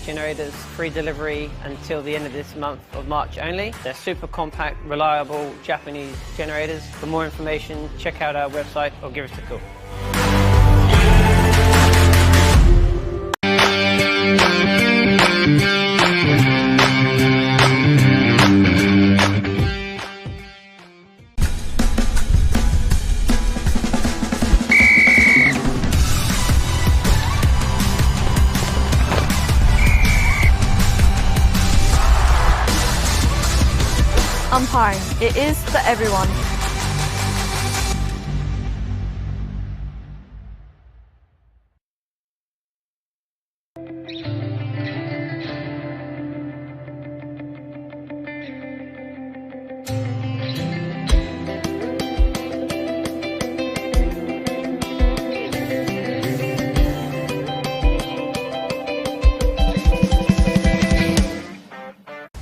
generators, free delivery until the end of this month of March only. They're super compact, reliable Japanese generators. For more information, check out our website or give us a call. Umpiring, it is for everyone.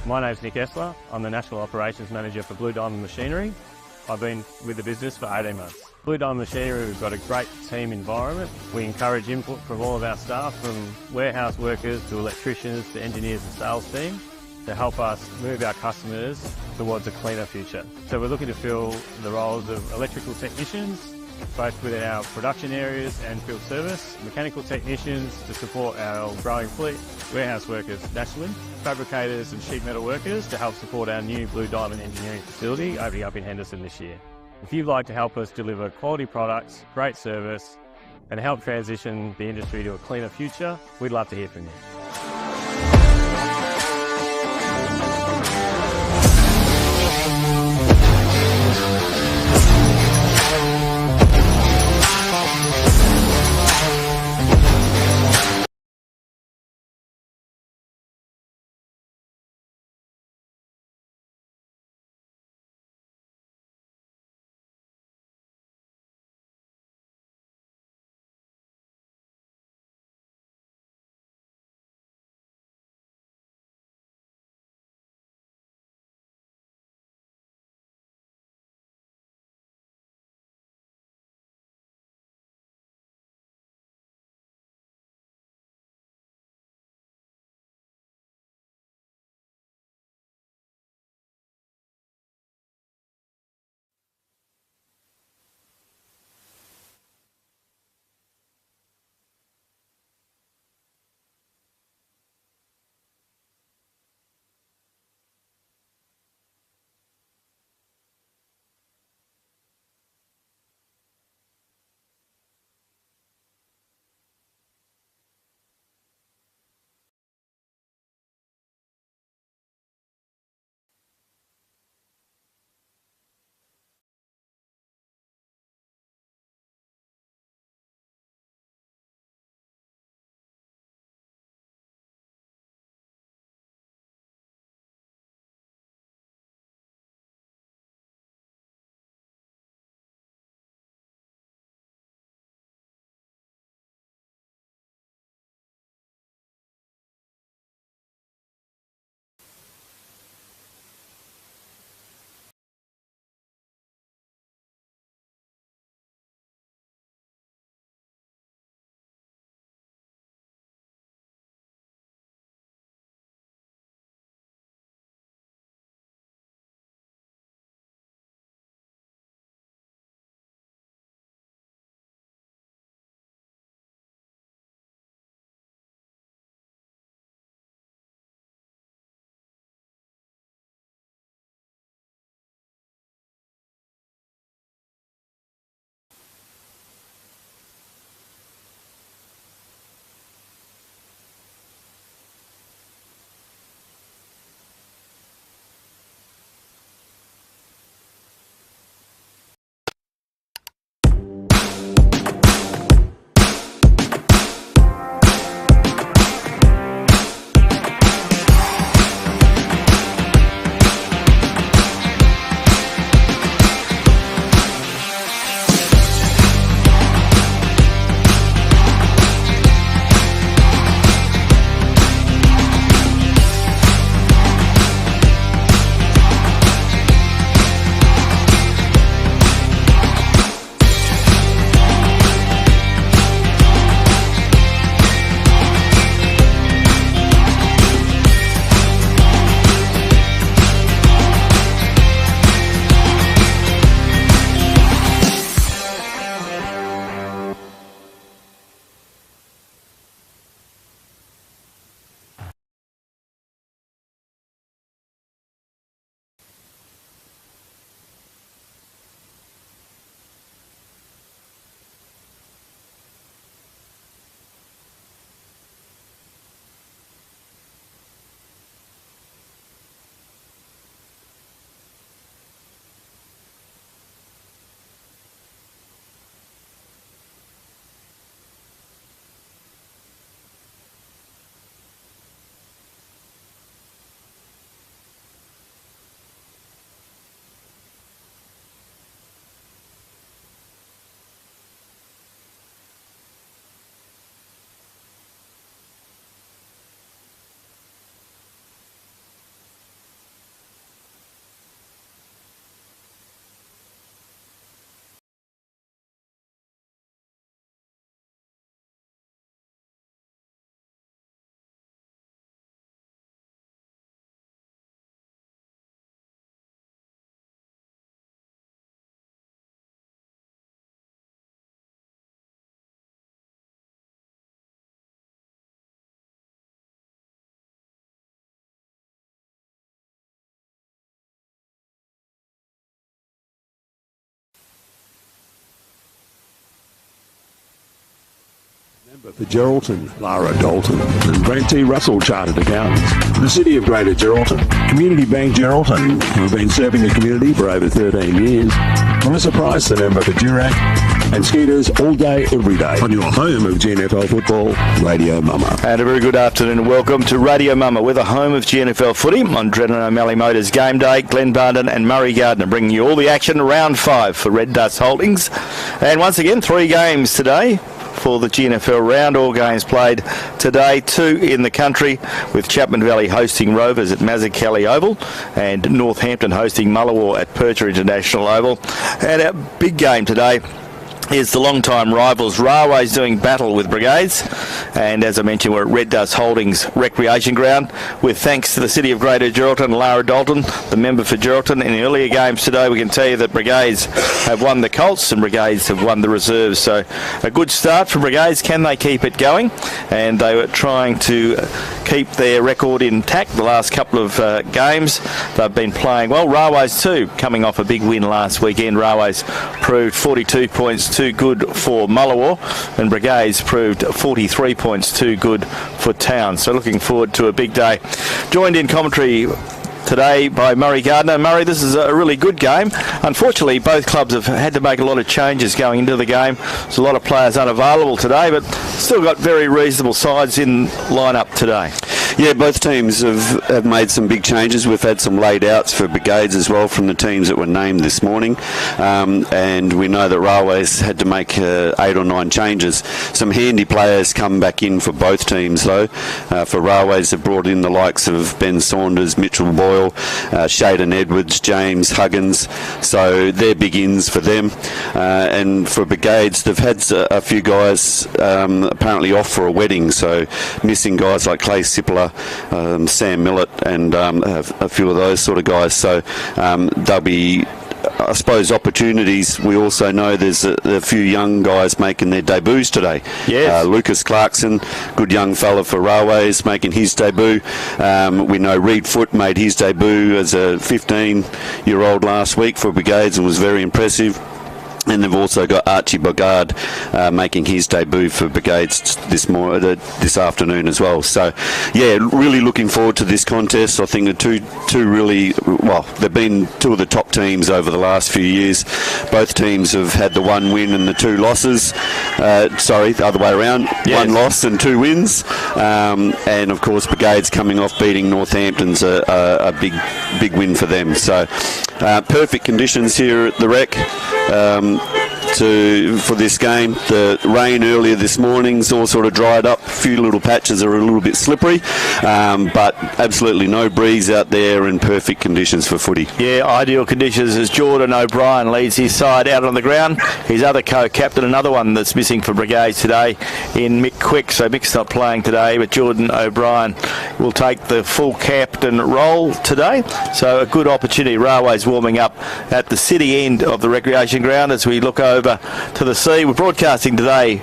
My name's Nick Essler. I'm the National Operations Manager for Blue Diamond Machinery. I've been with the business for 18 months. Blue Diamond Machinery, we've got a great team environment. We encourage input from all of our staff, from warehouse workers to electricians to engineers and sales team, to help us move our customers towards a cleaner future. So we're looking to fill the roles of electrical technicians, both within our production areas and field service, mechanical technicians to support our growing fleet, warehouse workers nationally, fabricators and sheet metal workers to help support our new Blue Diamond engineering facility opening up in Henderson this year. If you'd like to help us deliver quality products, great service and help transition the industry to a cleaner future, we'd love to hear from you. For Geraldton, Lara Dalton, and Brent T. Russell Chartered Accountants. The City of Greater Geraldton, Community Bank Geraldton, who have been serving the community for over 13 years. Melissa Price, the member for Durack, and Skeeters all day, every day on your home of GNFL football, Radio Mama. And a very good afternoon and welcome to Radio Mama. We're the home of GNFL footy on Dredden O'Malley Motors Game Day. Glenn Barden and Murray Gardner bringing you all the action. Round 5 for Red Dust Holdings. And once again, 3 games today for the GNFL round. All games played today, 2 in the country, with Chapman Valley hosting Rovers at Mazzucchelli Oval and Northampton hosting Mullawar at Percher International Oval. And our big game today is the long-time rivals Railways doing battle with Brigades, and as I mentioned, we're at Red Dust Holdings Recreation Ground with thanks to the City of Greater Geraldton and Lara Dalton, the member for Geraldton. In the earlier games today, we can tell you that Brigades have won the Colts and Brigades have won the reserves, so a good start for Brigades. Can they keep it going? And they were trying to keep their record intact the last couple of games. They've been playing well. Railways too, coming off a big win last weekend. Railways proved 42 points too good for Mullawar, and Brigades proved 43 points too good for Town. So looking forward to a big day. Joined in commentary today by Murray Gardner. Murray, this is a really good game. Unfortunately, both clubs have had to make a lot of changes going into the game. There's a lot of players unavailable today, but still got very reasonable sides in line-up today. Yeah, both teams have made some big changes. We've had some laid outs for Brigades as well from the teams that were named this morning, and we know that Railways had to make 8 or 9 changes. Some handy players come back in for both teams though. For Railways, they've brought in the likes of Ben Saunders, Mitchell Boyle, Shaden Edwards, James Huggins, so they're big ins for them. And for Brigades, they've had a few guys apparently off for a wedding, so missing guys like Clay Sippler, Sam Millett, and a few of those sort of guys. So there'll be, I suppose, opportunities. We also know there's a few young guys making their debuts today. Yes. Lucas Clarkson, good young fella for Railways, making his debut. We know Reed Foote made his debut as a 15-year-old last week for Brigades and was very impressive. And they've also got Archie Bogard making his debut for Brigades this afternoon as well. So, yeah, really looking forward to this contest. I think the two really, well, they've been 2 of the top teams over the last few years. Both teams have had the 1 win and the 2 losses. Sorry, the other way around. Yes. 1 loss and 2 wins. And, of course, Brigades coming off beating Northampton's a big win for them. So, perfect conditions here at the Rec. For this game. The rain earlier this morning's all sort of dried up. A few little patches are a little bit slippery, but absolutely no breeze out there and perfect conditions for footy. Yeah, ideal conditions as Jordan O'Brien leads his side out on the ground. His other co-captain, another one that's missing for Brigades today, in Mick Quick. So Mick's not playing today, but Jordan O'Brien will take the full captain role today. So a good opportunity. Railways warming up at the city end of the recreation ground as we look over to the sea. We're broadcasting today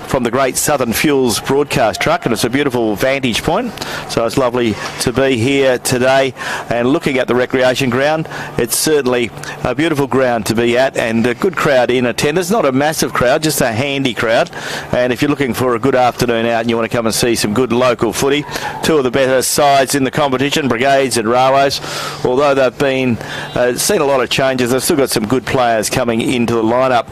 from the Great Southern Fuels broadcast truck, and it's a beautiful vantage point, so it's lovely to be here today and looking at the recreation ground. It's certainly a beautiful ground to be at and a good crowd in attendance. Not a massive crowd, just a handy crowd, and if you're looking for a good afternoon out and you want to come and see some good local footy, 2 of the better sides in the competition, Brigades and Railways, although they've been seen a lot of changes, they've still got some good players coming into the lineup.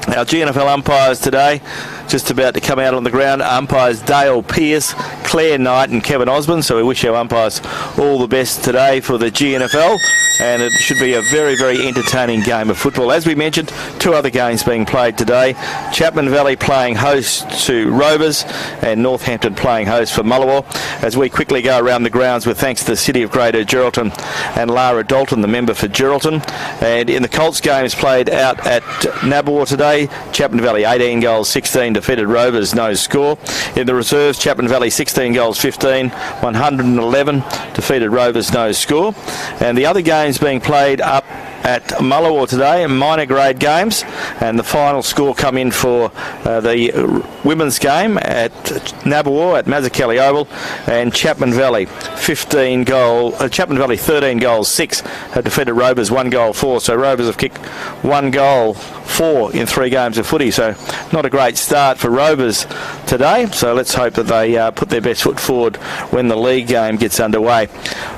Our GNFL umpires today, just about to come out on the ground. Umpires Dale Pearce, Claire Knight and Kevin Osborne. So we wish our umpires all the best today for the GNFL. And it should be a very, very entertaining game of football. As we mentioned, 2 other games being played today. Chapman Valley playing host to Rovers and Northampton playing host for Mullawar. As we quickly go around the grounds with thanks to the City of Greater Geraldton and Lara Dalton, the member for Geraldton. And in the Colts games played out at Nabor today, Chapman Valley 18 goals, 16 defeated Rovers, no score. In the reserves, Chapman Valley 16 goals, 15, 111 defeated Rovers, no score. And the other games being played up at Mullawa today, minor grade games, and the final score come in for the women's game at Nabawa at Mazzucchelli Oval, and Chapman Valley 13 goals 6 have defeated Rovers 1 goal 4. So Rovers have kicked 1 goal 4 in 3 games of footy. So not a great start for Rovers today. So let's hope that they put their best foot forward when the league game gets underway.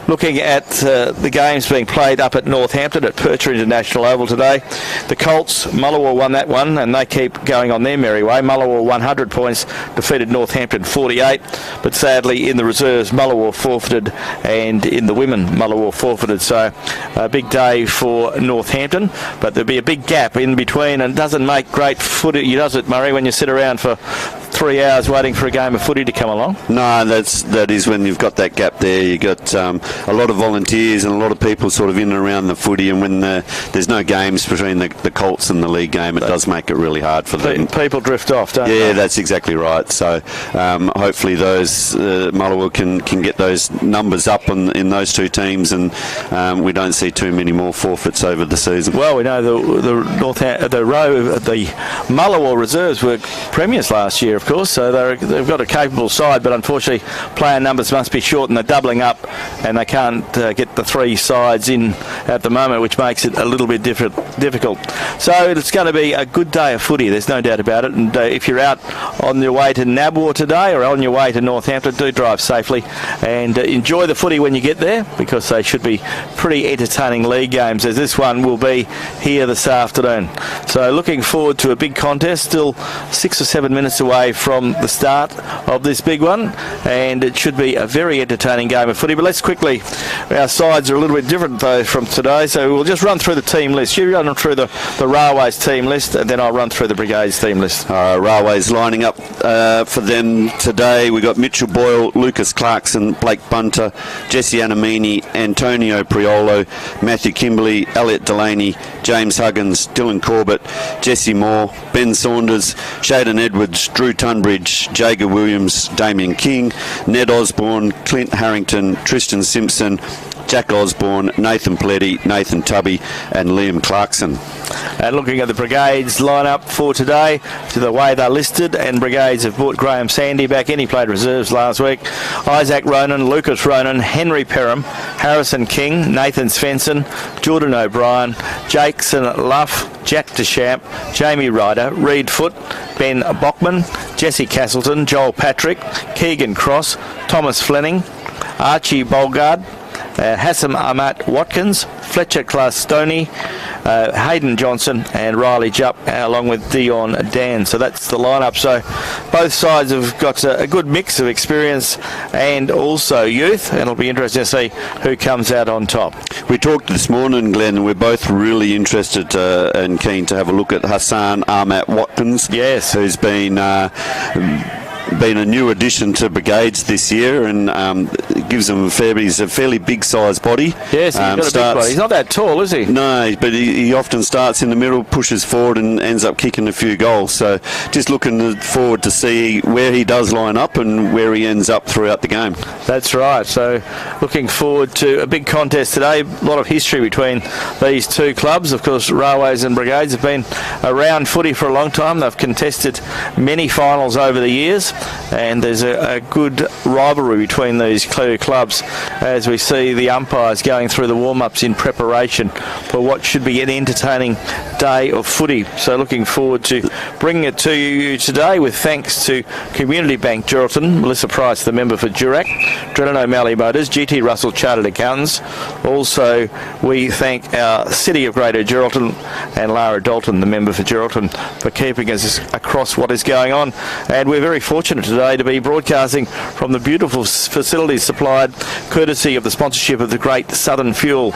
Looking at the games being played up at Northampton at Percher International Oval today, the Colts, Mullawa won that one, and they keep going on their merry way. Mullawa 100 points, defeated Northampton 48, but sadly in the reserves Mullawa forfeited, and in the women Mullawa forfeited. So a big day for Northampton, but there'll be a big gap in between, and doesn't make great footy, does it, Murray, when you sit around for 3 hours waiting for a game of footy to come along? No, that is when you've got that gap there. You've got a lot of volunteers and a lot of people sort of in and around the footy, and when there's no games between the Colts and the league game, it does make it really hard for them. People drift off, don't they? Yeah, that's exactly right. So hopefully those Mullawa can get those numbers up in those two teams, and we don't see too many more forfeits over the season. Well, we know the Mullawa reserves were premiers last year, of course, so they've got a capable side, but unfortunately player numbers must be short, and they're doubling up, and they can't get the 3 sides in at the moment, which makes it a little bit difficult. So it's going to be a good day of footy, there's no doubt about it. And if you're out on your way to Nabawa today or on your way to Northampton, do drive safely and enjoy the footy when you get there, because they should be pretty entertaining league games, as this one will be here this afternoon. So looking forward to a big contest, still 6 or 7 minutes away from the start of this big one, and it should be a very entertaining game of footy. But let's quickly, our sides are a little bit different though from today, so we'll just run through the team list. You run through the Railways team list, and then I'll run through the Brigades team list. Railways lining up for them today. We've got Mitchell Boyle, Lucas Clarkson, Blake Bunter, Jesse Anamini, Antonio Priolo, Matthew Kimberley, Elliot Delaney, James Huggins, Dylan Corbett, Jesse Moore, Ben Saunders, Shaden Edwards, Drew Tunbridge, Jager Williams, Damien King, Ned Osborne, Clint Harrington, Tristan Simpson, Jack Osborne, Nathan Pletty, Nathan Tubby and Liam Clarkson. And looking at the Brigades lineup for today, to the way they're listed, and Brigades have brought Graham Sandy back in. He played reserves last week. Isaac Ronan, Lucas Ronan, Henry Perham, Harrison King, Nathan Svensson, Jordan O'Brien, Jackson Luff, Jack Deschamps, Jamie Ryder, Reed Foote, Ben Bockman, Jesse Castleton, Joel Patrick, Keegan Cross, Thomas Fleming, Archie Bolgard, Hassam Amat Watkins, Fletcher Class Stoney, Hayden Johnson and Riley Jupp, along with Dion Dan. So that's the lineup. So both sides have got a good mix of experience and also youth, and it'll be interesting to see who comes out on top. We talked this morning, Glenn, and we're both really interested and keen to have a look at Hassan Amat Watkins. Yes. Who's been a new addition to Brigades this year, and gives him he's a fairly big sized body. Yes, he's got a big body. He's not that tall, is he? No, but he often starts in the middle, pushes forward and ends up kicking a few goals. So just looking forward to see where he does line up and where he ends up throughout the game. That's right. So looking forward to a big contest today. A lot of history between these two clubs. Of course, Railways and Brigades have been around footy for a long time. They've contested many finals over the years, and there's a good rivalry between these two clubs as we see the umpires going through the warm-ups in preparation for what should be an entertaining day of footy. So looking forward to bringing it to you today with thanks to Community Bank Geraldton, Melissa Price, the member for Durack, Drennan O'Malley Motors, GT Russell Chartered Accountants. Also, we thank our City of Greater Geraldton and Lara Dalton, the member for Geraldton, for keeping us across what is going on. And we're very fortunate today to be broadcasting from the beautiful facilities supplied courtesy of the sponsorship of the Great Southern Fuel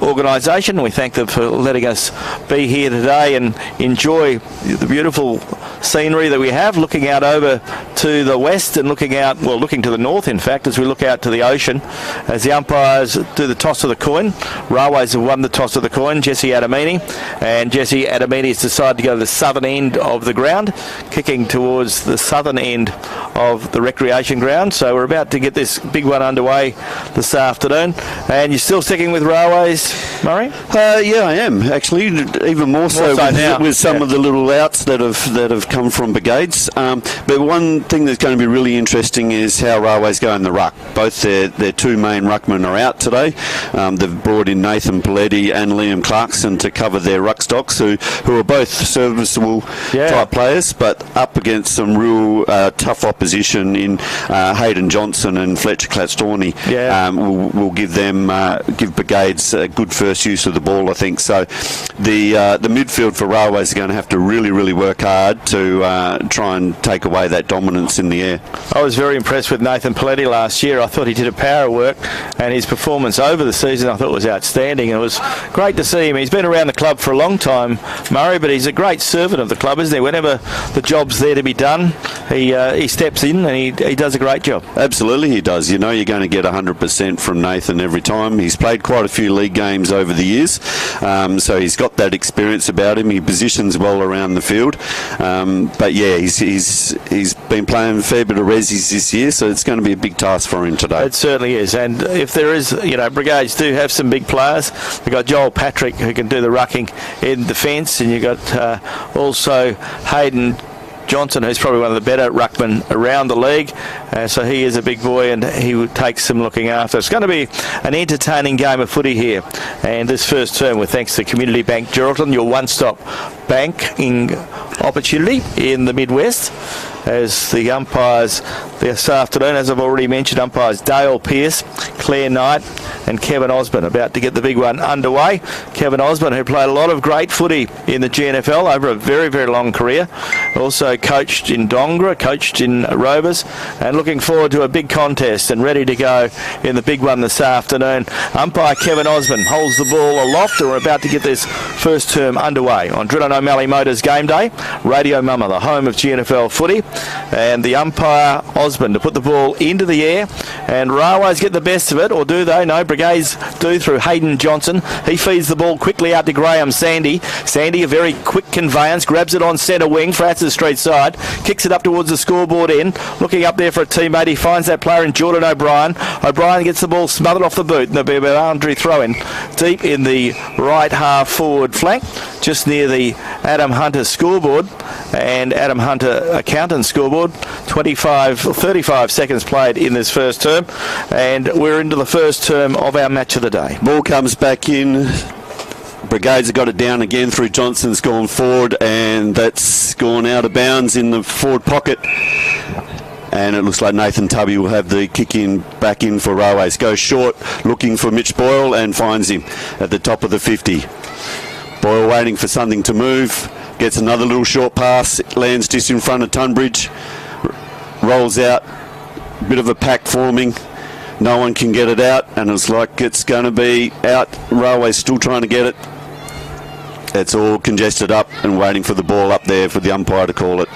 organisation. We thank them for letting us be here today and enjoy the beautiful scenery that we have, looking out over to the west and looking to the north, in fact, as we look out to the ocean, as the umpires do the toss of the coin. Railways have won the toss of the coin, Jesse Adamini, and Jesse Adamini has decided to go to the southern end of the ground, kicking towards the southern end of the recreation ground. So we're about to get this big one underway this afternoon. And you're still sticking with Railways, Murray? Yeah, I am actually, even more so with some of the little outs that have come from Brigades. But one thing that's going to be really interesting is how Railways go in the ruck. Both their two main ruckmen are out today. They've brought in Nathan Paletti and Liam Clarkson to cover their ruck stocks, who are both serviceable type players, but up against some real tough opposition in Hayden Johnson and Fletcher Clatstorney. Will give Brigades a good first use of the ball, I think. So the midfield for Railways are going to have to really, really work hard to try and take away that dominance in the air. I was very impressed with Nathan Paletti last year. I thought he did a power of work, and his performance over the season I thought was outstanding. It was great to see him. He's been around the club for a long time, Murray, but he's a great servant of the club, isn't he? Whenever the job's there to be done, he steps in and he does a great job. Absolutely, he does. You know, you're going to get 100% from Nathan every time. He's played quite a few league games over the years, so he's got that experience about him. He positions well around the field, but yeah, he's been playing a fair bit of resis this year, so it's going to be a big task for him today. It certainly is, and if there is, Brigades do have some big players. They've got Joel Patrick, who can do the rucking in defence, and you've got also Hayden Johnson, who's probably one of the better ruckmen around the league. So he is a big boy, and he would take some looking after. It's going to be an entertaining game of footy here. And this first term, with thanks to Community Bank Geraldton, your one-stop banking opportunity in the Midwest. As the umpires this afternoon, as I've already mentioned, umpires Dale Pearce, Claire Knight and Kevin Osborne about to get the big one underway. Kevin Osborne, who played a lot of great footy in the GNFL over a very, very long career. Also coached in Dongra, coached in Rovers, and looking forward to a big contest and ready to go in the big one this afternoon. Umpire Kevin Osborne holds the ball aloft, and we're about to get this first term underway on Drill and O'Malley Motors Game Day. Radio Mama, the home of GNFL footy. And the umpire Osborne to put the ball into the air, and Railways get the best of it, or do they? No, Brigades do through Hayden Johnson. He feeds the ball quickly out to Graham Sandy. Sandy, a very quick conveyance, grabs it on centre wing, Francis Street side, kicks it up towards the scoreboard end, looking up there for a teammate. He finds that player in Jordan O'Brien. O'Brien gets the ball smothered off the boot, and there'll be a boundary throw-in deep in the right half forward flank, just near the Adam Hunter scoreboard, and Adam Hunter accountant scoreboard. 35 seconds played in this first term, and we're into the first term of our match of the day. Ball comes back in. Brigades have got it down again through Johnson's gone forward, and that's gone out of bounds in the forward pocket. And it looks like Nathan Tubby will have the kick in back in for Railways. Goes short, looking for Mitch Boyle, and finds him at the top of the 50. Boyle waiting for something to move. Gets another little short pass, lands just in front of Tunbridge, rolls out, bit of a pack forming, no one can get it out, and it's like it's going to be out. Railway's still trying to get it. It's all congested up and waiting for the ball up there for the umpire to call it.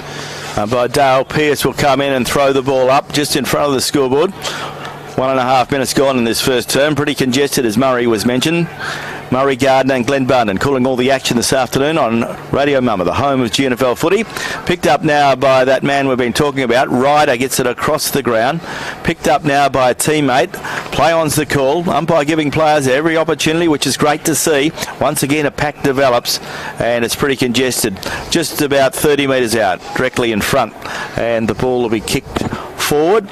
By Dale Pearce will come in and throw the ball up just in front of the scoreboard. 1.5 minutes gone in this first term, pretty congested as Murray was mentioned. Murray Gardner and Glenn Barton calling all the action this afternoon on Radio Mama, the home of GNFL footy. Picked up now by that man we've been talking about. Ryder gets it across the ground. Picked up now by a teammate. Play on's the call. Umpire giving players every opportunity, which is great to see. Once again, a pack develops, and it's pretty congested. Just about 30 metres out, directly in front. And the ball will be kicked forward,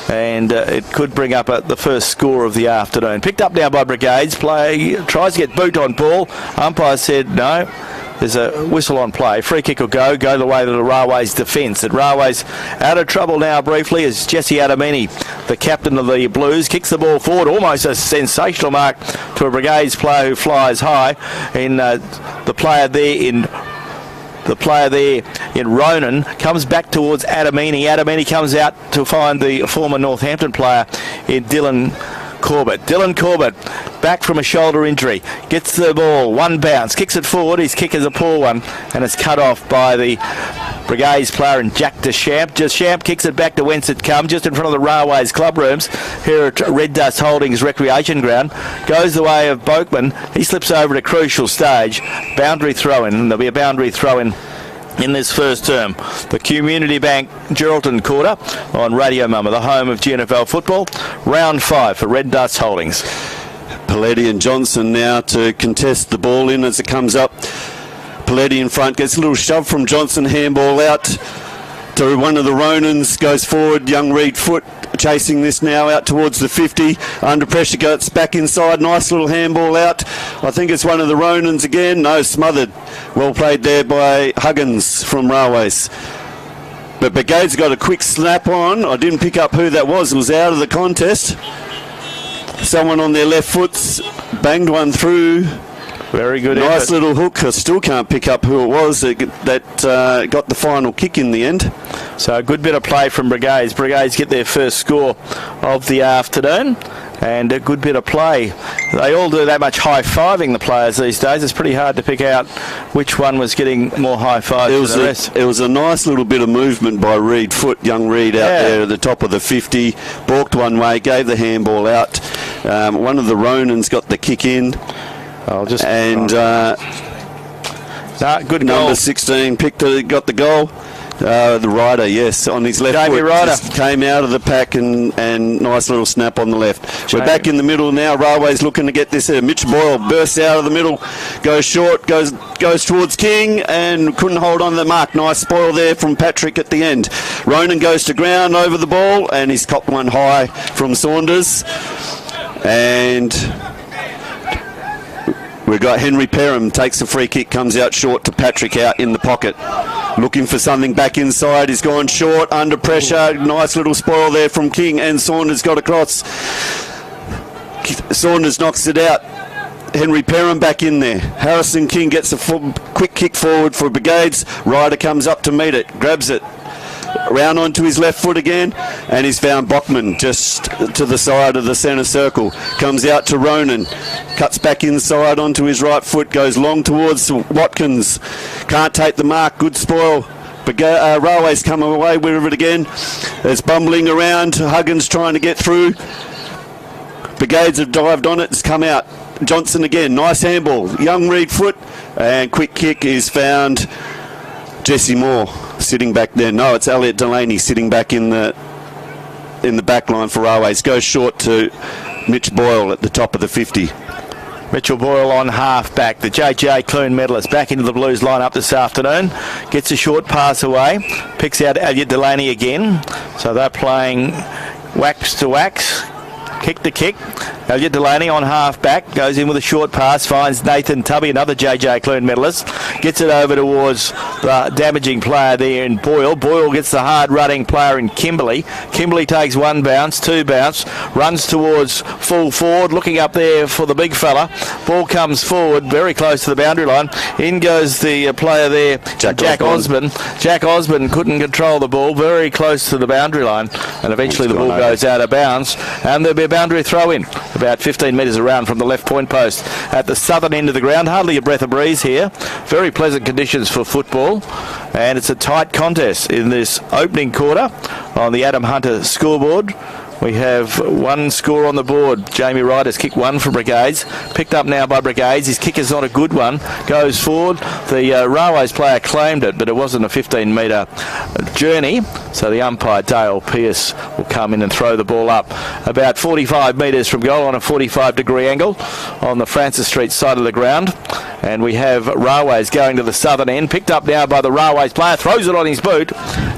and it could bring up the first score of the afternoon. Picked up now by Brigades. Play tries to get boot on ball. Umpire said no. There's a whistle on play. Free kick will go the way of the Railways defence. And Railways out of trouble now briefly as Jesse Adamini, the captain of the Blues, kicks the ball forward. Almost a sensational mark to a Brigades player who flies high. In the player there in Ronan comes back towards Adamini. Adamini comes out to find the former Northampton player in Dylan Corbett. Dylan Corbett, back from a shoulder injury, gets the ball, one bounce, kicks it forward. His kick is a poor one, and it's cut off by the Brigades player and Jack Deschamps. Deschamps kicks it back to whence it come, just in front of the Railways club rooms here at Red Dust Holdings Recreation Ground. Goes the way of Boakman. He slips over at a crucial stage. Boundary throw-in, and there'll be a boundary throw-in in this first term. The Community Bank Geraldton Quarter on Radio Mama, the home of GNFL football. Round 5 for Red Dust Holdings. Paletti and Johnson now to contest the ball in as it comes up. Paletti in front, gets a little shove from Johnson, handball out to one of the Ronans, goes forward, young Reed Foot chasing this now out towards the 50, under pressure, gets back inside, nice little handball out. I think it's one of the Ronans again, no, smothered. Well played there by Huggins from Railways. But Brigades got a quick snap on. I didn't pick up who that was, it was out of the contest. Someone on their left foot's banged one through. Very good nice effort. Little hook. I still can't pick up who it was that got the final kick in the end. So a good bit of play from Brigades. Brigades get their first score of the afternoon, and a good bit of play. They all do that much high-fiving, the players these days. It's pretty hard to pick out which one was getting more high-fives than the rest. It was a nice little bit of movement by Reed Foot, young Reed out there at the top of the 50. Balked one way, gave the handball out. One of the Ronans got the kick in. Good goal. Number 16 got the goal. The rider, yes, on his left Jamie foot, Ryder just came out of the pack and nice little snap on the left. Jamie. We're back in the middle now. Railways looking to get this here. Mitch Boyle bursts out of the middle, goes short, goes towards King and couldn't hold on to the mark. Nice spoil there from Patrick at the end. Ronan goes to ground over the ball and he's copped one high from Saunders. And we've got Henry Perham takes a free kick, comes out short to Patrick out in the pocket. Looking for something back inside. He's gone short, under pressure. Nice little spoil there from King, and Saunders got across. Saunders knocks it out. Henry Perham back in there. Harrison King gets a quick kick forward for Brigades. Ryder comes up to meet it, grabs it. Round onto his left foot again, and he's found Bockman just to the side of the centre circle. Comes out to Ronan, cuts back inside onto his right foot, goes long towards Watkins. Can't take the mark, good spoil. Railways come away with it again. It's bumbling around, Huggins trying to get through. Brigades have dived on it, it's come out. Johnson again, nice handball. Young Reed Foot, and quick kick is found. Jesse Moore sitting back there. No, it's Elliot Delaney sitting back in the back line for Railways. Goes short to Mitch Boyle at the top of the 50. Mitchell Boyle on half back. The JJ Clune medalist back into the Blues lineup this afternoon. Gets a short pass away. Picks out Elliot Delaney again. So they're playing wax to wax. Kick to kick. Elliot Delaney on half back, goes in with a short pass, finds Nathan Tubby, another JJ Clune medalist, gets it over towards the damaging player there in Boyle. Boyle gets the hard running player in Kimberley. Kimberley takes one bounce, two bounce, runs towards full forward, looking up there for the big fella. Ball comes forward, very close to the boundary line. In goes the player there, Jack Osborne. Jack Osborne couldn't control the ball, very close to the boundary line, and eventually the ball goes out of bounds, and there'll be a boundary throw in about 15 metres around from the left point post at the southern end of the ground. Hardly a breath of breeze here. Very pleasant conditions for football, and it's a tight contest in this opening quarter on the Adam Hunter scoreboard. We have one score on the board. Jamie Ryder's kicked one for Brigades. Picked up now by Brigades. His kick is not a good one. Goes forward. The Railways player claimed it, but it wasn't a 15-metre journey. So the umpire, Dale Pearce, will come in and throw the ball up about 45 metres from goal on a 45-degree angle on the Francis Street side of the ground. And we have Railways going to the southern end. Picked up now by the Railways player. Throws it on his boot.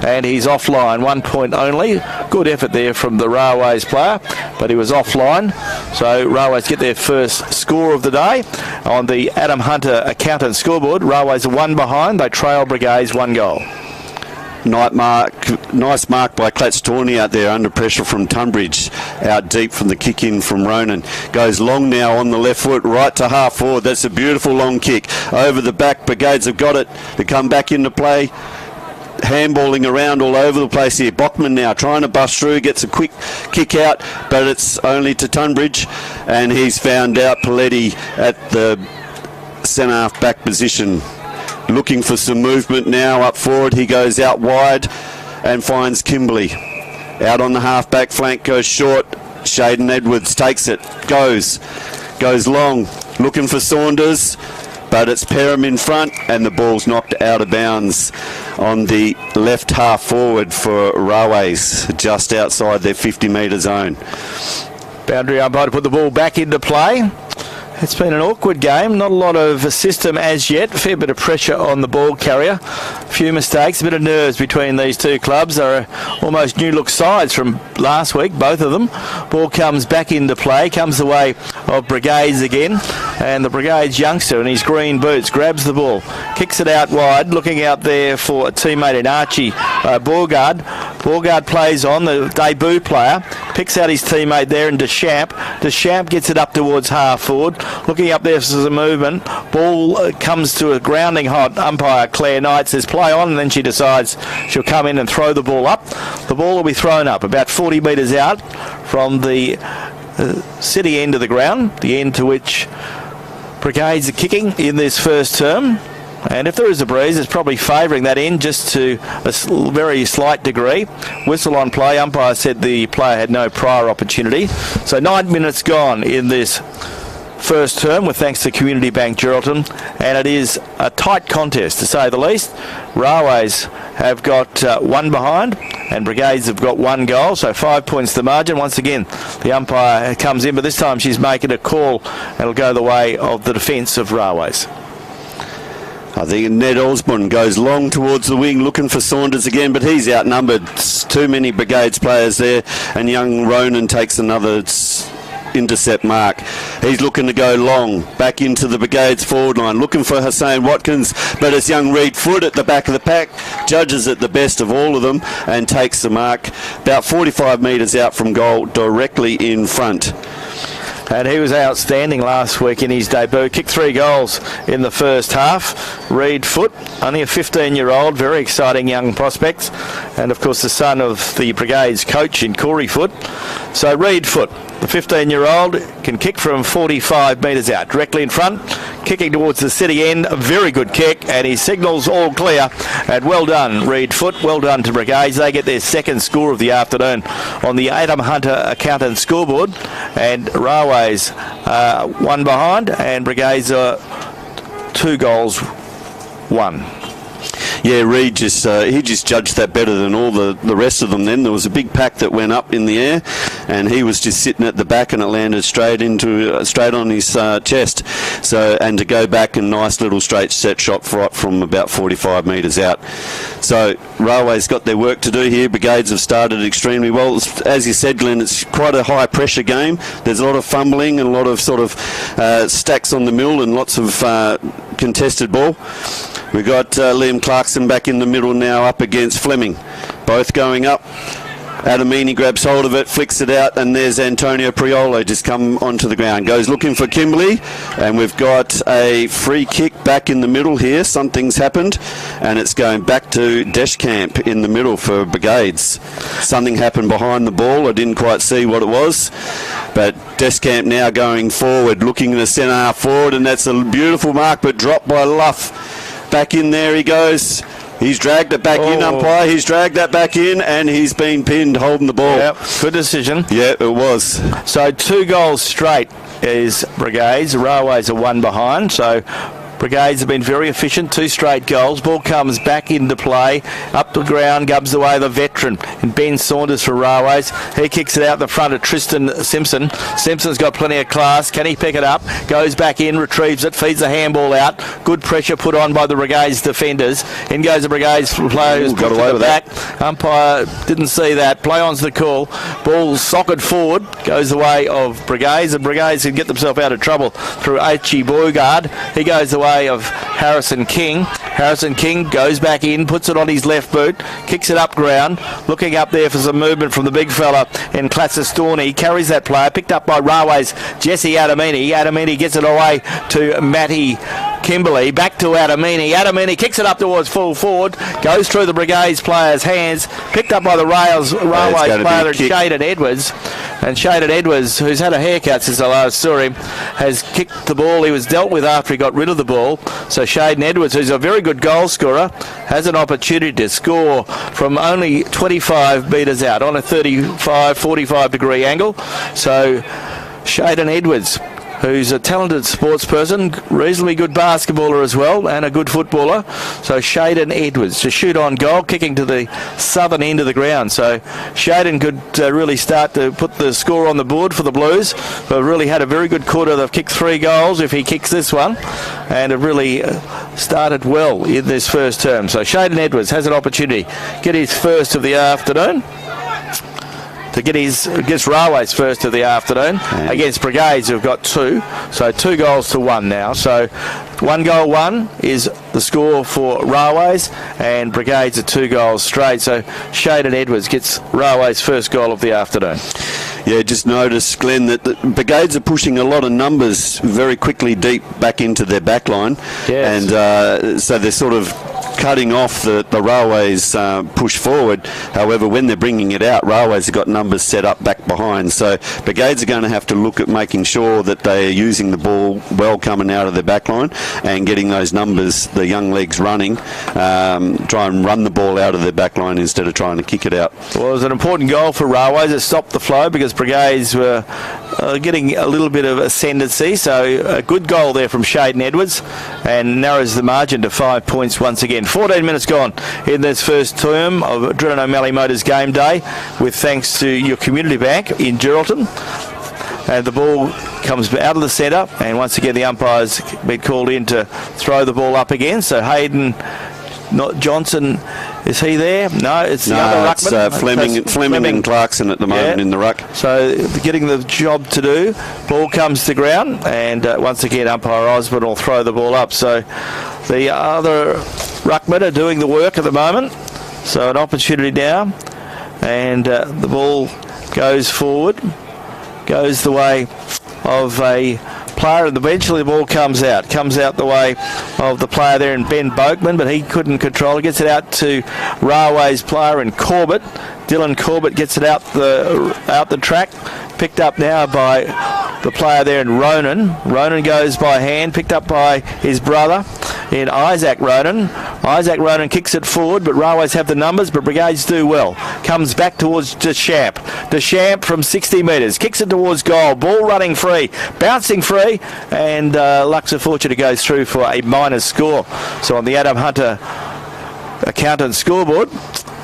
And he's offline. 1 point only. Good effort there from the Railways player. But he was offline. So Railways get their first score of the day on the Adam Hunter accountant scoreboard. Railways are one behind. They trail Brigades 1 goal. Nice mark by Clatts Tawney out there under pressure from Tunbridge, out deep from the kick in from Ronan. Goes long now on the left foot, right to half forward. That's a beautiful long kick. Over the back, Brigades have got it. They come back into play. Handballing around all over the place here. Bockman now trying to bust through, gets a quick kick out, but it's only to Tunbridge, and he's found out Paletti at the centre half back position. looking for some movement now up forward. He goes out wide and finds Kimberley. Out on the half-back flank, goes short. Shaden Edwards takes it, goes long, looking for Saunders, but it's Perham in front, and the ball's knocked out of bounds on the left half forward for Railways, just outside their 50-metre zone. Boundary umpire to put the ball back into play. It's been an awkward game, not a lot of system as yet, a fair bit of pressure on the ball carrier, a few mistakes, a bit of nerves between these two clubs. They're almost new look sides from last week, both of them. Ball comes back into play, comes the way of Brigades again, and the Brigades youngster in his green boots grabs the ball, kicks it out wide, looking out there for a teammate in Archie Borgard. Borgard plays on, the debut player, picks out his teammate there in Deschamps. Deschamps gets it up towards half forward, looking up there for some movement. Ball comes to a grounding hot umpire. Claire Knight says play on, and then she decides she'll come in and throw the ball up. The ball will be thrown up about 40 metres out from the city end of the ground, the end to which Brigades are kicking in this first term. And if there is a breeze, it's probably favouring that end just to a very slight degree. Whistle on play. Umpire said the player had no prior opportunity. So 9 minutes gone in this first term, with thanks to Community Bank Geraldton, and it is a tight contest to say the least. Railways have got one behind, and Brigades have got 1 goal, so 5 points the margin. Once again, the umpire comes in, but this time she's making a call, and it'll go the way of the defence of Railways. I think Ned Osborne goes long towards the wing, looking for Saunders again, but he's outnumbered. Too many Brigades players there, and young Ronan takes another intercept mark. He's looking to go long, back into the Brigades forward line, looking for Hussein Watkins, but it's young Reed Foot at the back of the pack, judges it the best of all of them, and takes the mark about 45 metres out from goal, directly in front. And he was outstanding last week in his debut. Kicked 3 goals in the first half. Reed Foot, only a 15-year-old, very exciting young prospect. And, of course, the son of the Brigades coach in Corey Foot. So Reed Foot, the 15-year-old, can kick from 45 metres out, directly in front, kicking towards the city end. A very good kick, and he signals all clear. And well done, Reed Foot. Well done to Brigades. They get their second score of the afternoon on the Adam Hunter Accountant scoreboard. And Railways 1 behind, and Brigades are 2 goals 1. Yeah, Reed just judged that better than all the rest of them. Then there was a big pack that went up in the air, and he was just sitting at the back, and it landed straight on his chest. So, and to go back, and nice little straight set shot from about 45 metres out. So Railways got their work to do here. Brigades have started extremely well. As you said, Glenn, it's quite a high pressure game. There's a lot of fumbling and a lot of sort of stacks on the mill and lots of contested ball. We've got Liam Clarkson back in the middle now, up against Fleming. Both going up. Adamini grabs hold of it, flicks it out, and there's Antonio Priolo just come onto the ground. Goes looking for Kimberley, and we've got a free kick back in the middle here. Something's happened, and it's going back to Deschamps in the middle for Brigades. Something happened behind the ball. I didn't quite see what it was, but Deschamps now going forward, looking in the centre half forward, and that's a beautiful mark, but dropped by Luff. Back in there he goes. He's dragged it back in, umpire. He's dragged that back in, and he's been pinned holding the ball. Yep, good decision. Yeah, it was. So 2 goals straight is Brigades. Railways are 1 behind. So Brigades have been very efficient, 2 straight goals. Ball comes back into play. Up the ground, gubs away the veteran. And Ben Saunders for Railways. He kicks it out the front of Tristan Simpson. Simpson's got plenty of class. Can he pick it up? Goes back in, retrieves it, feeds the handball out. Good pressure put on by the Brigades defenders. In goes the Brigades players. Got away with that. Umpire didn't see that. Play on's the call. Ball socket forward. Goes the way of Brigades. And Brigades can get themselves out of trouble through Archie Borgard. He goes the way of Harrison King. Harrison King goes back in, puts it on his left boot, kicks it up ground, looking up there for some movement from the big fella in Classistorni. Carries that player, picked up by Railways Jesse Adamini. Adamini gets it away to Matty Kimberley, back to Adamini. Adamini kicks it up towards full forward, goes through the Brigades player's hands, picked up by the Railways player, Shaden Edwards. And Shaden Edwards, who's had a haircut since I last saw him, has kicked the ball. He was dealt with after he got rid of the ball. So Shaden Edwards, who's a very good goal scorer, has an opportunity to score from only 25 metres out on a 35, 45 degree angle. So Shaden Edwards, who's a talented sports person, reasonably good basketballer as well, and a good footballer. So Shaden Edwards to shoot on goal, kicking to the southern end of the ground. So Shaden could really start to put the score on the board for the Blues. They've really had a very good quarter. They've kicked 3 goals if he kicks this one, and have really started well in this first term. So Shaden Edwards has an opportunity to get his first of the afternoon. To get against Railways first of the afternoon, against Brigades who've got 2, so 2 goals to 1 now. So 1 goal 1 is the score for Railways, and Brigades are 2 goals straight. So Shaden Edwards gets Railways' first goal of the afternoon. Yeah, just notice, Glenn, that the Brigades are pushing a lot of numbers very quickly deep back into their back line. Yes. And so they're sort of cutting off the Railways push forward. However, when they're bringing it out, Railways have got numbers set up back behind. So Brigades are going to have to look at making sure that they are using the ball well coming out of their back line and getting those numbers, the young legs running, try and run the ball out of their back line instead of trying to kick it out. Well, it was an important goal for Railways. It stopped the flow because Brigades were getting a little bit of ascendancy. So a good goal there from Shaden Edwards, and narrows the margin to 5 points once again. 14 minutes gone in this first term of Drennan O'Malley Motors Game Day, with thanks to your Community Bank in Geraldton. And the ball comes out of the centre, and once again the umpire's been called in to throw the ball up again. So Hayden, not Johnson, is he there? No, it's the other ruckman. It's Fleming and Clarkson at the moment in the ruck. So getting the job to do. Ball comes to ground, and once again umpire Osborne will throw the ball up. So the other ruckmen are doing the work at the moment. So an opportunity now, and the ball goes forward, goes the way of a player, and eventually the ball comes out the way of the player there in Ben Boakman, but he couldn't control it. Gets it out to Railways player in Corbett. Dylan Corbett gets it out the track, picked up now by the player there in Ronan. Ronan goes by hand, picked up by his brother in Isaac Ronan. Isaac Ronan kicks it forward, but Railways have the numbers, but Brigades do well. Comes back towards Deschamps. Deschamps from 60 metres, kicks it towards goal. Ball running free, bouncing free, and Luxor Fortuna goes through for a minus score. So on the Adam Hunter accountant scoreboard,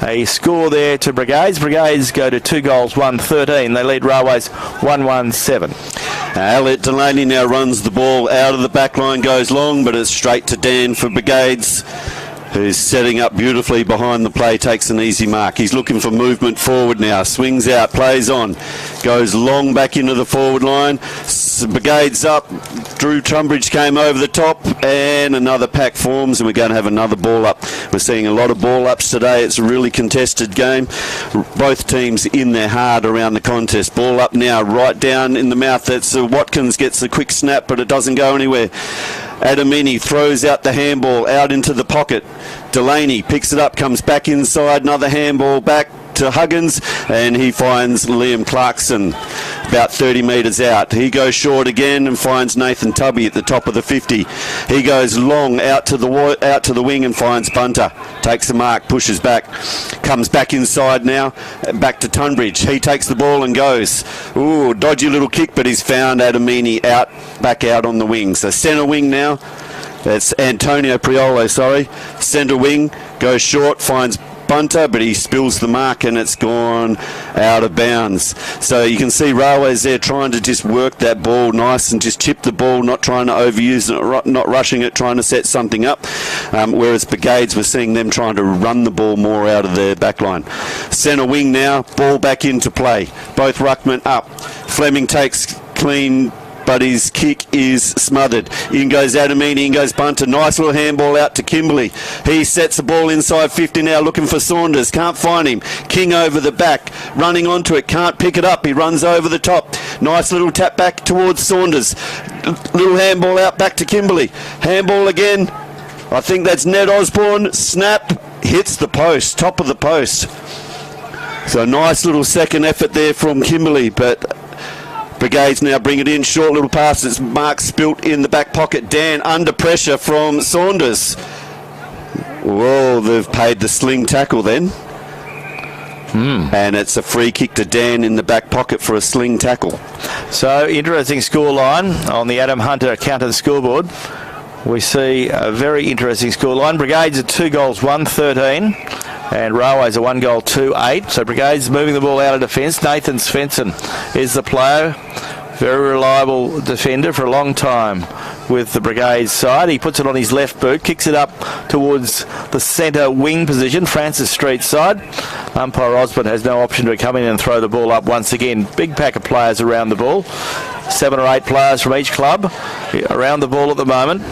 a score there to Brigades. Brigades go to 2 goals, 1-13. They lead Railways 1-1-7. Elliot Delaney now runs the ball out of the back line, goes long, but it's straight to Dan for Brigades, who's setting up beautifully behind the play, takes an easy mark. He's looking for movement forward now, swings out, plays on, goes long back into the forward line. Brigades up, Drew Tunbridge came over the top, and another pack forms, and we're going to have another ball up. We're seeing a lot of ball ups today. It's a really contested game. Both teams in there hard around the contest. Ball up now, right down in the mouth. That's Watkins gets the quick snap, but it doesn't go anywhere. Adamini throws out the handball out into the pocket. Delaney picks it up, comes back inside, another handball back to Huggins, and he finds Liam Clarkson about 30 metres out. He goes short again and finds Nathan Tubby at the top of the 50. He goes long out to the wing and finds Bunter. Takes a mark, pushes back, comes back inside now, back to Tunbridge. He takes the ball and goes. Ooh, dodgy little kick, but he's found Adamini back out on the wing. So centre wing now. That's Antonio Priolo, Centre wing, goes short, finds Bunter, but he spills the mark and it's gone out of bounds. So you can see Railways there trying to just work that ball nice and just chip the ball, not trying to overuse it, not rushing it, trying to set something up. Whereas Brigades, we're seeing them trying to run the ball more out of their back line. Centre wing now, ball back into play. Both ruckmen up. Fleming takes clean, but his kick is smothered. In goes Adamini, in goes Bunter. Nice little handball out to Kimberley. He sets the ball inside 50 now, looking for Saunders. Can't find him. King over the back, running onto it. Can't pick it up. He runs over the top. Nice little tap back towards Saunders. Little handball out back to Kimberley. Handball again. I think that's Ned Osborne. Snap. Hits the post. Top of the post. So a nice little second effort there from Kimberley, but Brigades now bring it in. Short little pass. It's Mark Spilt in the back pocket. Dan under pressure from Saunders. Well, they've paid the sling tackle then. And it's a free kick to Dan in the back pocket for a sling tackle. So, interesting scoreline on the Adam Hunter account of the scoreboard. We see a very interesting scoreline. Brigades are 2 goals, 1-13. And Railways are 1 goal, 2-8. So Brigades moving the ball out of defence. Nathan Svensson is the player. Very reliable defender for a long time with the Brigades side. He puts it on his left boot, kicks it up towards the centre wing position, Francis Street side. Umpire Osborne has no option to come in and throw the ball up once again. Big pack of players around the ball. 7 or 8 players from each club around the ball at the moment.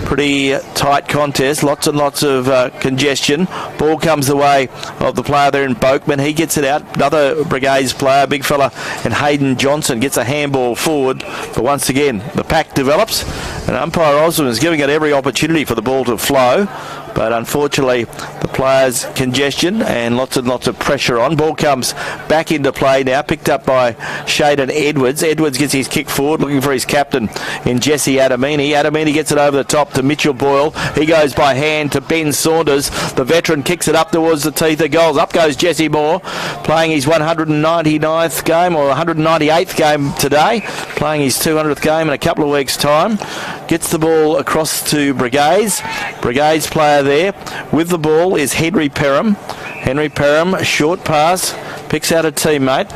Pretty tight contest, lots and lots of congestion. Ball comes the way of the player there in Boakman. He gets it out. Another Brigades player, big fella, and Hayden Johnson gets a handball forward. But once again, the pack develops, and umpire Osborne is giving it every opportunity for the ball to flow. But unfortunately, the players' congestion and lots of pressure on. Ball comes back into play now, picked up by Shaden Edwards. Edwards gets his kick forward, looking for his captain in Jesse Adamini. Adamini gets it over the top to Mitchell Boyle. He goes by hand to Ben Saunders. The veteran kicks it up towards the teeth of goals. Up goes Jesse Moore, playing his 199th game or 198th game today, playing his 200th game in a couple of weeks' time. Gets the ball across to Brigades. Brigades player there with the ball is Henry Perham. Henry Perham, short pass, picks out a teammate.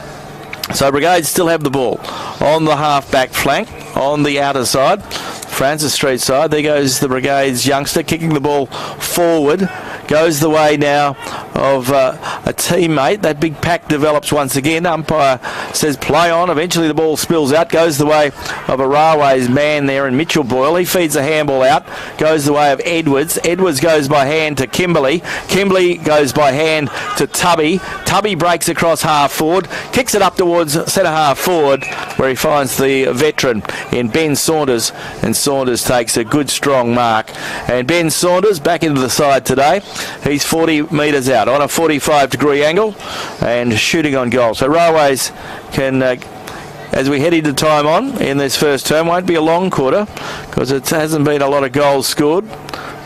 So Brigades still have the ball on the half-back flank, on the outer side, Francis Street side. There goes the Brigades youngster kicking the ball forward. Goes the way now of a teammate. That big pack develops once again. Umpire says play on. Eventually the ball spills out. Goes the way of a Railways man there in Mitchell Boyle. He feeds a handball out. Goes the way of Edwards. Edwards goes by hand to Kimberley. Kimberley goes by hand to Tubby. Tubby breaks across half forward. Kicks it up towards centre half forward where he finds the veteran in Ben Saunders. And Saunders takes a good strong mark. And Ben Saunders back into the side today. He's 40 metres out on a 45-degree angle and shooting on goal. So Railways can, as we head into time on in this first term, won't be a long quarter because it hasn't been a lot of goals scored.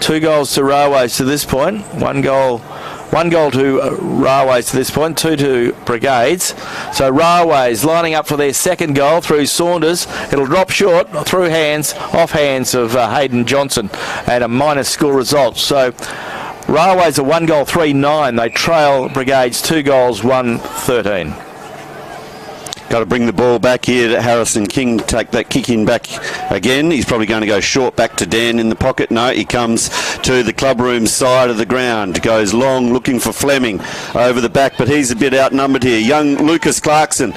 2 goals to Railways to this point. One goal to Railways to this point, 2 to Brigades. So Railways lining up for their second goal through Saunders. It'll drop short through hands, off hands of Hayden Johnson, and a minus score result. So Railways are 1 goal, 3-9. They trail Brigades 2 goals, 1-13. Got to bring the ball back here to Harrison King to take that kick in back again. He's probably going to go short back to Dan in the pocket. No, he comes to the clubroom side of the ground. Goes long looking for Fleming over the back, but he's a bit outnumbered here. Young Lucas Clarkson,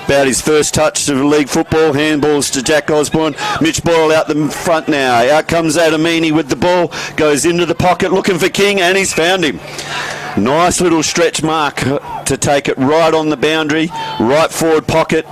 about his first touch of league football. Handballs to Jack Osborne. Mitch Boyle out the front now. Out comes Adamini with the ball. Goes into the pocket looking for King, and he's found him. Nice little stretch mark to take it right on the boundary. Right forward pocket.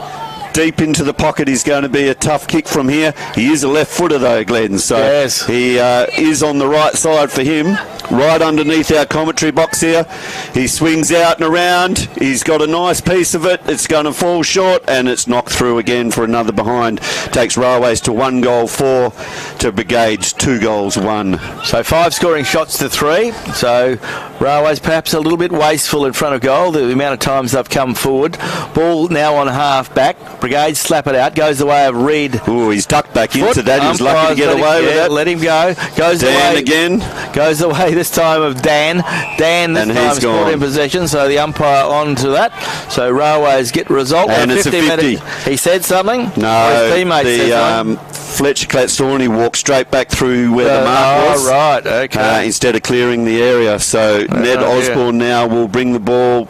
Deep into the pocket is going to be a tough kick from here. He is a left footer though, Glenn. So yes, he is on the right side for him. Right underneath our commentary box here. He swings out and around. He's got a nice piece of it. It's going to fall short and it's knocked through again for another behind. Takes Railways to 1 goal, 4 to Brigades, 2 goals, 1. So 5 scoring shots to 3. So Railways perhaps a little bit wasteful in front of goal, the amount of times they've come forward. Ball now on half back. Brigades slap it out. Goes the way of Reed. Oh, he's ducked back into that. He was lucky to get away with it. Let him go. Goes Dan the way again. Goes the way this time of Dan. Dan this time is caught in possession, so the umpire on to that. So Railways get the result. And it's a 50. He said something? No. His teammate said something? Fletcher Clatsthorne walked straight back through where the mark was. Right, okay. Instead of clearing the area. So Ned Osborne now will bring the ball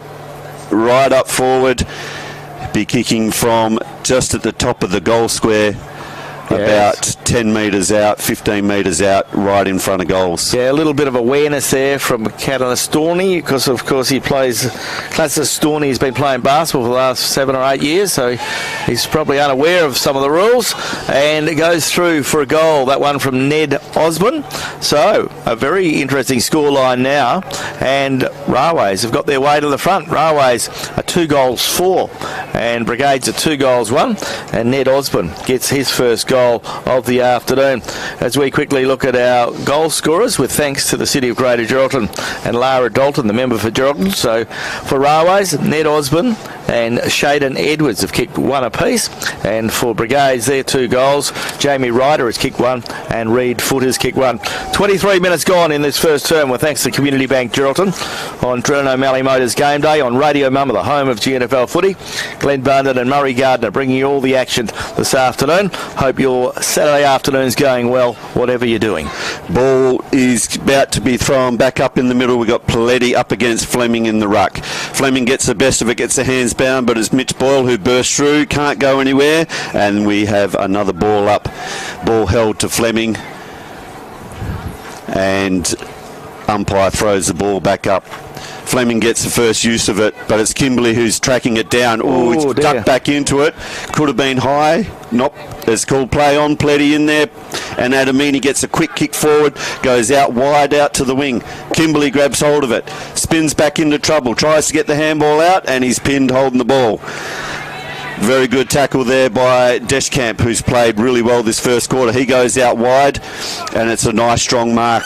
right up forward. Be kicking from just at the top of the goal square about 10 metres out, 15 metres out, right in front of goals. Yeah, a little bit of awareness there from Catalan Storney, because of course he plays. Catalan Storney has been playing basketball for the last 7 or 8 years, so he's probably unaware of some of the rules. And it goes through for a goal. That one from Ned Osborne. So a very interesting scoreline now, and Railways have got their way to the front. Railways are 2 goals 4, and Brigades are 2 goals 1, and Ned Osborne gets his first goal of the afternoon. As we quickly look at our goal scorers, with thanks to the City of Greater Geraldton and Lara Dalton, the member for Geraldton. So for Railways, Ned Osborne and Shaden Edwards have kicked 1 apiece, and for Brigades, their 2 goals. Jamie Ryder has kicked 1, and Reed Foot has kicked 1. 23 minutes gone in this first term, with thanks to Community Bank Geraldton on Dren O'Malley Motors Game Day on Radio Mumma, the home of GNFL footy. Glenn Barnett and Murray Gardner bringing you all the action this afternoon. Hope your Saturday afternoon's going well, whatever you're doing. Ball is about to be thrown back up in the middle. We've got Paletti up against Fleming in the ruck. Fleming gets the best of it, gets the hands bound, but it's Mitch Boyle who bursts through, can't go anywhere, and we have another ball up. Ball held to Fleming, and umpire throws the ball back up. Fleming gets the first use of it, but it's Kimberley who's tracking it down. It's ducked back into it. Could have been high. Nope. It's called play on. Pletty in there. And Adamini gets a quick kick forward. Goes out wide out to the wing. Kimberley grabs hold of it. Spins back into trouble. Tries to get the handball out, and he's pinned holding the ball. Very good tackle there by Deschamps, who's played really well this first quarter. He goes out wide, and it's a nice strong mark.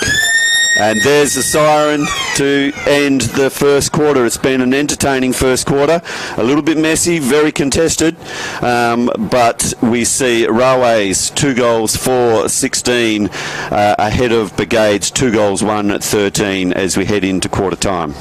And there's the siren to end the first quarter. It's been an entertaining first quarter. A little bit messy, very contested. But we see Railways 2 goals 4, 16 ahead of Brigades 2 goals 1, 13 as we head into quarter time.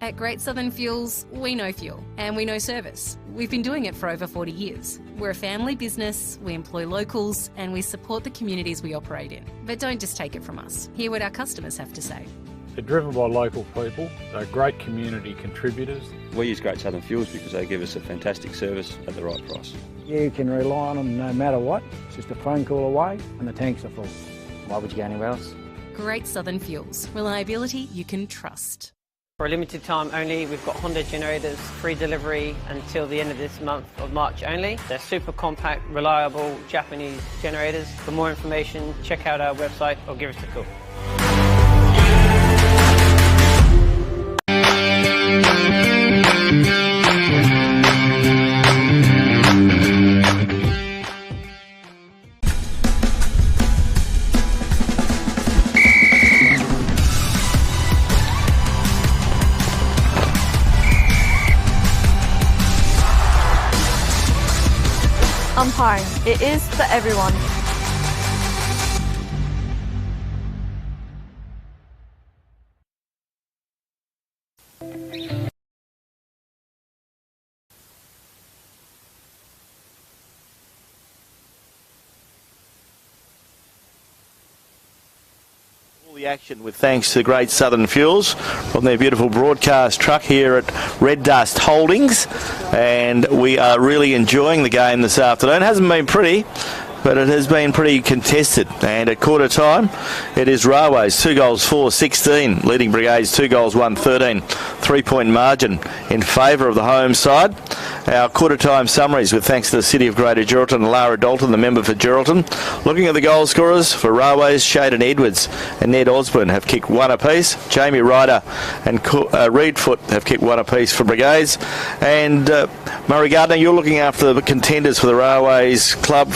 At Great Southern Fuels, we know fuel and we know service. We've been doing it for over 40 years. We're a family business, we employ locals and we support the communities we operate in. But don't just take it from us. Hear what our customers have to say. They're driven by local people, they're great community contributors. We use Great Southern Fuels because they give us a fantastic service at the right price. You can rely on them no matter what. It's just a phone call away and the tanks are full. Why would you go anywhere else? Great Southern Fuels. Reliability you can trust. For a limited time only, we've got Honda generators, free delivery until the end of this month of March only. They're super compact, reliable Japanese generators. For more information, check out our website or give us a call. Umpiring. It is for everyone. the action with thanks to Great Southern Fuels from their beautiful broadcast truck here at Red Dust Holdings, and we are really enjoying the game this afternoon. It hasn't been pretty, but it has been pretty contested, and at quarter time it is Railways 2 goals 4-16 leading Brigades 2 goals 1-13, 3-point margin in favour of the home side. Our quarter time summaries with thanks to the City of Greater Geraldton and Lara Dalton, the member for Geraldton. Looking at the goal scorers for Railways, Shaden Edwards and Ned Osborne have kicked one apiece. Jamie Ryder and Reed Foot have kicked one apiece for Brigades. And Murray Gardner, you're looking after the contenders for the Railways club,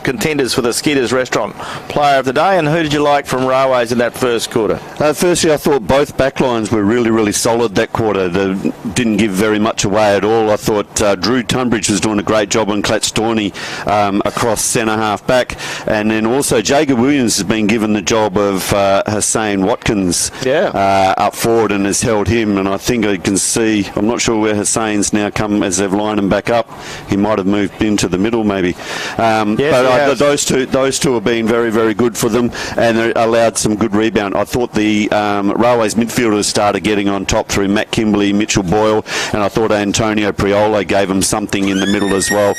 contenders for the Skidders Restaurant player of the day. And who did you like from Railways in that first quarter? Firstly, I thought both backlines were really solid that quarter. They didn't give very much away at all. I thought Drew Tunbridge was doing a great job on Clatstorney across centre half back, and then also Jacob Williams has been given the job of Hussein Watkins up forward and has held him, and I think I can see, I'm not sure where Hussein's now come as they've lined him back up. He might have moved into the middle maybe. Those two have been very good for them, and they allowed some good rebound. I thought the Railways midfielders started getting on top through Matt Kimberley, Mitchell Boyle, and I thought Antonio Priolo gave him something in the middle as well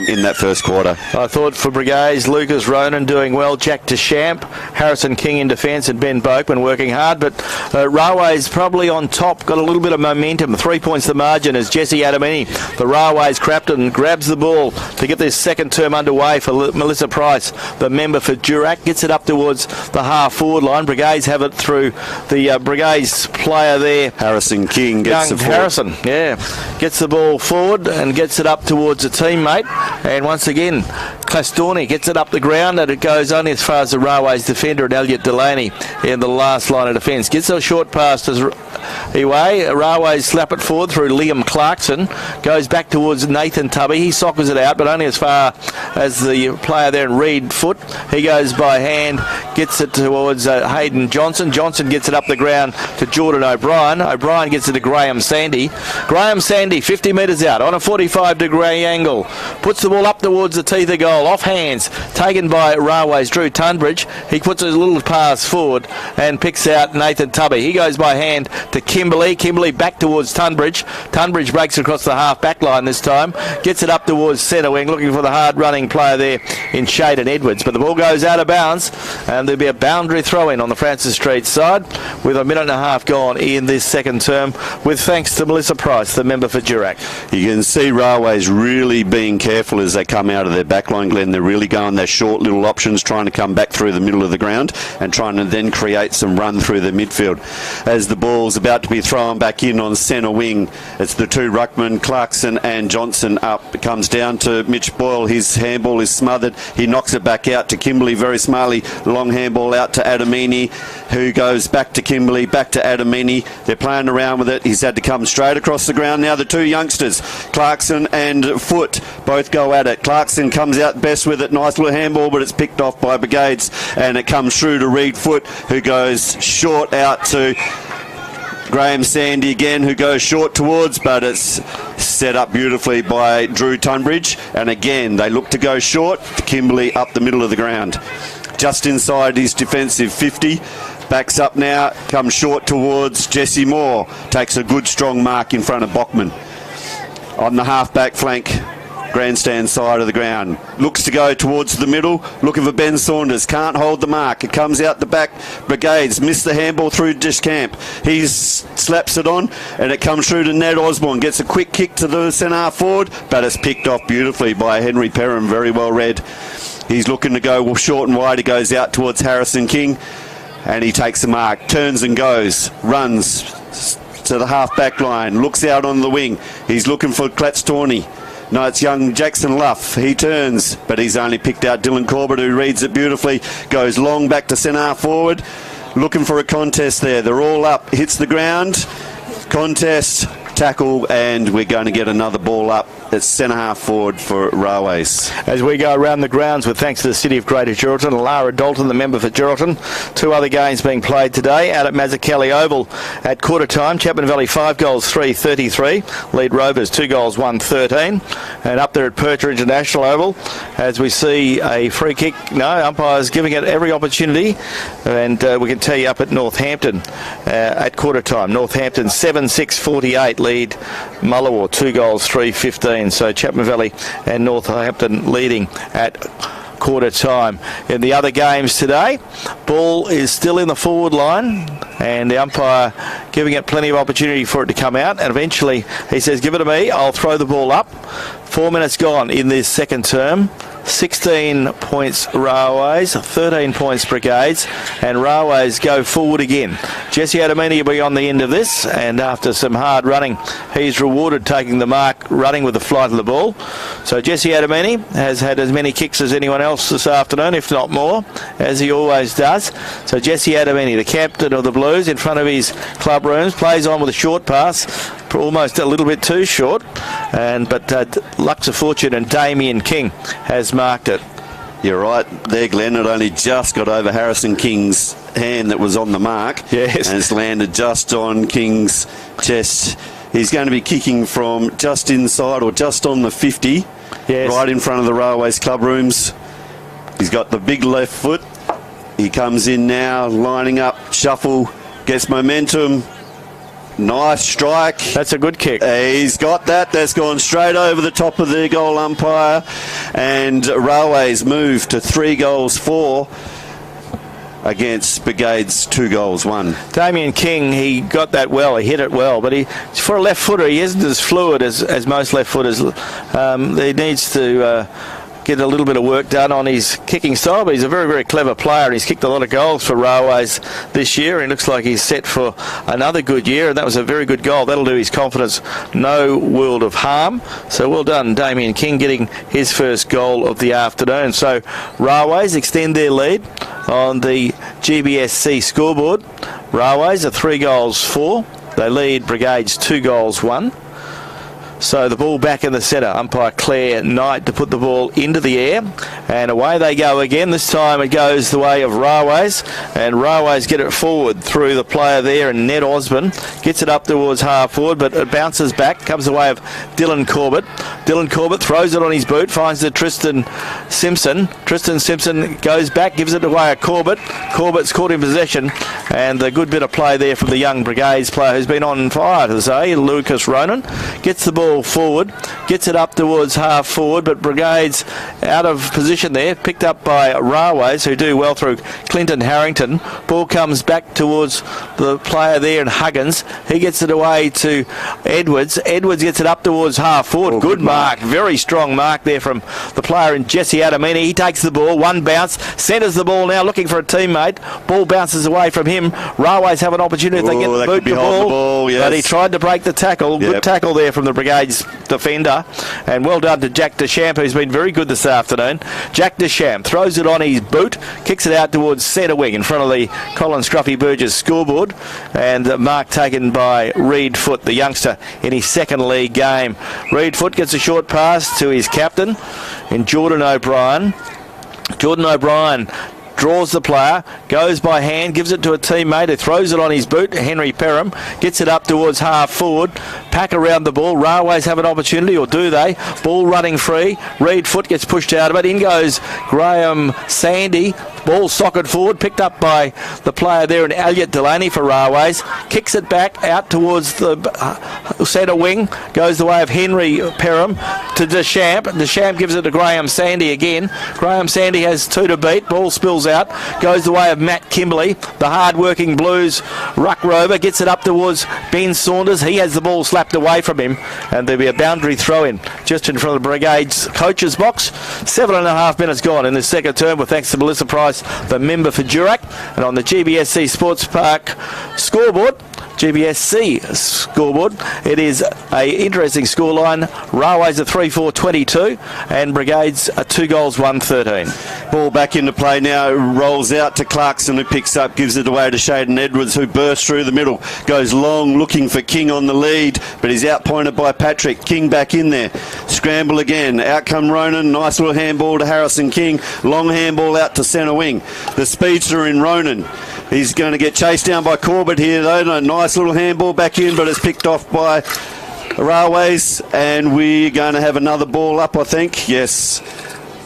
in that first quarter. I thought for Brigades, Lucas Ronan doing well, Jack DeChamp, Harrison King in defence, and Ben Boakman working hard, but Railways probably on top, got a little bit of momentum. 3 points the margin as Jesse Adamini, the Railways captain, grabs the ball to get this second term underway for Melissa Price, the member for Durack, gets it up towards the half forward line. Brigades have it through the Brigades player there, Harrison King gets young Harrison, gets the ball forward and gets it up towards a teammate, and once again Clatstorney gets it up the ground, and it goes only as far as the Railways defender and Elliot Delaney in the last line of defence. Gets a short pass to Iway. Railways slap it forward through Liam Clarkson, goes back towards Nathan Tubby. He soccers it out, but only as far as the player there in Reed Foot. He goes by hand, gets it towards Hayden Johnson. Johnson gets it up the ground to Jordan O'Brien. O'Brien gets it to Graham Sandy. Graham Sandy 50 metres out on a 45-degree angle. Puts the ball up towards the teeth of goal. Off hands. Taken by Railways. Drew Tunbridge. He puts a little pass forward and picks out Nathan Tubby. He goes by hand to Kimberley. Kimberley back towards Tunbridge. Tunbridge breaks across the half-back line this time. Gets it up towards centre wing, looking for the hard-running player there in Shaden Edwards. But the ball goes out of bounds, and there'll be a boundary throw-in on the Francis Street side with a minute and a half gone in this second term, with thanks to Melissa Price, the member for Durack. You can see Railways really being careful as they come out of their backline, Glenn. They're really going their short little options, trying to come back through the middle of the ground and trying to then create some run through the midfield. As the ball's about to be thrown back in on centre wing, it's the two ruckmen, Clarkson and Johnson up. It comes down to Mitch Boyle. His handball is smothered. He knocks it back out to Kimberley very smartly. Long handball out to Adamini, who goes back to Kimberley, back to Adamini. They're playing around with it. He's had to come straight across the ground. Now the two youngsters, Clarkson and Foot, both go at it. Clarkson comes out best with it. Nice little handball, but it's picked off by Brigades, and it comes through to Reed Foot, who goes short out to Graham Sandy again, who goes short towards, but it's set up beautifully by Drew Tunbridge, and again they look to go short to Kimberley up the middle of the ground, just inside his defensive 50. Backs up now, comes short towards Jesse Moore, takes a good strong mark in front of Bockman. On the half-back flank, grandstand side of the ground, looks to go towards the middle, looking for Ben Saunders, can't hold the mark. It comes out the back. Brigades missed the handball through Discamp. He slaps it on, and it comes through to Ned Osborne. Gets a quick kick to the centre forward, but it's picked off beautifully by Henry Perham. Very well read. He's looking to go short and wide. He goes out towards Harrison King, and he takes the mark, turns and goes, runs to the half-back line, looks out on the wing. He's looking for Clatstorney. No, it's young Jackson Luff. He turns, but he's only picked out Dylan Corbett, who reads it beautifully. Goes long back to centre forward, looking for a contest there. They're all up, hits the ground. Contest, tackle, and we're going to get another ball up It's centre half forward for Railways. As we go around the grounds with thanks to the City of Greater Geraldton, Lara Dalton, the member for Geraldton. 2 other games being played today out at Mazzucchelli Oval at quarter time. Chapman Valley 5 goals 3-33. Lead Rovers 2 goals 1-13. And up there at Percher International Oval, as we see a free kick. No, umpires giving it every opportunity. And we can tell you up at Northampton at quarter time. Northampton 7-6-48 lead Mullawar 2 goals 3-15. So Chapman Valley and Northampton leading at quarter time. In the other games today, ball is still in the forward line and the umpire giving it plenty of opportunity for it to come out, and eventually he says, give it to me, I'll throw the ball up. 4 minutes gone in this second term. 16 points Railways, 13 points Brigades, and Railways go forward again. Jesse Adamini will be on the end of this, and after some hard running, he's rewarded taking the mark, running with the flight of the ball. So Jesse Adamini has had as many kicks as anyone else this afternoon, if not more, as he always does. So Jesse Adamini, the captain of the Blues, in front of his club rooms, plays on with a short pass, almost a little bit too short, but Lux of Fortune and Damien King has marked it. You're right there, Glenn. It only just got over Harrison King's hand that was on the mark. Yes. And it's landed just on King's chest. He's going to be kicking from just inside or just on the 50, yes, right in front of the Railways club rooms. He's got the big left foot. He comes in now, lining up, shuffle, gets momentum. Nice strike. That's a good kick. He's got that. That's gone straight over the top of the goal umpire. And Railways move to 3 goals 4 against Brigades 2 goals 1. Damien King, he got that well. He hit it well. But for a left footer, he isn't as fluid as most left footers. He needs to get a little bit of work done on his kicking style, but he's a very, very clever player, and he's kicked a lot of goals for Railways this year, and it looks like he's set for another good year, and that was a very good goal. That'll do his confidence no world of harm. So well done, Damien King, getting his first goal of the afternoon. So Railways extend their lead on the GBSC scoreboard. Railways are 3 goals 4. They lead Brigades 2 goals 1. So the ball back in the centre. Umpire Claire Knight to put the ball into the air. And away they go again. This time it goes the way of Railways. And Railways get it forward through the player there. And Ned Osborne gets it up towards half forward. But it bounces back. Comes the way of Dylan Corbett. Dylan Corbett throws it on his boot. Finds the Tristan Simpson. Tristan Simpson goes back. Gives it away at Corbett. Corbett's caught in possession. And a good bit of play there from the young Brigades player who's been on fire to say. Lucas Ronan gets the ball forward, gets it up towards half forward, but Brigades out of position there, picked up by Railways, who do well through Clinton Harrington. Ball comes back towards the player there in Huggins. He gets it away to Edwards. Edwards gets it up towards half forward. Good mark. Very strong mark there from the player in Jesse Adamini. He takes the ball, one bounce, centres the ball now, looking for a teammate. Ball bounces away from him. Railways have an opportunity if they get the boot the ball, yes. But he tried to break the tackle. Yep. Good tackle there from the Brigades defender, and well done to Jack Deschamps, who's been very good this afternoon. Jack Deschamps throws it on his boot, kicks it out towards centre wing in front of the Colin Scruffy Burgess scoreboard, and the mark taken by Reed Foote, the youngster in his second league game. Reed Foote gets a short pass to his captain in Jordan O'Brien. Jordan O'Brien draws the player, goes by hand, gives it to a teammate who throws it on his boot, Henry Perham, gets it up towards half forward, pack around the ball. Railways have an opportunity, or do they? Ball running free. Reed Foote gets pushed out of it. In goes Graham Sandy. Ball socket forward, picked up by the player there in Elliot Delaney for Railways. Kicks it back out towards the centre wing. Goes the way of Henry Perham to Deschamps. Deschamps gives it to Graham Sandy again. Graham Sandy has 2 to beat. Ball spills out. Goes the way of Matt Kimberley, the hard-working Blues ruck rover. Gets it up towards Ben Saunders. He has the ball slapped away from him, and there'll be a boundary throw-in just in front of the Brigades coach's box. 7.5 minutes gone in the second term, with thanks to Melissa Price, the member for Durack. And on the GBSC Sports Park scoreboard, GBSC scoreboard, it is a interesting scoreline. Railways are 3-4-22 and Brigades are 2 goals 1-13. Ball back into play now, rolls out to Clarkson, who picks up, gives it away to Shaden Edwards, who bursts through the middle, goes long looking for King on the lead, but he's outpointed by Patrick. King back in there, scramble again. Out come Ronan. Nice little handball to Harrison King. Long handball out to centre wing. The speedster in Ronan. He's going to get chased down by Corbett here, though. Nice little handball back in, but it's picked off by Railways. And we're going to have another ball up, I think. Yes.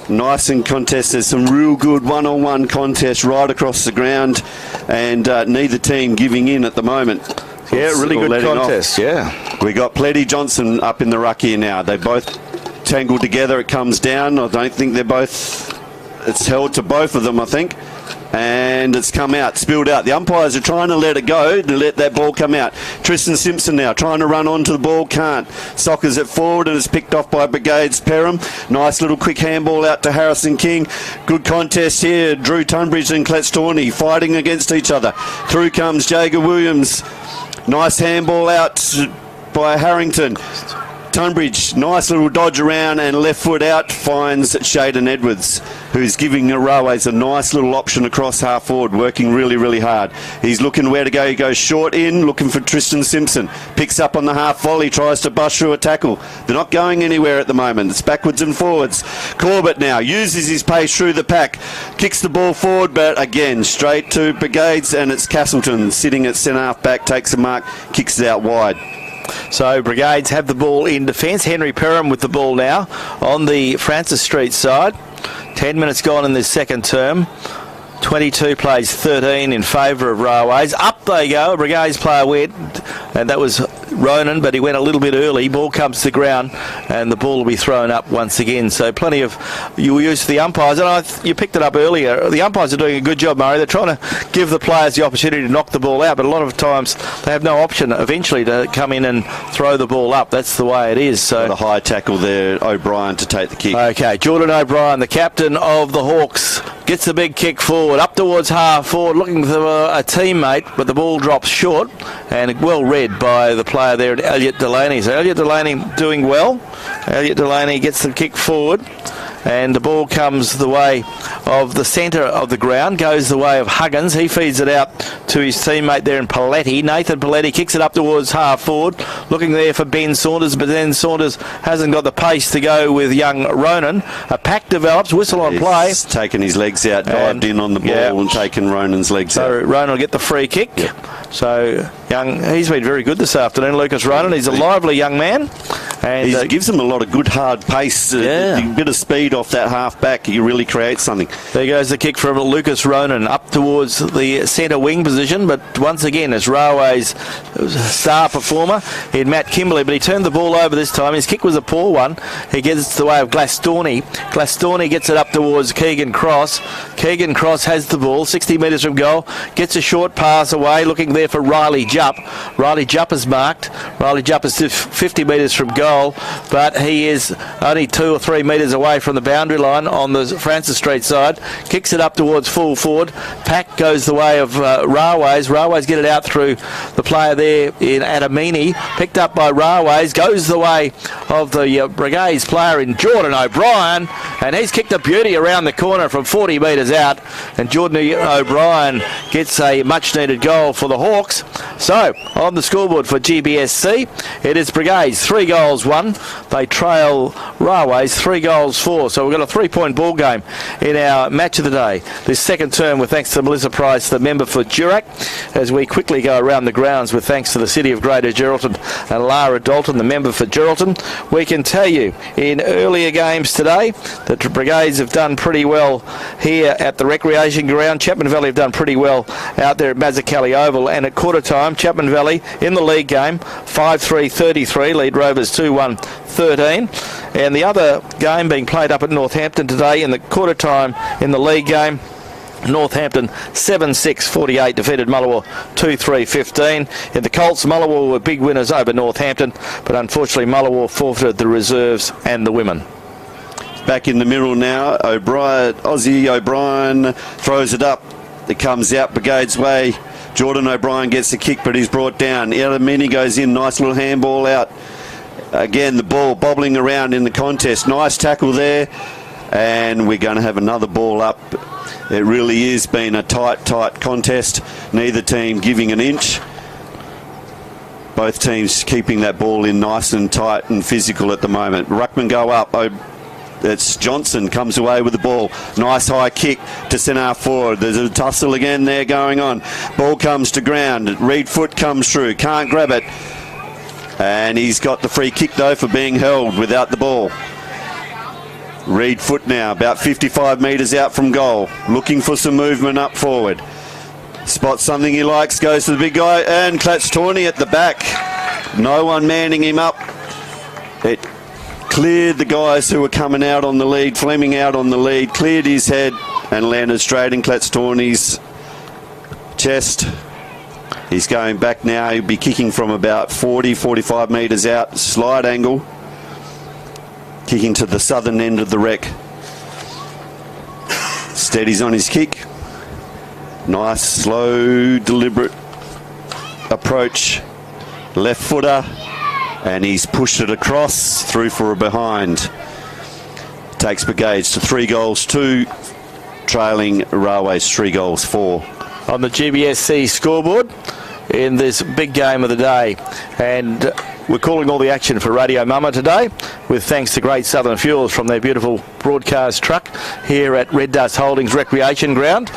Nice in contest. There's some real good one-on-one contest right across the ground. And neither team giving in at the moment. Yeah, really good contest, yeah. We got Pletty Johnson up in the ruck here now. They both tangled together. It comes down. I don't think they're both... It's held to both of them, I think. And it's come out, spilled out. The umpires are trying to let it go, to let that ball come out. Tristan Simpson now trying to run onto the ball, can't. Sockers it forward and it's picked off by Brigades Perham. Nice little quick handball out to Harrison King. Good contest here. Drew Tunbridge and Cletstorney fighting against each other. Through comes Jager Williams. Nice handball out by Harrington. Tunbridge, nice little dodge around and left foot out, finds Shaden Edwards, who's giving the Railways a nice little option across half forward, working really, really hard. He's looking where to go. He goes short in, looking for Tristan Simpson. Picks up on the half volley, tries to bust through a tackle. They're not going anywhere at the moment. It's backwards and forwards. Corbett now uses his pace through the pack, kicks the ball forward, but again, straight to Brigades, and it's Castleton sitting at centre half back, takes a mark, kicks it out wide. So Brigades have the ball in defence. Henry Perham with the ball now on the Francis Street side. 10 minutes gone in this second term. 22 plays 13 in favour of Railways. Up they go. A Brigades player went, and that was Ronan, but he went a little bit early. Ball comes to the ground, and the ball will be thrown up once again. So plenty of use for the umpires. And you picked it up earlier. The umpires are doing a good job, Murray. They're trying to give the players the opportunity to knock the ball out, but a lot of times they have no option eventually to come in and throw the ball up. That's the way it is. So the high tackle there, O'Brien to take the kick. Okay, Jordan O'Brien, the captain of the Hawks, gets the big kick forward, up towards half forward, looking for a teammate, but the ball drops short, and well read by the player there, Elliot Delaney. So Elliot Delaney doing well. Elliot Delaney gets the kick forward, and the ball comes the way of the centre of the ground, goes the way of Huggins. He feeds it out to his teammate there in Paletti. Nathan Paletti kicks it up towards half forward, looking there for Ben Saunders, but then Saunders hasn't got the pace to go with young Ronan. A pack develops, whistle on play. He's taken his legs out, dived in on the ball and taken Ronan's legs out. So Ronan will get the free kick. So he's been very good this afternoon, Lucas Ronan. He's a lively young man. And he gives them a lot of good hard pace, a bit of speed off that half back. He really creates something. There goes the kick from Lucas Ronan up towards the centre wing position, but once again it's Railways' star performer in Matt Kimberley, but he turned the ball over this time. His kick was a poor one. He gets the way of Glastorney. Glastorney gets it up towards Keegan Cross. Keegan Cross has the ball 60 metres from goal, gets a short pass away, looking there for Riley Jupp. Riley Jupp is marked. Riley Jupp is 50 metres from goal, but he is only 2 or 3 metres away from the boundary line on the Francis Street side. Kicks it up towards full forward. Pack goes the way of Railways. Railways get it out through the player there in Adamini. Picked up by Railways. Goes the way of the Brigades player in Jordan O'Brien. And he's kicked a beauty around the corner from 40 metres out. And Jordan O'Brien gets a much-needed goal for the Hawks. So, on the scoreboard for GBSC, it is Brigades 3 goals 1. They trail Railways 3 goals 4. So we've got a 3-point ball game in our match of the day. This second term with thanks to Melissa Price, the member for Durack, as we quickly go around the grounds with thanks to the City of Greater Geraldton and Lara Dalton, the member for Geraldton. We can tell you in earlier games today that the Brigades have done pretty well here at the Recreation Ground. Chapman Valley have done pretty well out there at Mazzucchelli Oval, and at quarter time Chapman Valley in the league game 5-3-33 lead Rovers 2-1-13. And the other game being played up at Northampton today in the quarter time in the league game, Northampton 7-6-48 defeated Mullawa 2-3-15. In the Colts, Mullawa were big winners over Northampton, but unfortunately Mullawa forfeited the reserves and the women. Back in the middle now, Aussie O'Brien throws it up. It comes out Brigades' way. Jordan O'Brien gets the kick, but he's brought down. Elamini goes in, nice little handball out. Again, the ball bobbling around in the contest. Nice tackle there. And we're going to have another ball up. It really is been a tight contest. Neither team giving an inch. Both teams keeping that ball in nice and tight and physical at the moment. Ruckman go up. It's Johnson comes away with the ball. Nice high kick to centre forward. There's a tussle again there going on. Ball comes to ground. Reed Foot comes through. Can't grab it. And he's got the free kick though for being held without the ball. Reed Foot now about 55 metres out from goal. Looking for some movement up forward. Spots something he likes. Goes to the big guy. And Clatz-Tawney at the back. No one manning him up. It cleared the guys who were coming out on the lead. Fleming out on the lead, cleared his head and landed straight in Clatz-Tawney's chest. He's going back now. He'll be kicking from about 45 metres out, slide angle, kicking to the southern end of the wreck. Steadies on his kick. Nice, slow, deliberate approach. Left footer. And he's pushed it across, through for a behind. Takes Brigades to 3-2, trailing Railways 3-4. On the GBSC scoreboard in this big game of the day. And we're calling all the action for Radio Mama today, with thanks to Great Southern Fuels from their beautiful broadcast truck here at Red Dust Holdings Recreation Ground.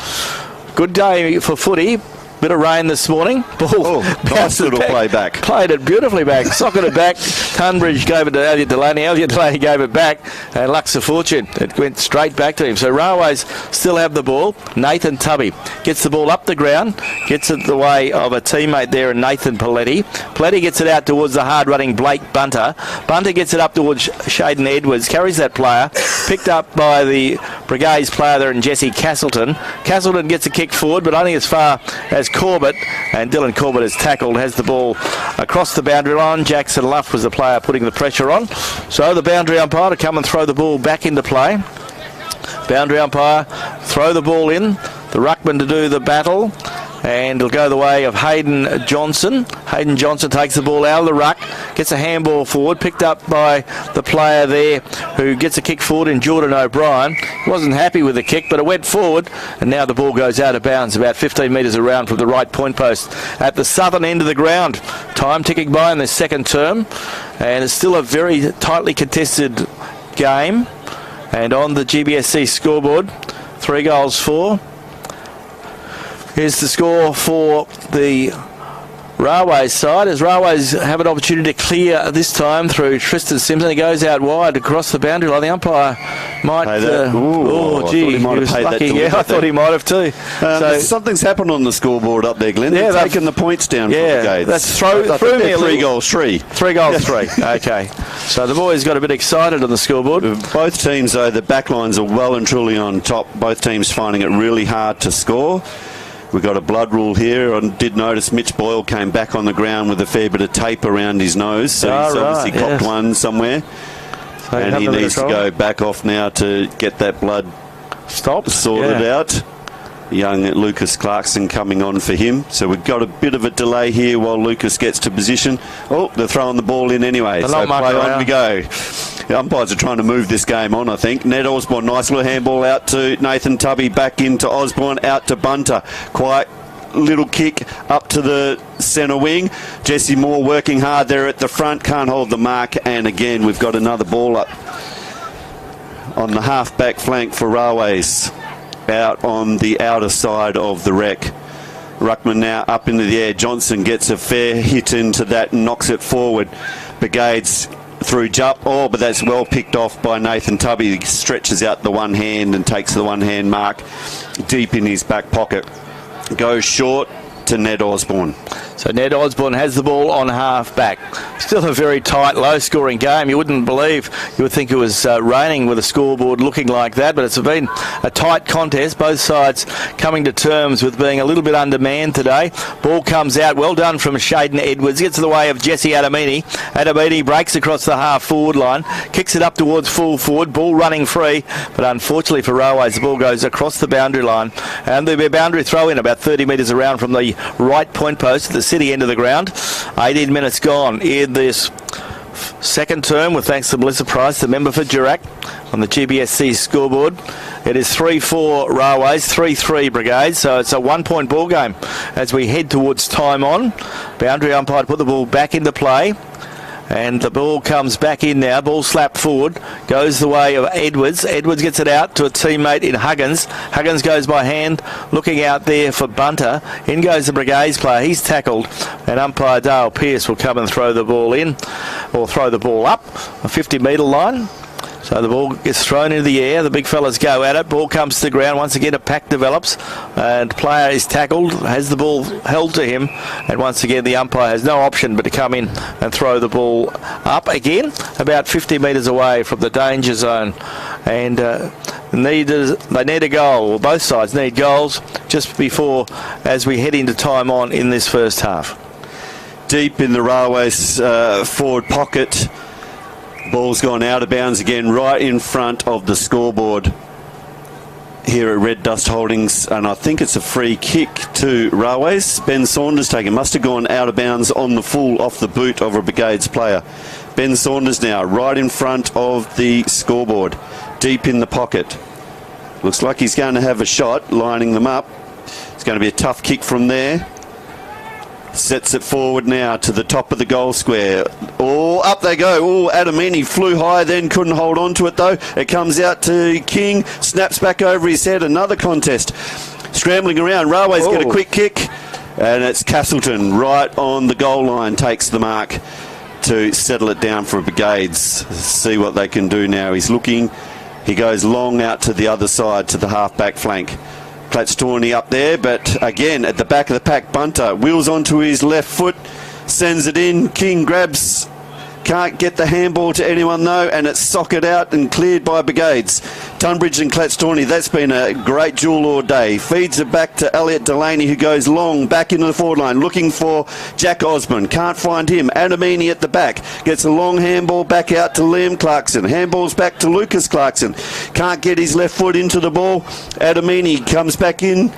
Good day for footy. Bit of rain this morning. Ball nice little play back. Played it beautifully back. Socketed it back. Tunbridge gave it to Elliot Delaney. Elliot Delaney gave it back. And Lux of Fortune. It went straight back to him. So Railways still have the ball. Nathan Tubby gets the ball up the ground. Gets it the way of a teammate there, Nathan Paletti. Paletti gets it out towards the hard-running Blake Bunter. Bunter gets it up towards Shaden Edwards. Carries that player. Picked up by the Brigades player there in Jesse Castleton. Castleton gets a kick forward, but only as far as Corbett, and Dylan Corbett is tackled, has the ball across the boundary line. Jackson Luff was the player putting the pressure on. So the boundary umpire to come and throw the ball back into play. Boundary umpire, throw the ball in. The ruckman to do the battle. And it'll go the way of Hayden Johnson. Hayden Johnson takes the ball out of the ruck, gets a handball forward, picked up by the player there who gets a kick forward in Jordan O'Brien. Wasn't happy with the kick, but it went forward, and now the ball goes out of bounds about 15 metres around from the right point post at the southern end of the ground. Time ticking by in the second term, and it's still a very tightly contested game. And on the GBSC scoreboard, 3-4. Here's the score for the Railways side, as Railways have an opportunity to clear this time through Tristan Simpson. He goes out wide across the boundary line. The umpire might... he was lucky. Yeah, I thought he might have too. So something's happened on the scoreboard up there, Glenn. Yeah, they've taken the points down for Brigades. That's through me a little. 3-3. 3-3. Okay. So the boys got a bit excited on the scoreboard. Both teams, though, the backlines are well and truly on top. Both teams finding it really hard to score. We've got a blood rule here. I did notice Mitch Boyle came back on the ground with a fair bit of tape around his nose, so he's obviously copped one somewhere. So and he needs to go back off now to get that blood sorted out. Young Lucas Clarkson coming on for him. So we've got a bit of a delay here while Lucas gets to position. Oh, they're throwing the ball in anyway. So play on we go. The umpires are trying to move this game on, I think. Ned Osborne, nice little handball out to Nathan Tubby, back into Osborne, out to Bunter. Quiet little kick up to the centre wing. Jesse Moore working hard there at the front, can't hold the mark, and again we've got another ball up on the half-back flank for Railways, out on the outer side of the wreck. Ruckman now up into the air. Johnson gets a fair hit into that and knocks it forward. Brigades through Jupp. Oh, but that's well picked off by Nathan Tubby. He stretches out the one hand and takes the one-hand mark deep in his back pocket. Goes short to Ned Osborne. So Ned Osborne has the ball on half-back. Still a very tight, low-scoring game. You wouldn't believe, you would think it was raining with a scoreboard looking like that, but it's been a tight contest. Both sides coming to terms with being a little bit undermanned today. Ball comes out, well done from Shaden Edwards. Gets in the way of Jesse Adamini. Adamini breaks across the half-forward line, kicks it up towards full forward. Ball running free, but unfortunately for Railways, the ball goes across the boundary line. And there'll be a boundary throw-in about 30 metres around from the right point post at the city end of the ground. 18 minutes gone in this second term with thanks to Melissa Price, the member for Durack, on the GBSC scoreboard. It is 3-4 Railways, 3-3 Brigades, so it's a 1-point ball game as we head towards time on. Boundary umpire to put the ball back into play. And the ball comes back in now. Ball slapped forward. Goes the way of Edwards. Edwards gets it out to a teammate in Huggins. Huggins goes by hand. Looking out there for Bunter. In goes the Brigades player. He's tackled. And umpire Dale Pearce will come and throw the ball in. Or throw the ball up. A 50-metre line. So the ball gets thrown into the air. The big fellas go at it. Ball comes to the ground. Once again, a pack develops. And player is tackled. Has the ball held to him. And once again, the umpire has no option but to come in and throw the ball up again. About 50 metres away from the danger zone. And they need a goal. Well, both sides need goals just before as we head into time on in this first half. Deep in the Railways forward pocket. Ball's gone out of bounds again, right in front of the scoreboard here at Red Dust Holdings, and I think it's a free kick to Railways. Ben Saunders taken, must have gone out of bounds on the full off the boot of a Brigades player. Ben Saunders now right in front of the scoreboard, deep in the pocket. Looks like he's going to have a shot, lining them up. It's going to be a tough kick from there. Sets it forward now to the top of the goal square. Oh, up they go. Oh, Adamini flew high then, couldn't hold on to it though. It comes out to King, snaps back over his head. Another contest. Scrambling around. Railways get a quick kick. And it's Castleton right on the goal line, takes the mark to settle it down for Brigades. See what they can do now. He's looking. He goes long out to the other side, to the half-back flank. Plattstorney up there, but again at the back of the pack, Bunter wheels onto his left foot, sends it in. King grabs, can't get the handball to anyone though, and it's socket out and cleared by Brigades. Tunbridge and Plattstorney, that's been a great duel all day. Feeds it back to Elliot Delaney, who goes long back into the forward line looking for Jack Osborne. Can't find him. Adamini at the back gets a long handball back out to Liam Clarkson. Handballs back to Lucas Clarkson. Can't get his left foot into the ball. Adamini comes back in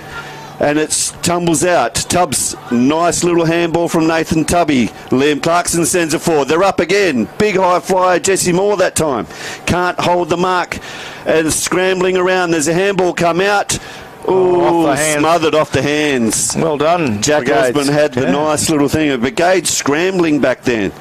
and it tumbles out. Tubbs, nice little handball from Nathan Tubby. Liam Clarkson sends it forward. They're up again. Big high flyer, Jesse Moore that time. Can't hold the mark and scrambling around. There's a handball come out. Oh, smothered off the hands. Well done, Jack Brigades. Osborne had the nice little thing. Brigades scrambling back then.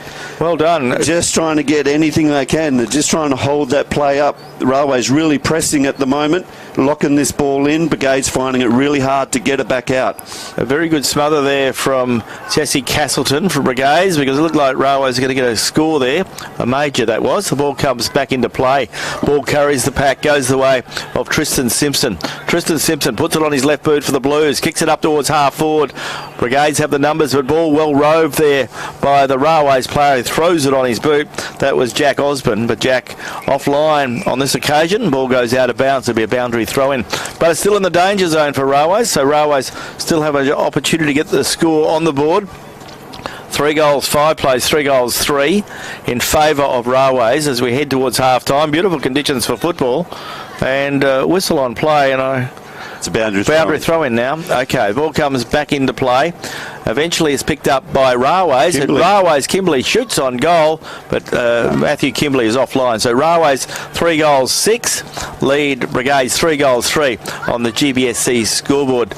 Well done. Just trying to get anything they can. They're just trying to hold that play up. The Railways really pressing at the moment, locking this ball in. Brigades finding it really hard to get it back out. A very good smother there from Jesse Castleton for Brigades, because it looked like Railways are going to get a score there. A major that was. The ball comes back into play. Ball carries the pack, goes the way of Tristan Simpson. Tristan Simpson puts it on his left boot for the Blues, kicks it up towards half forward. Brigades have the numbers, but ball well roved there by the Railways player who throws it on his boot. That was Jack Osborne, but Jack offline on this occasion. Ball goes out of bounds. It'll be a boundary throw in, but it's still in the danger zone for Railways, so Railways still have an opportunity to get the score on the board. 3 goals, 5 plays, 3 goals, 3 in favour of Railways as we head towards half time. Beautiful conditions for football, and whistle on play, and it's a boundary throw in now. Okay, the ball comes back into play. Eventually it's picked up by Railways. Kimberley. And Railways, Kimberley shoots on goal, but Matthew Kimberley is offline. So Railways 3 goals, 6. Lead Brigades 3 goals, 3 on the GBSC scoreboard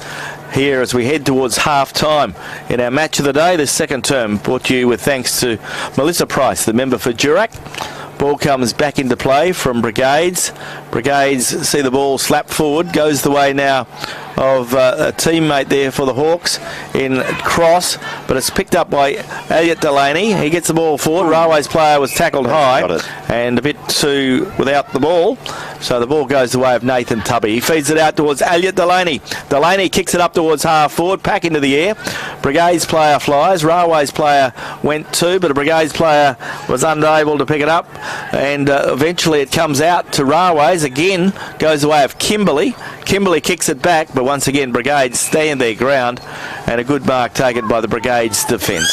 here as we head towards half-time in our match of the day, this second term, brought to you with thanks to Melissa Price, the member for Durack. Ball comes back into play from Brigades. Brigades see the ball slap forward, goes the way now of a teammate there for the Hawks in Cross, but it's picked up by Elliot Delaney. He gets the ball forward. Railways player was tackled high and a bit too without the ball, so the ball goes the way of Nathan Tubby. He feeds it out towards Elliot Delaney. Delaney kicks it up towards half forward, pack into the air. Brigades player flies. Railways player went too, but a Brigades player was unable to pick it up, and eventually it comes out to Railways. Again goes the way of Kimberley. Kimberley kicks it back, but once again Brigades stand their ground, and a good mark taken by the Brigades defence.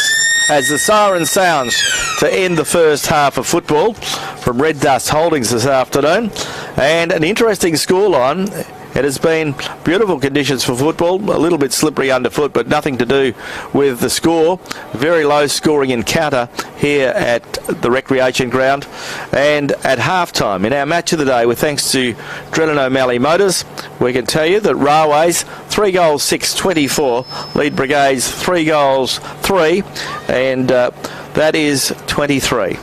As the siren sounds to end the first half of football from Red Dust Holdings this afternoon, and an interesting scoreline It has been beautiful conditions for football, a little bit slippery underfoot, but nothing to do with the score. Very low scoring encounter here at the recreation ground. And at half-time, in our match of the day, with thanks to Drennan O'Malley Motors, we can tell you that Railways 3 goals 6-24, lead Brigades 3 goals 3, and that is 23.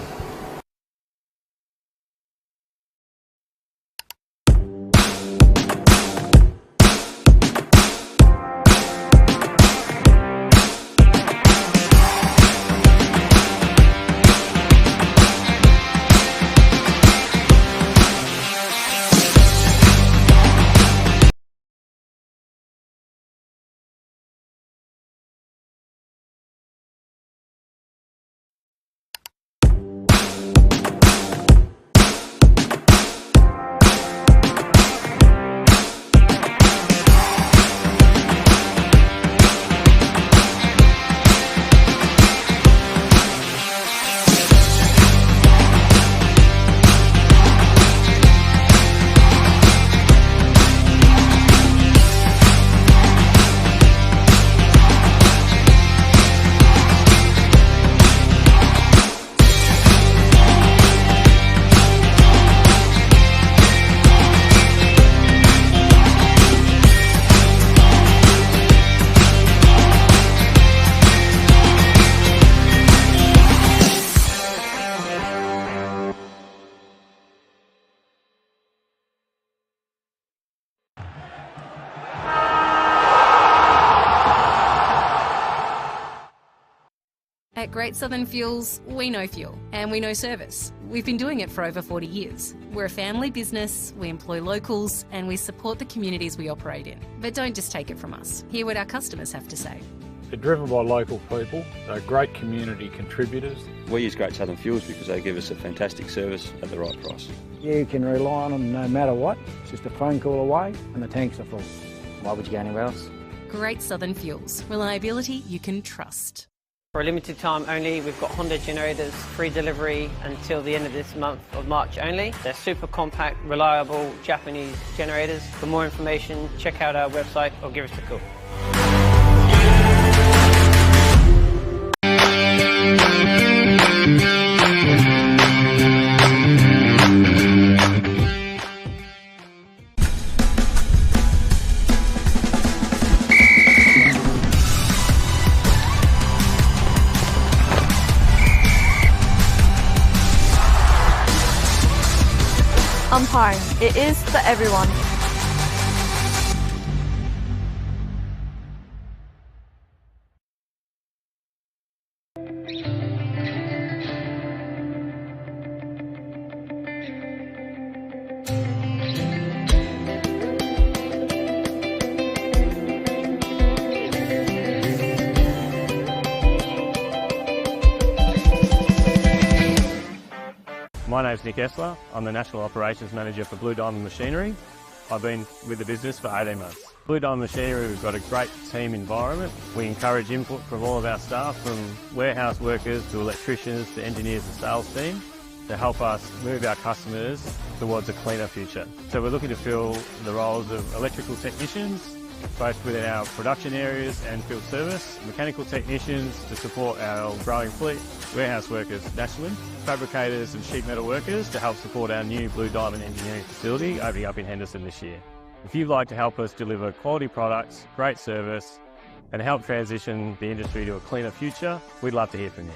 At Great Southern Fuels, we know fuel and we know service. We've been doing it for over 40 years. We're a family business, we employ locals and we support the communities we operate in. But don't just take it from us. Hear what our customers have to say. They're driven by local people. They're great community contributors. We use Great Southern Fuels because they give us a fantastic service at the right price. You can rely on them no matter what. It's just a phone call away and the tanks are full. Why would you go anywhere else? Great Southern Fuels. Reliability you can trust. For a limited time only, we've got Honda generators, free delivery until the end of this month of March only. They're super compact, reliable Japanese generators. For more information, check out our website or give us a call. Umpiring. It is for everyone. My name's Nick Essler. I'm the National Operations Manager for Blue Diamond Machinery. I've been with the business for 18 months. Blue Diamond Machinery, we've got a great team environment. We encourage input from all of our staff, from warehouse workers to electricians to engineers and sales team, to help us move our customers towards a cleaner future. So we're looking to fill the roles of electrical technicians, both within our production areas and field service, mechanical technicians to support our growing fleet, warehouse workers nationally, fabricators and sheet metal workers to help support our new Blue Diamond engineering facility opening up in Henderson this year. If you'd like to help us deliver quality products, great service and help transition the industry to a cleaner future, we'd love to hear from you.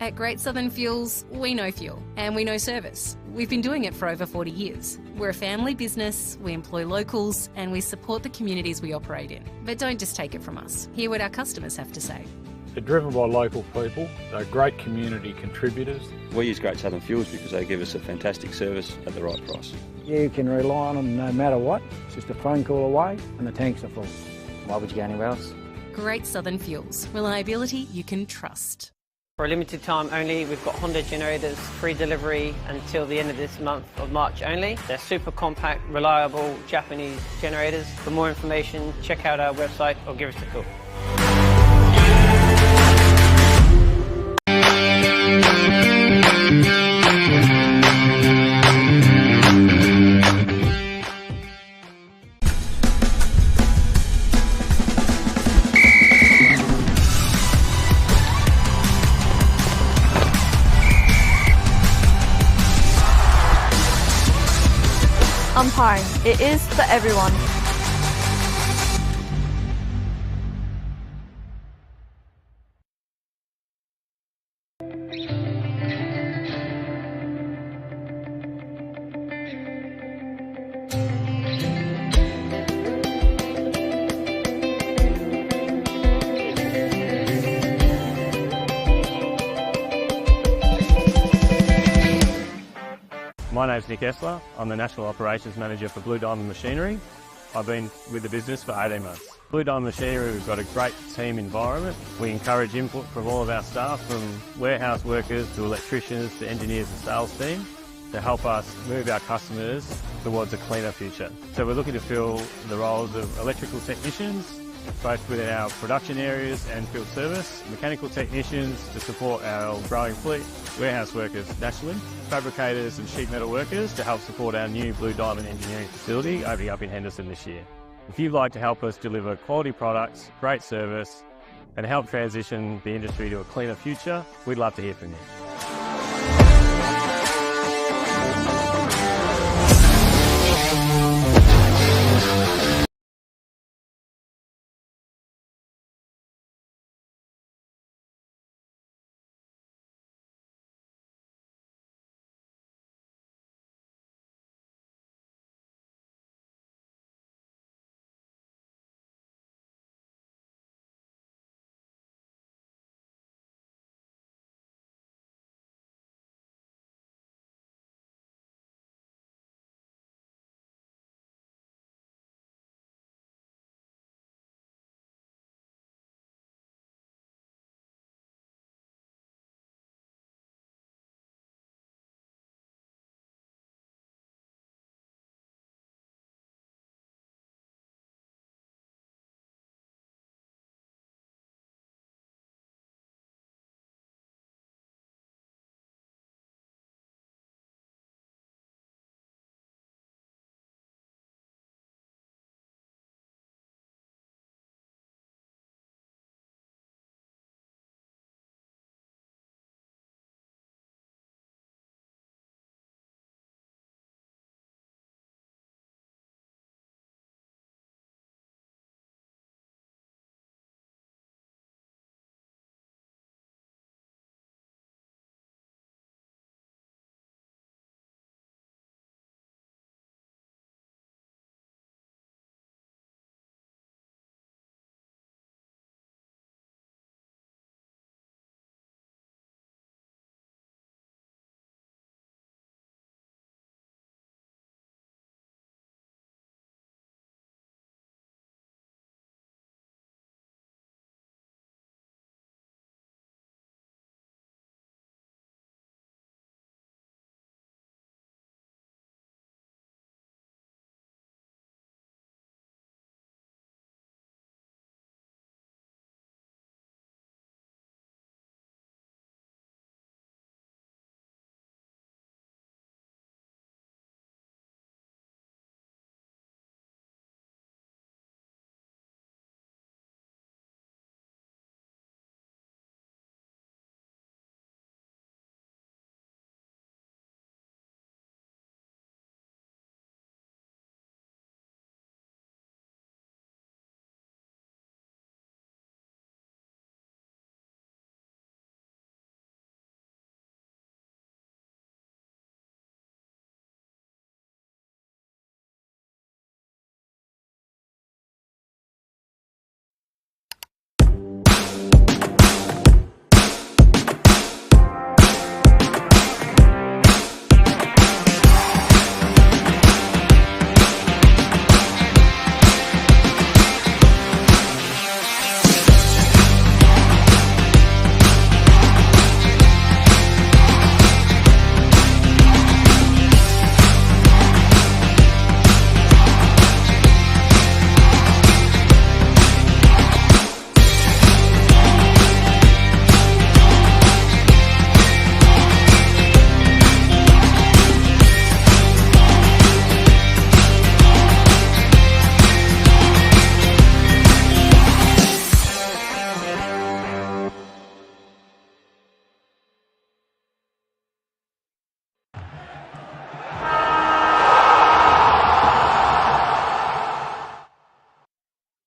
At Great Southern Fuels, we know fuel and we know service. We've been doing it for over 40 years. We're a family business, we employ locals and we support the communities we operate in. But don't just take it from us. Hear what our customers have to say. They're driven by local people. They're great community contributors. We use Great Southern Fuels because they give us a fantastic service at the right price. You can rely on them no matter what. It's just a phone call away and the tanks are full. Why would you go anywhere else? Great Southern Fuels. Reliability you can trust. For a limited time only, we've got Honda generators, free delivery until the end of this month of March only. They're super compact, reliable Japanese generators. For more information, check out our website or give us a call. Umpiring. It is for everyone. My name's Nick Essler. I'm the National Operations Manager for Blue Diamond Machinery. I've been with the business for 18 months. Blue Diamond Machinery, we've got a great team environment. We encourage input from all of our staff, from warehouse workers to electricians to engineers and sales team, to help us move our customers towards a cleaner future. So we're looking to fill the roles of electrical technicians, both within our production areas and field service, mechanical technicians to support our growing fleet, warehouse workers nationally, fabricators and sheet metal workers to help support our new Blue Diamond engineering facility opening up in Henderson this year. If you'd like to help us deliver quality products, great service and help transition the industry to a cleaner future, we'd love to hear from you.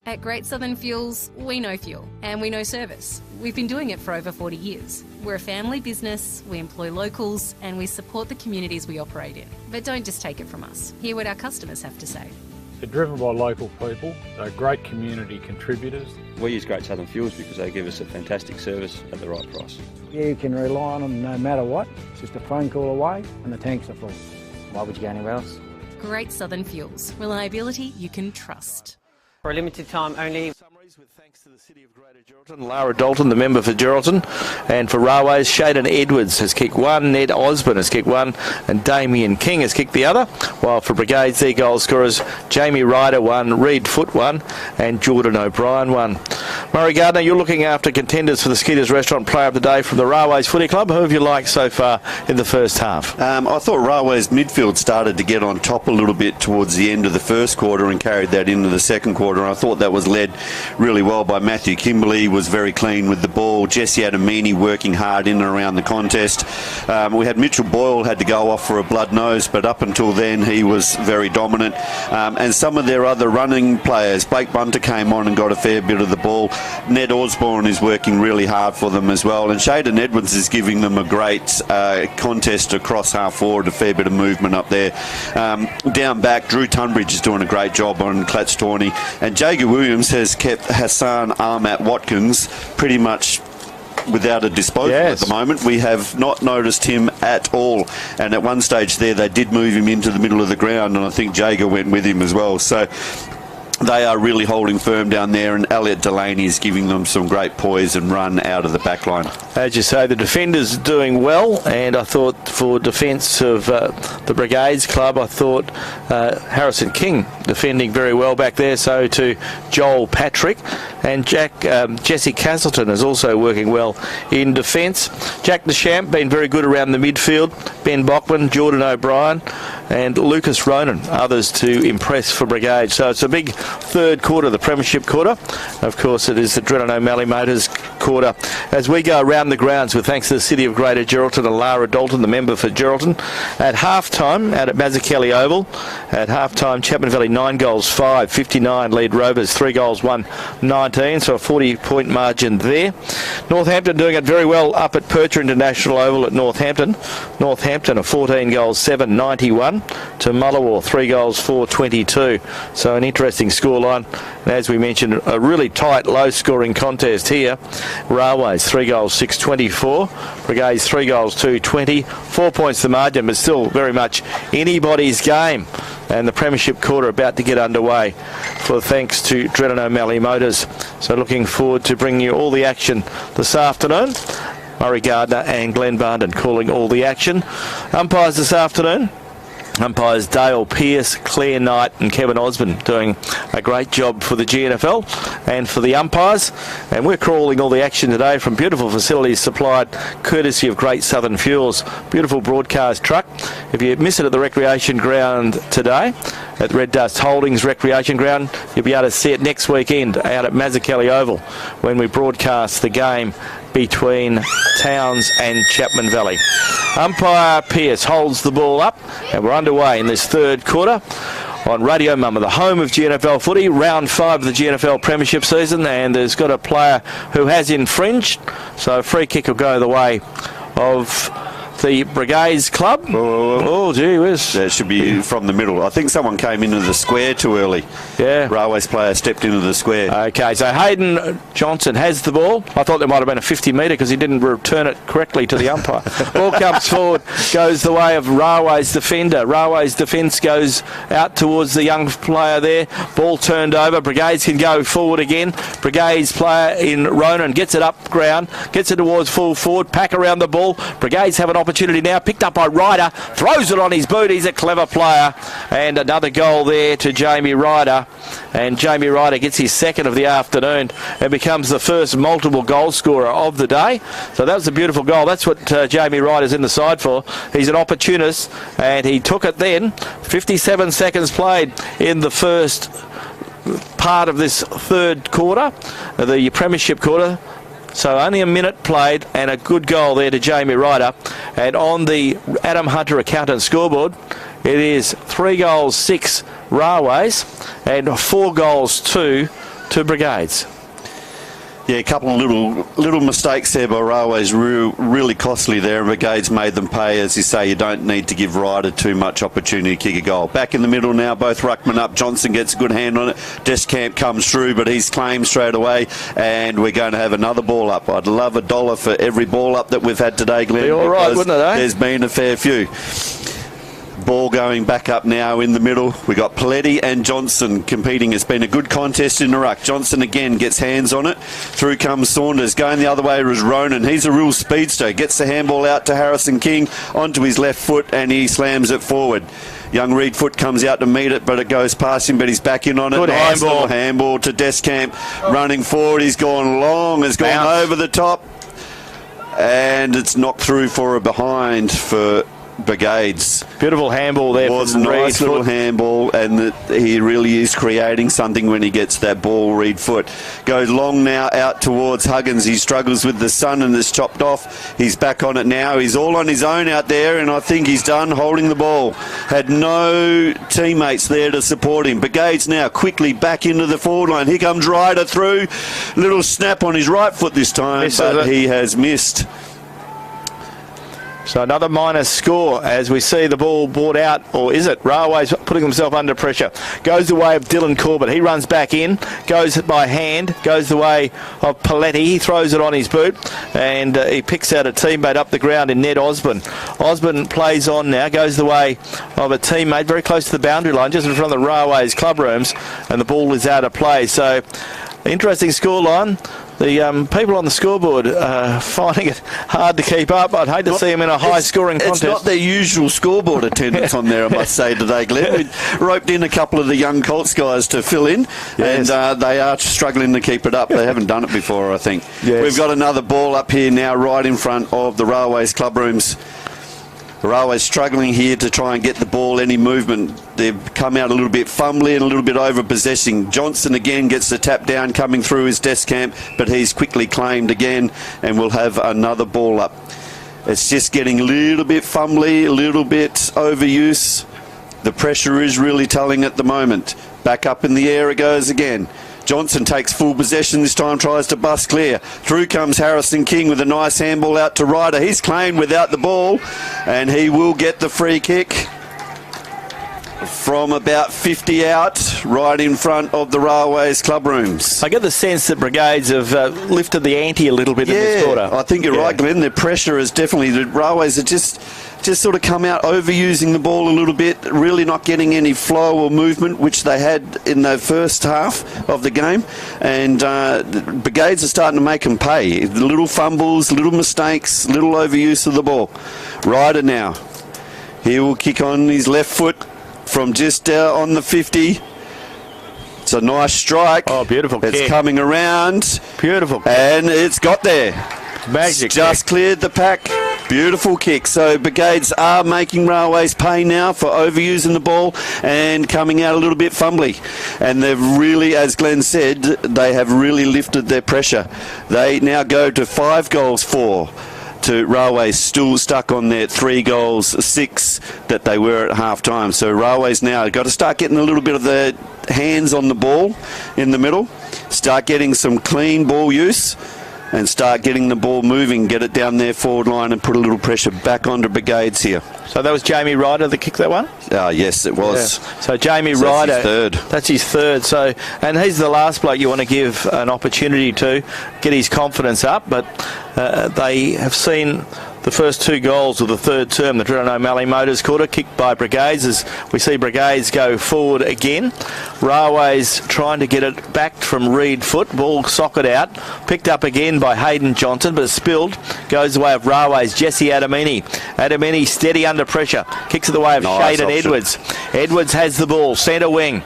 At Great Southern Fuels, we know fuel and we know service. We've been doing it for over 40 years. We're a family business, we employ locals and we support the communities we operate in. But don't just take it from us. Hear what our customers have to say. They're driven by local people. They're great community contributors. We use Great Southern Fuels because they give us a fantastic service at the right price. Yeah, you can rely on them no matter what. It's just a phone call away and the tanks are full. Why would you go anywhere else? Great Southern Fuels. Reliability you can trust. For a limited time only. With thanks to the City of Greater Geraldton, Lara Dalton, the member for Geraldton, and for Railways, Shaden Edwards has kicked one, Ned Osborne has kicked one, and Damien King has kicked the other, while for Brigades, their goal scorers, Jamie Ryder one, Reed Foote one, and Jordan O'Brien one. Murray Gardner, you're looking after contenders for the Skeeters Restaurant Player of the Day from the Railways Footy Club. Who have you liked so far in the first half? I thought Railways midfield started to get on top a little bit towards the end of the first quarter and carried that into the second quarter. I thought that was led really well by Matthew Kimberley, was very clean with the ball. Jesse Adamini working hard in and around the contest. We had Mitchell Boyle had to go off for a blood nose, but up until then he was very dominant. And some of their other running players, Blake Bunter came on and got a fair bit of the ball. Ned Osborne is working really hard for them as well, and Shaden Edwards is giving them a great contest across half forward, a fair bit of movement up there. Down back, Drew Tunbridge is doing a great job on Clatch Tawney, and Jager Williams has kept Hassan Ahmat Watkins pretty much without a disposal at the moment. We have not noticed him at all, and at one stage there they did move him into the middle of the ground, and I think Jager went with him as well. So they are really holding firm down there, and Elliot Delaney is giving them some great poise and run out of the back line. As you say, the defenders doing well, and I thought for defence of the Brigades Club, I thought Harrison King defending very well back there, so to Joel Patrick, and Jesse Castleton is also working well in defence. Jack Deschamps been very good around the midfield, Ben Bockman, Jordan O'Brien and Lucas Ronan, others to impress for Brigade. So it's a big third quarter, the premiership quarter. Of course, it is the Drennan O'Malley Motors quarter. As we go around the grounds with thanks to the City of Greater Geraldton and Lara Dalton, the member for Geraldton. At half-time, out at Mazzucchelli Oval, at half-time, Chapman Valley 9 goals, 5, 59 lead Rovers, 3 goals, 1, 19, so a 40-point margin there. Northampton doing it very well up at Percher International Oval at Northampton. Northampton, a 14 goals, 7, 91 to Mullawar, 3 goals, 4, 22. So an interesting scoreline. And as we mentioned, a really tight, low-scoring contest here. Railways, 3 goals, 6, 24. Brigades, 3 goals, 2, 20. 4 points the margin, but still very much anybody's game. And the premiership quarter about to get underway for thanks to Drennan O'Malley Motors. So looking forward to bringing you all the action this afternoon. Murray Gardner and Glenn Barnden calling all the action. Umpires this afternoon. Umpires Dale Pearce, Claire Knight and Kevin Osborne doing a great job for the GNFL and for the umpires. And we're crawling all the action today from beautiful facilities supplied courtesy of Great Southern Fuels. Beautiful broadcast truck. If you miss it at the recreation ground today, at Red Dust Holdings Recreation Ground, you'll be able to see it next weekend out at Mazzucchelli Oval when we broadcast the game between Towns and Chapman Valley. Umpire Pearce holds the ball up, and we're underway in this third quarter on Radio Mama, the home of GNFL footy, round 5 of the GNFL Premiership season, and there's got a player who has infringed, so a free kick will go the way of the Brigades Club. Oh, gee whiz. That should be from the middle. I think someone came into the square too early. Yeah. Railways player stepped into the square. Okay, so Hayden Johnson has the ball. I thought there might have been a 50-metre because he didn't return it correctly to the umpire. Ball comes forward, goes the way of Railways defender. Railways defence goes out towards the young player there. Ball turned over. Brigades can go forward again. Brigades player in Ronan gets it up ground, gets it towards full forward, pack around the ball. Brigades have an opportunity now, picked up by Ryder, throws it on his boot. He's a clever player, and another goal there to Jamie Ryder, and Jamie Ryder gets his second of the afternoon and becomes the first multiple goal scorer of the day. So that was a beautiful goal. That's what Jamie Ryder's in the side for. He's an opportunist, and he took it then. 57 seconds played in the first part of this third quarter, the premiership quarter. So only a minute played, and a good goal there to Jamie Ryder. And on the Adam Hunter accountant scoreboard, it is 3 goals, 6 Railways, and 4 goals, 2 to Brigades. Yeah, a couple of little mistakes there by Railways, really costly there. Brigades made them pay. As you say, you don't need to give Ryder too much opportunity to kick a goal. Back in the middle now, both ruckmen up. Johnson gets a good hand on it. Descamp comes through, but he's claimed straight away, and we're going to have another ball up. I'd love $1 for every ball up that we've had today, Glenn. Be all right, wouldn't it, eh? There's been a fair few. Ball going back up now in the middle. We got Paletti and Johnson competing. It's been a good contest in the ruck. Johnson again gets hands on it. Through comes Saunders. Going the other way is Ronan. He's a real speedster. Gets the handball out to Harrison King onto his left foot, and he slams it forward. Young Reed Foot comes out to meet it, but it goes past him, but he's back in on it. Good nice handball. little handball to Descamp. Running forward. He's gone long. Has gone over the top. And it's knocked through for a behind for Brigades. Beautiful handball there. Was a nice little handball, and he really is creating something when he gets that ball. Reed Foot goes long now out towards Huggins. He struggles with the sun and it's chopped off. He's back on it now. He's all on his own out there, and I think he's done holding the ball. Had no teammates there to support him. Brigades now quickly back into the forward line. Here comes Ryder through. Little snap on his right foot this time, but he has missed. So another minus score as we see the ball brought out, or is it? Railways putting himself under pressure. Goes the way of Dylan Corbett. He runs back in, goes by hand, goes the way of Paletti. He throws it on his boot, and he picks out a teammate up the ground in Ned Osborne. Osborne plays on now, goes the way of a teammate very close to the boundary line, just in front of the Railways club rooms, and the ball is out of play. So interesting scoreline. The people on the scoreboard are finding it hard to keep up. I'd hate to see them in a high-scoring contest. It's not their usual scoreboard attendance on there, I must say, today, Glenn. We roped in a couple of the young Colts guys to fill in, and they are struggling to keep it up. They haven't done it before, I think. Yes. We've got another ball up here now right in front of the Railways club rooms. The Railways struggling here to try and get the ball, any movement. They've come out a little bit fumbly and a little bit over-possessing. Johnson again gets the tap down coming through his Descamp, but he's quickly claimed again, and we'll have another ball up. It's just getting a little bit fumbly, a little bit overuse. The pressure is really telling at the moment. Back up in the air it goes again. Johnson takes full possession this time, tries to bust clear. Through comes Harrison King with a nice handball out to Ryder. He's claimed without the ball, and he will get the free kick from about 50 out, right in front of the Railways club rooms. I get the sense that Brigades have lifted the ante a little bit in this quarter. I think you're right, Glenn. Their pressure is definitely, the Railways are just sort of come out overusing the ball a little bit, really not getting any flow or movement, which they had in the first half of the game. And Brigades are starting to make them pay. Little fumbles, little mistakes, little overuse of the ball. Ryder now. He will kick on his left foot from just on the 50. It's a nice strike. Oh, beautiful kick. It's coming around. Beautiful kick. And it's got there. Magic just kick. Cleared the pack. Beautiful kick. So Brigades are making Railways pay now for overusing the ball and coming out a little bit fumbly. And they've really, as Glenn said, they have really lifted their pressure. They now go to 5 goals 4. To Railways still stuck on their 3 goals 6 that they were at half time. So Railways now got to start getting a little bit of their hands on the ball in the middle, start getting some clean ball use, and start getting the ball moving, get it down their forward line and put a little pressure back onto Brigades here. So that was Jamie Ryder that kicked that one? Yes, it was. Yeah. So Jamie Ryder. That's his third. That's his third. So, and he's the last bloke you want to give an opportunity to get his confidence up, but they have seen the first 2 goals of the third term, the Drennan O'Malley Motors quarter, kicked by Brigades, as we see Brigades go forward again. Railways trying to get it back from Reed Foot, ball socket out, picked up again by Hayden Johnson, but spilled, goes the way of Railways, Jesse Adamini. Adamini steady under pressure, kicks it the way of Shaden Edwards. Edwards has the ball, centre wing.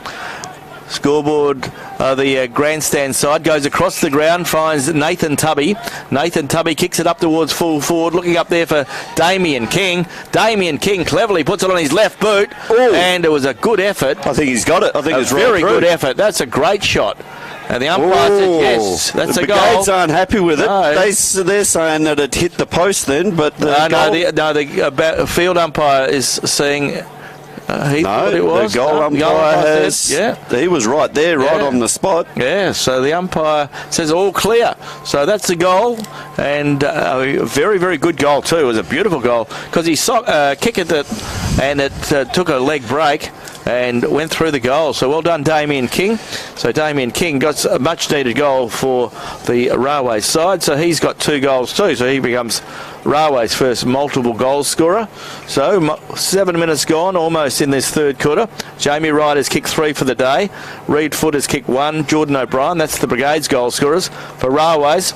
Scoreboard, the grandstand side, goes across the ground, finds Nathan Tubby. Nathan Tubby kicks it up towards full forward, looking up there for Damien King. Damien King cleverly puts it on his left boot, and it was a good effort. I think he's got it. I think it's right very through. Good effort. That's a great shot. And the umpire said yes, that's a goal. The Brigades aren't happy with it. No. They're saying that it hit the post then, but the field umpire is saying He thought it was. The goal umpire has. Yeah. He was right there, right on the spot. Yeah, so the umpire says all clear. So that's the goal, and a very, very good goal too. It was a beautiful goal because he kicked it and it took a leg break and went through the goal. So well done, Damien King. So Damien King got a much-needed goal for the Railways side. So he's got 2 goals too. So he becomes Railways' first multiple goal scorer. So 7 minutes gone, almost in this third quarter. Jamie Wright has kicked 3 for the day. Reed Foot has kicked 1. Jordan O'Brien, that's the Brigades goal scorers. For Railways,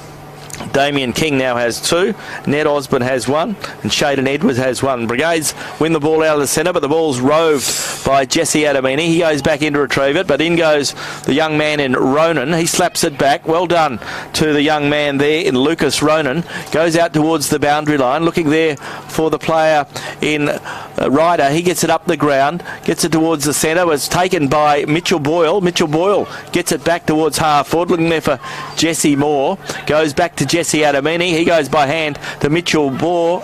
Damien King now has 2, Ned Osborne has 1, and Shaden Edwards has 1. Brigades win the ball out of the centre, but the ball's roved by Jesse Adamini. He goes back in to retrieve it, but in goes the young man in Ronan. He slaps it back. Well done to the young man there in Lucas Ronan. Goes out towards the boundary line, looking there for the player in Ryder. He gets it up the ground, gets it towards the centre. Was taken by Mitchell Boyle. Mitchell Boyle gets it back towards half forward, looking there for Jesse Moore. Goes back to Jesse Adamini. He goes by hand to Mitchell Boyle.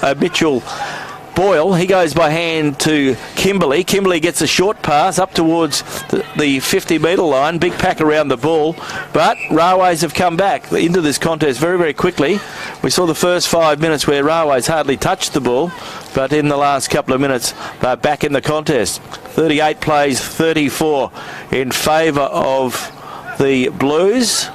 He goes by hand to Kimberley. Kimberley gets a short pass up towards the 50-metre line. Big pack around the ball. But Railways have come back into this contest very, very quickly. We saw the first 5 minutes where Railways hardly touched the ball, but in the last couple of minutes they're back in the contest. 38 plays 34 in favour of the Blues.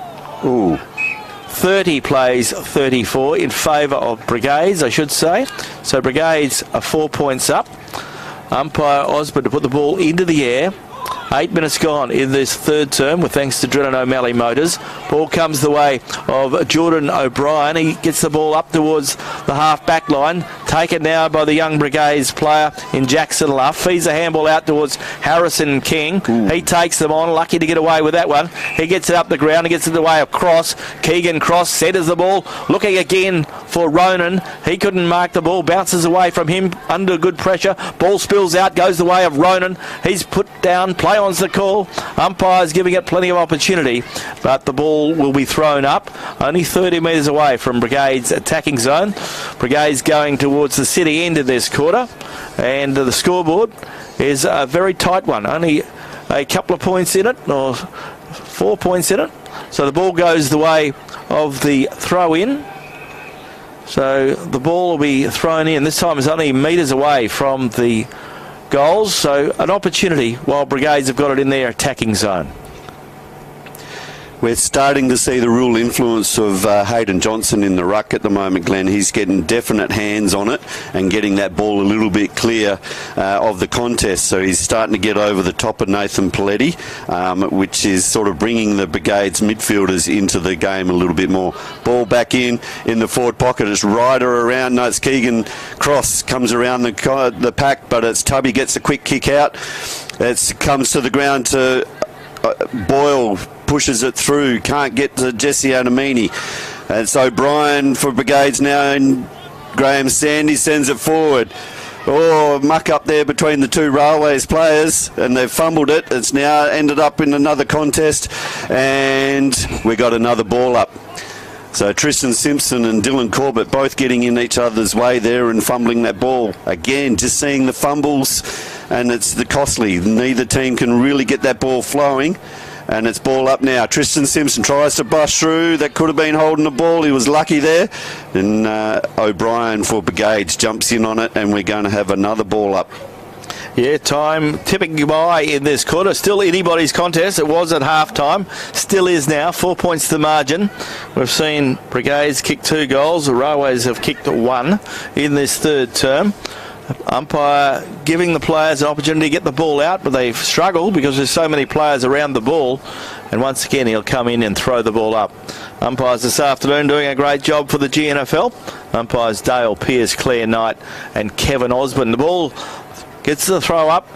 30 plays 34 in favour of Brigades, I should say. So Brigades are 4 points up. Umpire Osborne to put the ball into the air. 8 minutes gone in this third term, with thanks to Drennan O'Malley Motors. Ball comes the way of Jordan O'Brien. He gets the ball up towards the half-back line. Taken now by the young Brigades player in Jackson Luff. Feeds a handball out towards Harrison King. He takes them on. Lucky to get away with that one. He gets it up the ground. He gets it the way of Cross. Keegan Cross centres the ball. Looking again for Ronan. He couldn't mark the ball. Bounces away from him under good pressure. Ball spills out. Goes the way of Ronan. He's put down. Play on's the call. Umpire's giving it plenty of opportunity, but the ball will be thrown up. Only 30 metres away from Brigades' attacking zone. Brigades going towards the city end of this quarter, and the scoreboard is a very tight one. Only a couple of points in it, or 4 points in it. So the ball goes the way of the throw-in. So the ball will be thrown in. This time it's only metres away from the goals, so an opportunity while Brigades have got it in their attacking zone. We're starting to see the real influence of Hayden Johnson in the ruck at the moment, Glenn. He's getting definite hands on it and getting that ball a little bit clear of the contest. So he's starting to get over the top of Nathan Paletti, which is sort of bringing the Brigades midfielders into the game a little bit more. Ball back in the forward pocket. It's Ryder around. No, it's Keegan Cross comes around the pack, but it's Tubby gets a quick kick out. It comes to the ground to Boyle. Pushes it through, can't get to Jesse Adamini. And so O'Brien for Brigades now, and Graham Sandy sends it forward. Oh, muck up there between the two Railways players, and they've fumbled it. It's now ended up in another contest, and we got another ball up. So Tristan Simpson and Dylan Corbett both getting in each other's way there and fumbling that ball. Again, just seeing the fumbles, and it's the costly. Neither team can really get that ball flowing. And it's ball up now. Tristan Simpson tries to bust through. That could have been holding the ball. He was lucky there. And O'Brien for Brigades jumps in on it, and we're going to have another ball up. Yeah, time tipping by in this quarter. Still anybody's contest. It was at half-time. Still is now. 4 points to the margin. We've seen Brigades kick 2 goals. The Railways have kicked 1 in this third term. Umpire giving the players an opportunity to get the ball out, but they've struggled because there's so many players around the ball, and once again he'll come in and throw the ball up. Umpires this afternoon doing a great job for the GNFL. Umpires Dale Pearce, Claire Knight and Kevin Osborne. The ball gets the throw up,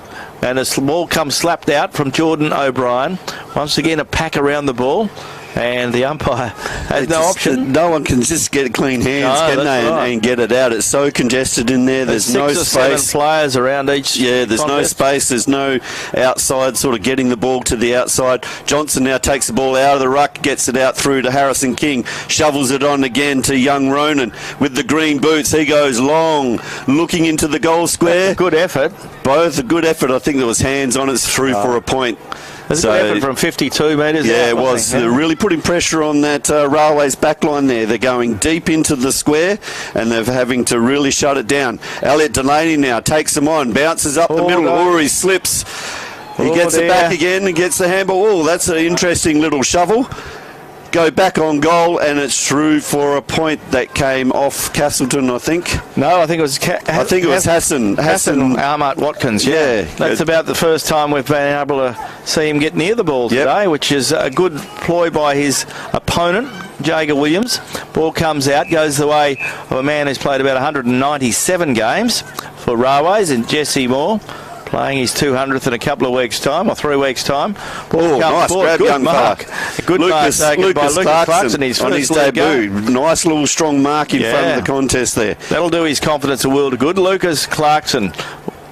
and the ball comes slapped out from Jordan O'Brien. Once again a pack around the ball. and the umpire has no option. No one can just get clean hands, can they, right. and get it out. It's so congested in there. There's no space. 6 or 7 players around each. Yeah, there's no contest. space. There's no outside sort of getting the ball to the outside. Johnson now takes the ball out of the ruck, gets it out through to Harrison King, shovels it on again to young Ronan with the green boots. He goes long, looking into the goal square. Good effort. Both a good effort. I think there was hands on it, through for a point. There's a good effort from 52 metres. Yeah, it was. They're really putting pressure on that Railways backline there. They're going deep into the square and they're having to really shut it down. Elliot Delaney now takes them on, bounces up the middle. He slips. He gets it back again and gets the handball. Oh, that's an interesting little shovel. Go back on goal, and it's through for a point that came off Castleton, I think. No, I think it was Hassan Ahmad Watkins. Yeah, that's about the first time we've been able to see him get near the ball today, which is a good ploy by his opponent, Jager Williams. Ball comes out, goes the way of a man who's played about 197 games for Railways, and Jesse Moore, playing his 200th in a couple of weeks' time, or 3 weeks' time. Nice grab, good young mark. fella. Good mark taken by Lucas Clarkson on his debut. Nice little strong mark in front of the contest there. That'll do his confidence a world of good. Lucas Clarkson,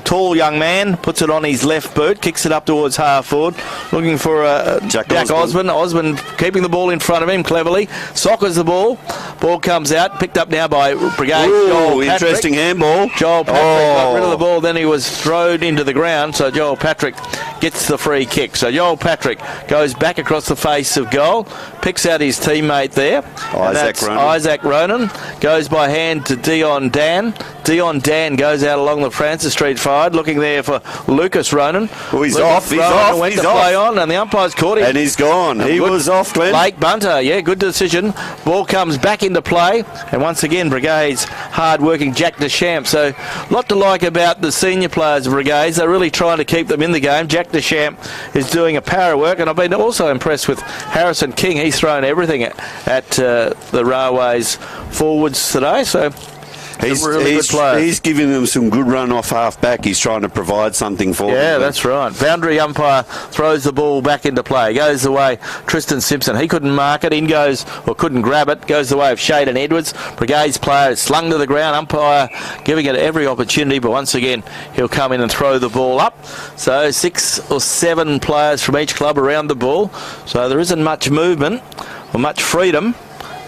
tall young man, puts it on his left boot, kicks it up towards half forward, looking for Jack Osborne. Osborne keeping the ball in front of him cleverly, soccers the ball. Ball comes out, picked up now by Brigades. Ooh, interesting handball. Joel Patrick got rid of the ball, then he was thrown into the ground, so Joel Patrick gets the free kick. So Joel Patrick goes back across the face of goal, picks out his teammate there. Isaac Ronan goes by hand to Dion Dan. Dion Dan goes out along the Francis Street side, looking there for Lucas Ronan. Oh, he's Lucas off. He's Ronan off. Went he's to off. play on, and the umpire's caught him. And he's gone. He was off, Glenn. Blake Bunter, good decision. Ball comes back into play, and once again, Brigades hard-working Jack Deschamps. So, a lot to like about the senior players of Brigades. They're really trying to keep them in the game. Jack Deschamps is doing a power of work, and I've been also impressed with Harrison King. He's thrown everything at the Railways forwards today. So. He's giving them some good run off half back. He's trying to provide something for them. Yeah, that's right. Boundary umpire throws the ball back into play. Goes the way Tristan Simpson. He couldn't mark it. In goes, or couldn't grab it. Goes the way of Shaden Edwards. Brigades player slung to the ground. Umpire giving it every opportunity, but once again he'll come in and throw the ball up. So 6 or 7 players from each club around the ball. So there isn't much movement or much freedom.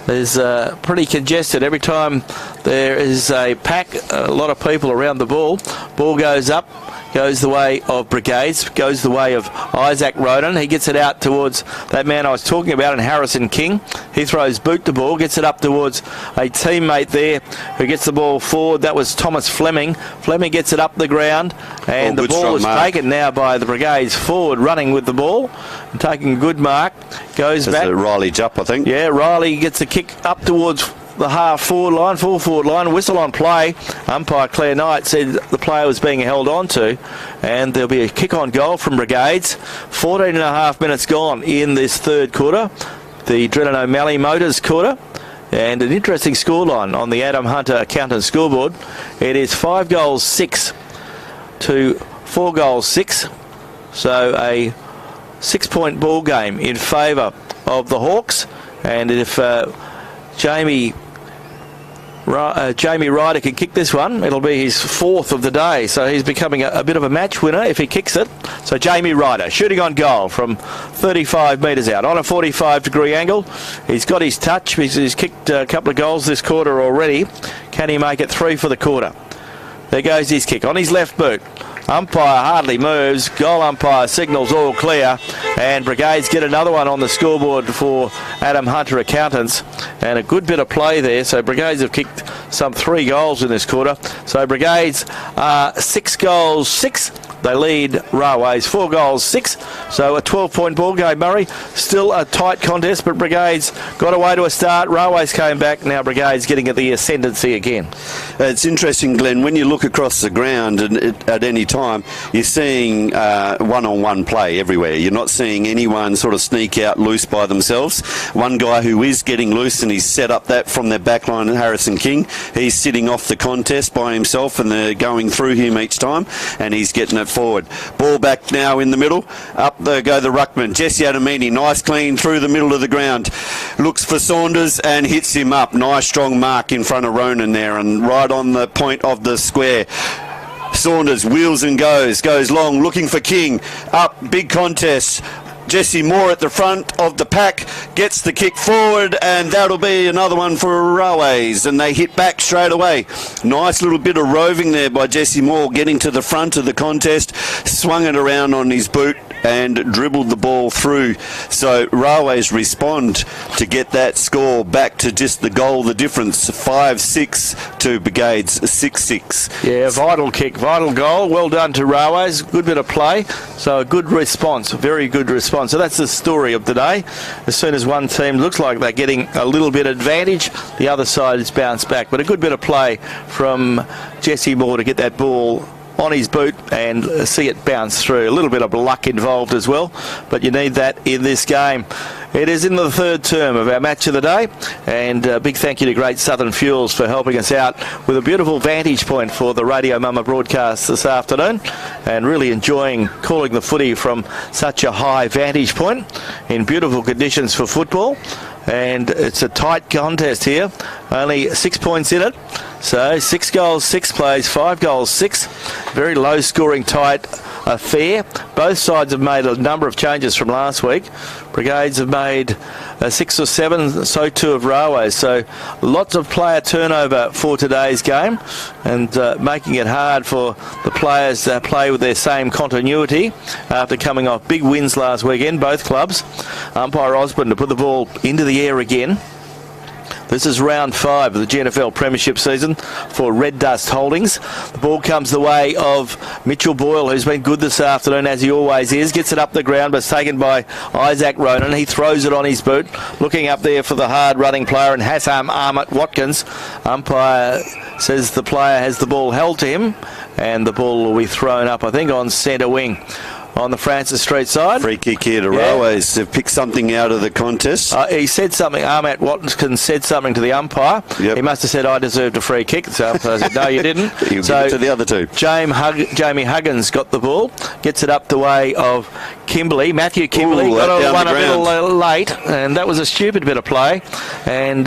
There's pretty congested. Every time there is a pack, a lot of people around the ball. Ball goes up, goes the way of Brigades, goes the way of Isaac Ronan. He gets it out towards that man I was talking about, and Harrison King. He throws boot the ball, gets it up towards a teammate there who gets the ball forward. That was Thomas Fleming. Fleming gets it up the ground, and the ball is taken now by the Brigades forward, running with the ball and taking a good mark. Goes back. Riley Jupp, I think. Yeah, Riley gets a kick up towards the full forward line, whistle on play. Umpire Claire Knight said the player was being held on to, and there'll be a kick on goal from Brigades. 14 and a half minutes gone in this third quarter, the Drennan O'Malley Motors quarter, and an interesting scoreline on the Adam Hunter Accountant scoreboard. It is 5 goals 6 to 4 goals 6, so a 6-point ball game in favour of the Hawks. And if Jamie Ryder can kick this one, it'll be his 4th of the day, so he's becoming a bit of a match winner if he kicks it. So Jamie Ryder shooting on goal from 35 metres out on a 45-degree angle. He's got his touch. He's kicked a couple of goals this quarter already. Can he make it 3 for the quarter? There goes his kick on his left boot. Umpire hardly moves. Goal umpire signals all clear, and Brigades get another one on the scoreboard for Adam Hunter Accountants, and a good bit of play there. So Brigades have kicked some 3 goals in this quarter. So Brigades 6 goals 6. They lead Railways 4 goals 6. So a 12-point ball game, Murray. Still a tight contest, but Brigades got away to a start. Railways came back. Now Brigades getting at the ascendancy again. It's interesting, Glenn, when you look across the ground and at any time, you're seeing one-on-one play everywhere. You're not seeing anyone sort of sneak out loose by themselves. One guy who is getting loose, and he's set up that from their backline, Harrison King. He's sitting off the contest by himself, and they're going through him each time, and he's getting it forward. Ball back now in the middle. Up there go the ruckman. Jesse Adamini, nice clean through the middle of the ground. Looks for Saunders and hits him up. Nice strong mark in front of Ronan there and right on the point of the square. Saunders wheels and goes long, looking for King. Up, big contest. Jesse Moore at the front of the pack gets the kick forward, and that'll be another one for Railways, and they hit back straight away. Nice little bit of roving there by Jesse Moore, getting to the front of the contest, swung it around on his boot and dribbled the ball through. So Railways respond to get that score back to just the goal, the difference, 5-6 to Brigades 6-6. Yeah, vital kick, vital goal. Well done to Railways. Good bit of play. So a good response, very good response. So that's the story of today. As soon as one team looks like they're getting a little bit advantage, the other side is bounced back. But a good bit of play from Jesse Moore to get that ball on his boot and see it bounce through. A little bit of luck involved as well, but you need that in this game. It is in the third term of our match of the day, and a big thank you to Great Southern Fuels for helping us out with a beautiful vantage point for the Radio Mama broadcast this afternoon, and really enjoying calling the footy from such a high vantage point in beautiful conditions for football. And it's a tight contest here, only 6 points in it. So 6 goals, 6 plays, 5 goals, 6. Very low scoring, tight affair. Both sides have made a number of changes from last week. Brigades have made 6 or 7, so too have Railways. So lots of player turnover for today's game, and making it hard for the players to play with their same continuity after coming off big wins last weekend, both clubs. Umpire Osborne to put the ball into the air again. This is round 5 of the GNFL Premiership season for Red Dust Holdings. The ball comes the way of Mitchell Boyle, who's been good this afternoon, as he always is. Gets it up the ground, but it's taken by Isaac Ronan. He throws it on his boot. Looking up there for the hard-running player, and Hassam Ahmed Watkins. Umpire says the player has the ball held to him, and the ball will be thrown up, I think, on centre wing. On the Francis Street side. Free kick here to Railways. They've picked something out of the contest. He said something. Ahmed Watkins said something to the umpire. Yep. He must have said, I deserved a free kick. So I said, no, you didn't. He'll give it to the other two. Jamie Huggins got the ball. Gets it up the way of Kimberley. Matthew Kimberley got one a little late. And that was a stupid bit of play. And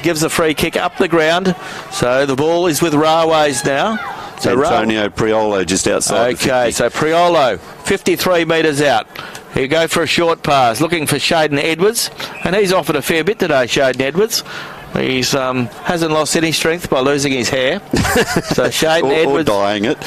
gives a free kick up the ground. So the ball is with Railways now. So Antonio Priolo just outside. Okay, so Priolo, 53 metres out. He'll go for a short pass, looking for Shaden Edwards, and he's offered a fair bit today, Shaden Edwards. He's hasn't lost any strength by losing his hair. So Shaden Edwards, or dyeing it.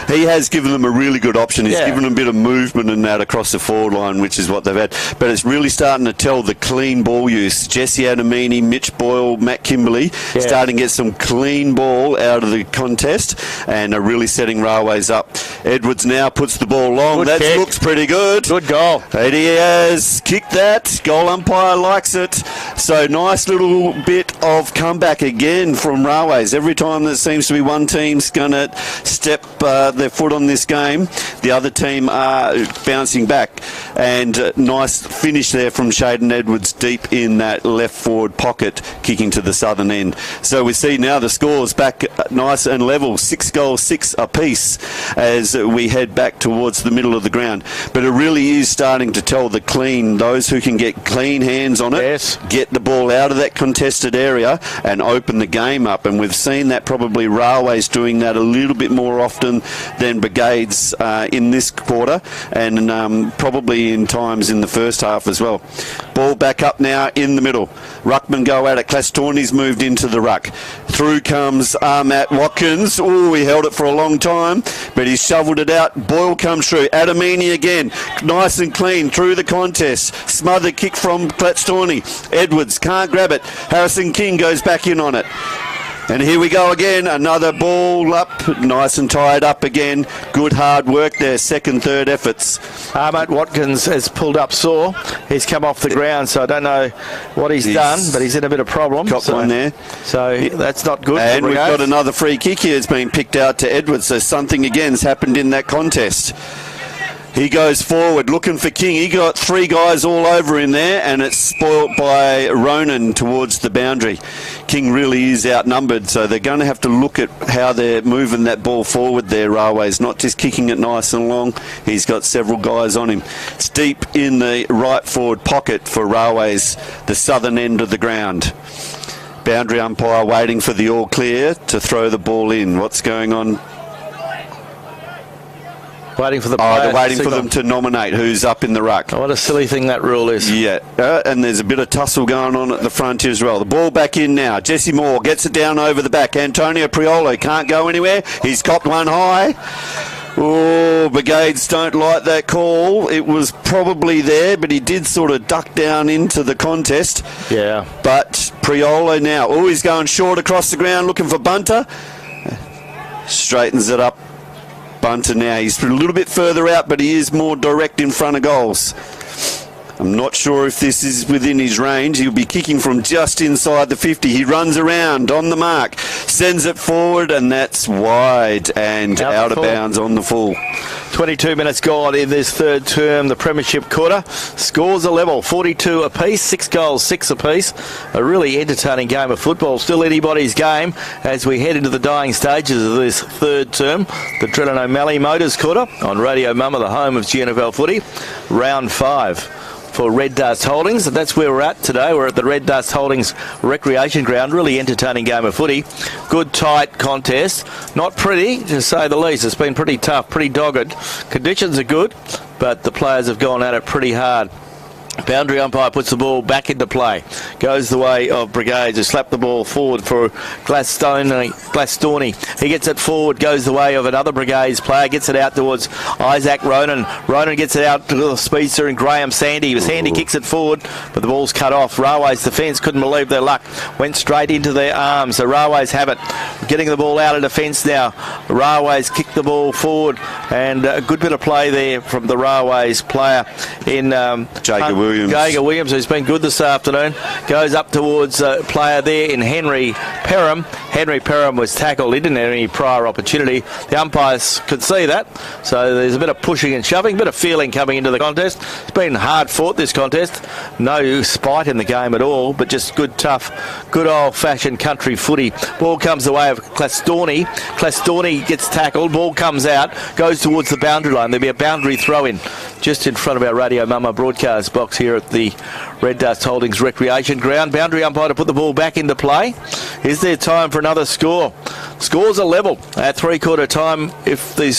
He has given them a really good option. He's given them a bit of movement and that across the forward line, which is what they've had. But it's really starting to tell the clean ball use. Jesse Adamini, Mitch Boyle, Matt Kimberley starting to get some clean ball out of the contest and are really setting Railways up. Edwards now puts the ball long. That looks pretty good. Good goal. And he has kicked that. Goal umpire likes it. So nice little bit of comeback again from Railways. Every time there seems to be one team's going to step their foot on this game, the other team are bouncing back. And nice finish there from Shaden Edwards deep in that left forward pocket, kicking to the southern end. So we see now the scores back nice and level, 6 goals, 6 apiece as we head back towards the middle of the ground. But it really is starting to tell the clean, those who can get clean hands on it, get the ball out of that contested area and open the game up, and we've seen that probably Railways doing that a little bit more often than Brigades in this quarter, and probably in times in the first half as well. Ball back up now in the middle. Ruckman go at it. Clastorni's moved into the ruck. Through comes Matt Watkins. Oh, he held it for a long time, but he shoveled it out. Boyle comes through. Adamini again, nice and clean through the contest. Smothered kick from Clastorni. Edwards can't grab it. Harrison King goes back in on it. And here we go again, another ball up, nice and tied up again. Good hard work there, second, third efforts. Ahmed Watkins has pulled up sore. He's come off the ground, so I don't know what he's done, but he's in a bit of problem. Got one there. So that's not good. And we've got another free kick here. It's been picked out to Edwards, so something again has happened in that contest. He goes forward looking for King. He got 3 guys all over him there, and it's spoilt by Ronan towards the boundary. King really is outnumbered, so they're going to have to look at how they're moving that ball forward there, Railways, not just kicking it nice and long. He's got several guys on him. It's deep in the right forward pocket for Railways, the southern end of the ground. Boundary umpire waiting for the all clear to throw the ball in. What's going on? Waiting for the they're waiting for them to nominate who's up in the ruck. Oh, what a silly thing that rule is. Yeah, and there's a bit of tussle going on at the front as well. The ball back in now. Jesse Moore gets it down over the back. Antonio Priolo can't go anywhere. He's copped one high. Oh, Brigades don't like that call. It was probably there, but he did sort of duck down into the contest. Yeah. But Priolo now. Oh, he's going short across the ground looking for Bunter. Straightens it up. Bunter now. He's a little bit further out, but he is more direct in front of goals. I'm not sure if this is within his range. He'll be kicking from just inside the 50. He runs around on the mark, sends it forward, and that's wide and out of bounds on the full. 22 minutes gone in this third term, the Premiership quarter. Scores are level, 42 apiece, 6 goals, 6 apiece. A really entertaining game of football. Still anybody's game as we head into the dying stages of this third term. The Drennan O'Malley Motors quarter on Radio Mama, the home of GNFL footy. Round 5. For Red Dust Holdings. That's where we're at today. We're at the Red Dust Holdings Recreation Ground. Really entertaining game of footy. Good, tight contest. Not pretty, to say the least. It's been pretty tough, pretty dogged. Conditions are good, but the players have gone at it pretty hard. Boundary umpire puts the ball back into play. Goes the way of Brigades, who slap the ball forward for Glastoney. He gets it forward, goes the way of another Brigades player, gets it out towards Isaac Ronan. Ronan gets it out to the speedster and Graham Sandy. Sandy kicks it forward, but the ball's cut off. Railways defence couldn't believe their luck. Went straight into their arms. So Railways have it. Getting the ball out of defence now. Railways kick the ball forward, and a good bit of play there from the Railways player in Jacob Williams, who's been good this afternoon, goes up towards a player there in Henry Perham. Henry Perham was tackled. He didn't have any prior opportunity. The umpires could see that. So there's a bit of pushing and shoving, a bit of feeling coming into the contest. It's been hard fought, this contest. No spite in the game at all, but just good, tough, good old-fashioned country footy. Ball comes the way of Glastoney. Glastoney gets tackled. Ball comes out, goes towards the boundary line. There'll be a boundary throw-in just in front of our Radio Mama broadcast box here at the Red Dust Holdings Recreation Ground. Boundary umpire to put the ball back into play. Is there time for another score? Scores are level at three-quarter time if the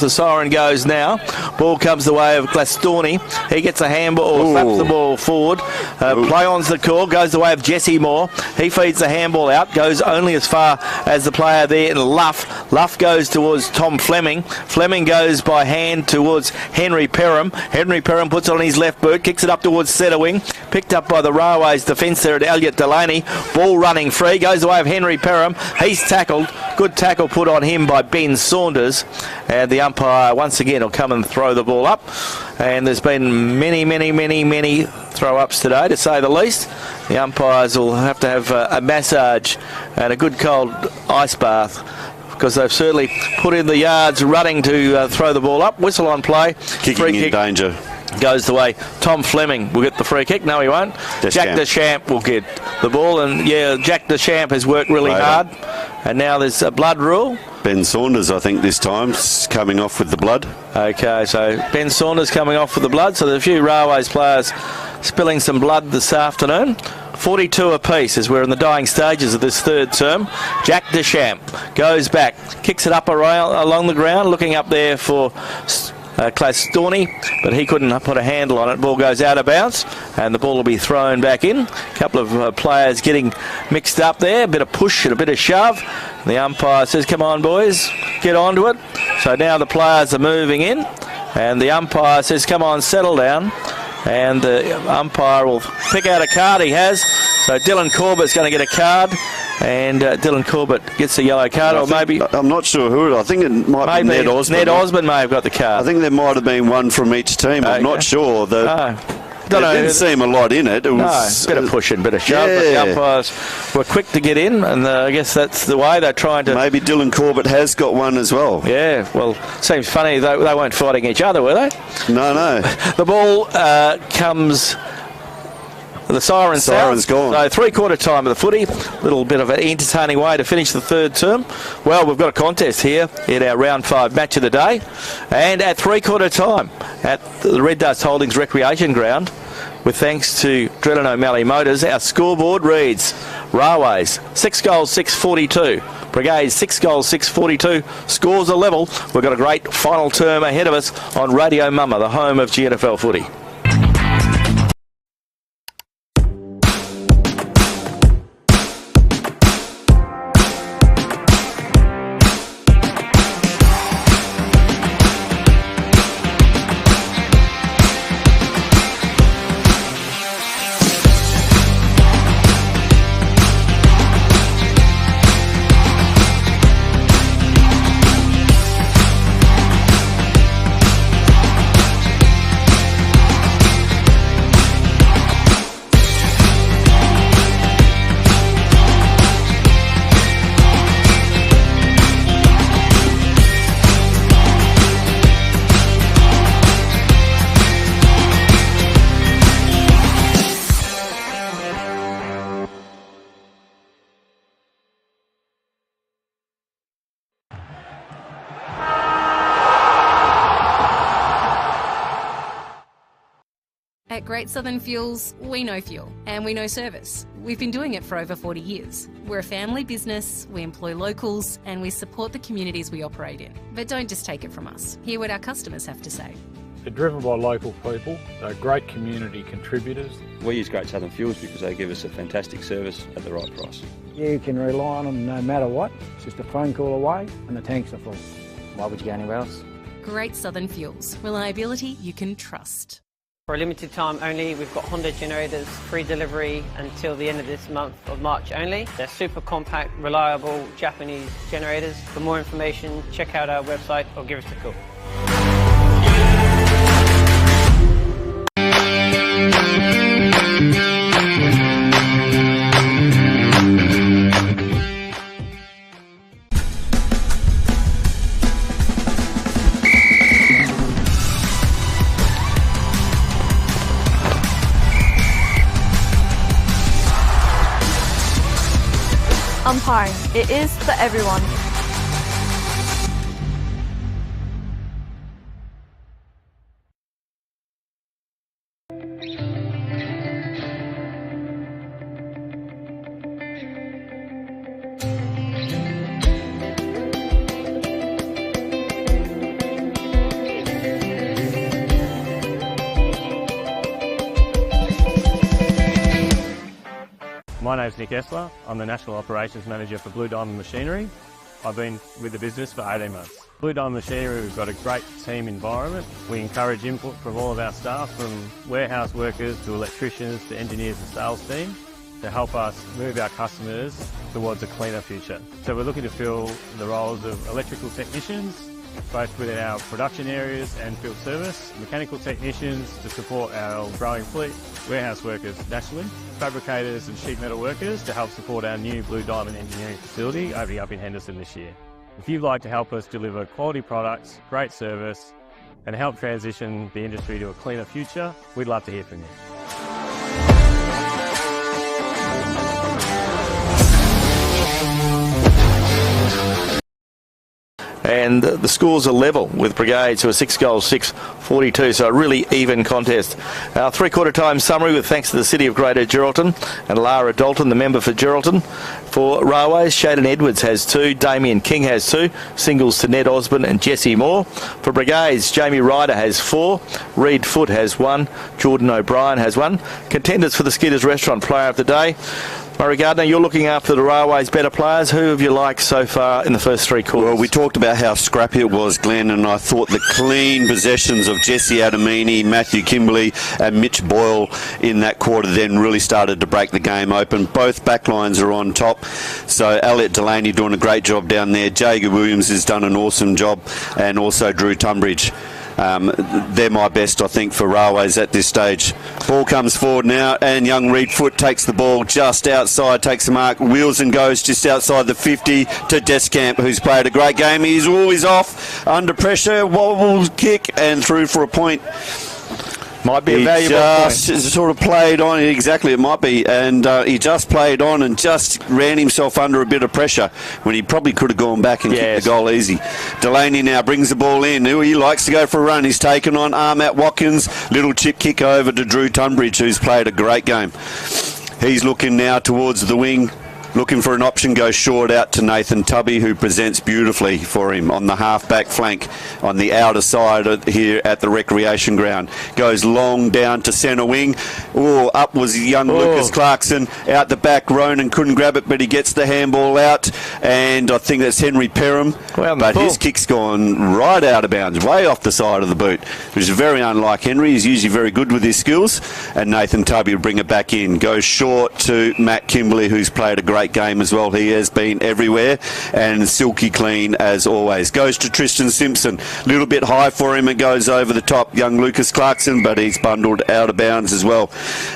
siren goes now. Ball comes the way of Glastoney. He gets a handball, or slaps the ball forward. Play on's the call, goes the way of Jesse Moore. He feeds the handball out, goes only as far as the player there in Luff. Luff goes towards Tom Fleming. Fleming goes by hand towards Henry Perham. Henry Perham puts it on his left boot, kicks it up towards centre wing. Picked up by the Railways defence there at Elliot Delaney. Ball running free, goes the way of Henry Perham. He's tackled. Good tackle put on him by Ben Saunders. And the umpire once again will come and throw the ball up. And there's been many throw-ups today, to say the least. The umpires will have to have a massage and a good cold ice bath, because they've certainly put in the yards running to throw the ball up. Whistle on play. Kicking in danger. Goes the way. Tom Fleming will get the free kick. No, he won't. Jack Deschamps will get the ball. And, yeah, Jack Deschamps has worked really hard. And now there's a blood rule. Ben Saunders, I think, this time, coming off with the blood. Okay, so Ben Saunders coming off with the blood. So there's a few Railways players spilling some blood this afternoon. 42 apiece as we're in the dying stages of this third term. Jack Deschamps goes back, kicks it up along the ground, looking up there for Glastoney, but he couldn't put a handle on it. Ball goes out of bounds, and the ball will be thrown back in. A couple of players getting mixed up there, a bit of push and a bit of shove. The umpire says, come on boys, get onto it. So now the players are moving in, and the umpire says, come on, settle down. And the umpire will pick out a card. He has. So Dylan Corbett's going to get a card, and Dylan Corbett gets a yellow card. Or maybe I'm not sure who. I think it might be Ned Osborne. Ned Osborne may have got the card. I think there might have been one from each team. I'm not sure. There didn't seem a lot in it. It was a bit of pushing, bit of shove. Yeah. But the umpires were quick to get in, and I guess that's the way they're trying to. Maybe Dylan Corbett has got one as well. Yeah, well, seems funny they weren't fighting each other, were they? No. The ball comes The siren's Siren's gone. So three-quarter time of the footy. A little bit of an entertaining way to finish the third term. Well, we've got a contest here in our round 5 match of the day. And at three-quarter time at the Red Dust Holdings Recreation Ground, with thanks to Drellin O'Malley Motors, our scoreboard reads Railways 6 goals 642, Brigades 6 goals 642. Scores are level. We've got a great final term ahead of us on Radio Mumma, the home of GNFL footy. At Great Southern Fuels, we know fuel and we know service. We've been doing it for over 40 years. We're a family business, we employ locals and we support the communities we operate in. But don't just take it from us. Hear what our customers have to say. They're driven by local people. They're great community contributors. We use Great Southern Fuels because they give us a fantastic service at the right price. You can rely on them no matter what. It's just a phone call away and the tanks are full. Why would you go anywhere else? Great Southern Fuels. Reliability you can trust. For a limited time only, we've got Honda generators, free delivery until the end of this month of March only. They're super compact, reliable Japanese generators. For more information, check out our website or give us a call. Umpiring. It is for everyone. My name's Nick Essler. I'm the National Operations Manager for Blue Diamond Machinery. I've been with the business for 18 months. Blue Diamond Machinery, we've got a great team environment. We encourage input from all of our staff, from warehouse workers to electricians to engineers and sales team, to help us move our customers towards a cleaner future. So we're looking to fill the roles of electrical technicians, both within our production areas and field service, mechanical technicians to support our growing fleet, warehouse workers nationally, fabricators and sheet metal workers to help support our new Blue Diamond engineering facility opening up in Henderson this year. If you'd like to help us deliver quality products, great service and help transition the industry to a cleaner future, we'd love to hear from you. And the scores are level with Brigades, who are 6 goals 642, so a really even contest. Our three-quarter time summary with thanks to the City of Greater Geraldton and Lara Dalton, the member for Geraldton. For Railways, Shaden Edwards has 2, Damien King has 2, singles to Ned Osborne and Jesse Moore. For Brigades, Jamie Ryder has 4, Reed Foote has 1, Jordan O'Brien has 1. Contenders for the Skidders Restaurant Player of the Day. Murray Gardner, you're looking after the Railways better players. Who have you liked so far in the first 3 quarters? Well, we talked about how scrappy it was, Glenn, and I thought the clean possessions of Jesse Adamini, Matthew Kimberley and Mitch Boyle in that quarter then really started to break the game open. Both backlines are on top, so Elliot Delaney doing a great job down there. Jager Williams has done an awesome job, and also Drew Tunbridge. They're my best, I think, for Railways at this stage. Ball comes forward now, and young Reed Foote takes the ball just outside, takes the mark, wheels and goes just outside the 50 to Descamp, who's played a great game. He's always off, under pressure, wobble, kick, and through for a point. Might be a he valuable just point. sort of played on. Exactly, it might be. And he just played on and just ran himself under a bit of pressure when he probably could have gone back and kicked the goal easy. Delaney now brings the ball in. He likes to go for a run. He's taken on Matt Watkins. Little chip kick over to Drew Tunbridge, who's played a great game. He's looking now towards the wing. Looking for an option, goes short out to Nathan Tubby, who presents beautifully for him on the half-back flank on the outer side here at the recreation ground. Goes long down to centre wing. Up was young Lucas Clarkson. Out the back, Ronan couldn't grab it, but he gets the handball out. And I think that's Henry Perham. But his kick's gone right out of bounds, way off the side of the boot, which is very unlike Henry. He's usually very good with his skills. And Nathan Tubby will bring it back in. Goes short to Matt Kimberley, who's played a great game as well. He has been everywhere and silky clean as always. Goes to Tristan Simpson. A little bit high for him and goes over the top. Young Lucas Clarkson, but he's bundled out of bounds as well.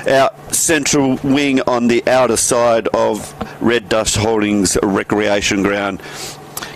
Out central wing on the outer side of Red Dust Holdings Recreation Ground.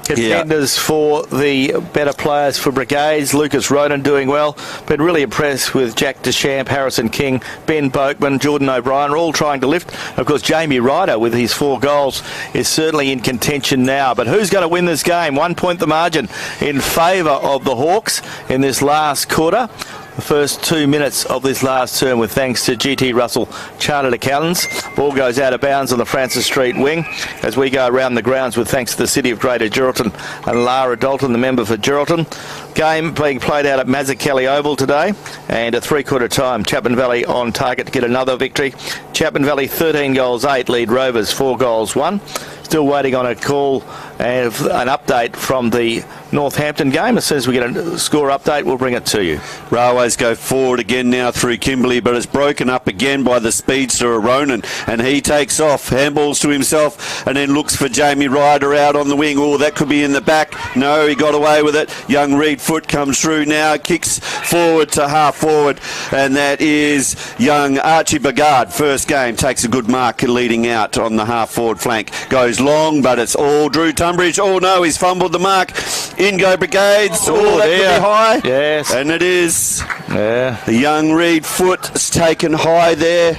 Contenders for the better players for Brigades. Lucas Ronan doing well. Been really impressed with Jack Deschamps, Harrison King, Ben Boakman, Jordan O'Brien are all trying to lift. Of course, Jamie Ryder with his 4 goals is certainly in contention now. But who's going to win this game? 1 point the margin in favour of the Hawks in this last quarter. The first 2 minutes of this last term with thanks to GT Russell Chartered Accountants. Ball goes out of bounds on the Francis Street wing as we go around the grounds with thanks to the City of Greater Geraldton and Lara Dalton, the member for Geraldton. Game being played out at Mazzucchelli Oval today, and at 3/4 time Chapman Valley on target to get another victory. Chapman Valley 13 goals 8 lead Rovers 4 goals 1. Still waiting on a call and an update from the Northampton game. As soon as we get a score update, we'll bring it to you. Railways go forward again now through Kimberley, but it's broken up again by the speedster of Ronan, and he takes off, handballs to himself, and then looks for Jamie Ryder out on the wing. That could be in the back. No, he got away with it. Young Reed Foot comes through now, kicks forward to half forward, and that is young Archie Bagard. First game, takes a good mark leading out on the half forward flank. Goes long, but it's all Drew Tunbridge. No, he's fumbled the mark. In go Brigades. That could be high. Yes. And it is. Yeah. The young Reed Foot is taken high there.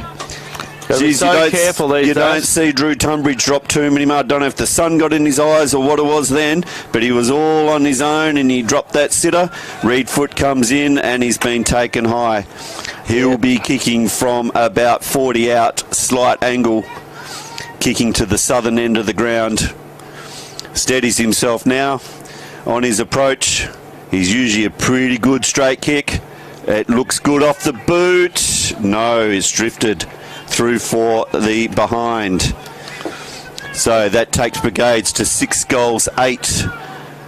Jeez, so careful these days. You don't see Drew Tunbridge drop too many more. I don't know if the sun got in his eyes or what it was then, but he was all on his own and he dropped that sitter. Reed Foot comes in and he's been taken high. He'll be kicking from about 40 out, slight angle, kicking to the southern end of the ground. Steadies himself now on his approach. He's usually a pretty good straight kick. It looks good off the boot. No, it's drifted through for the behind. So that takes Brigades to 6 goals 8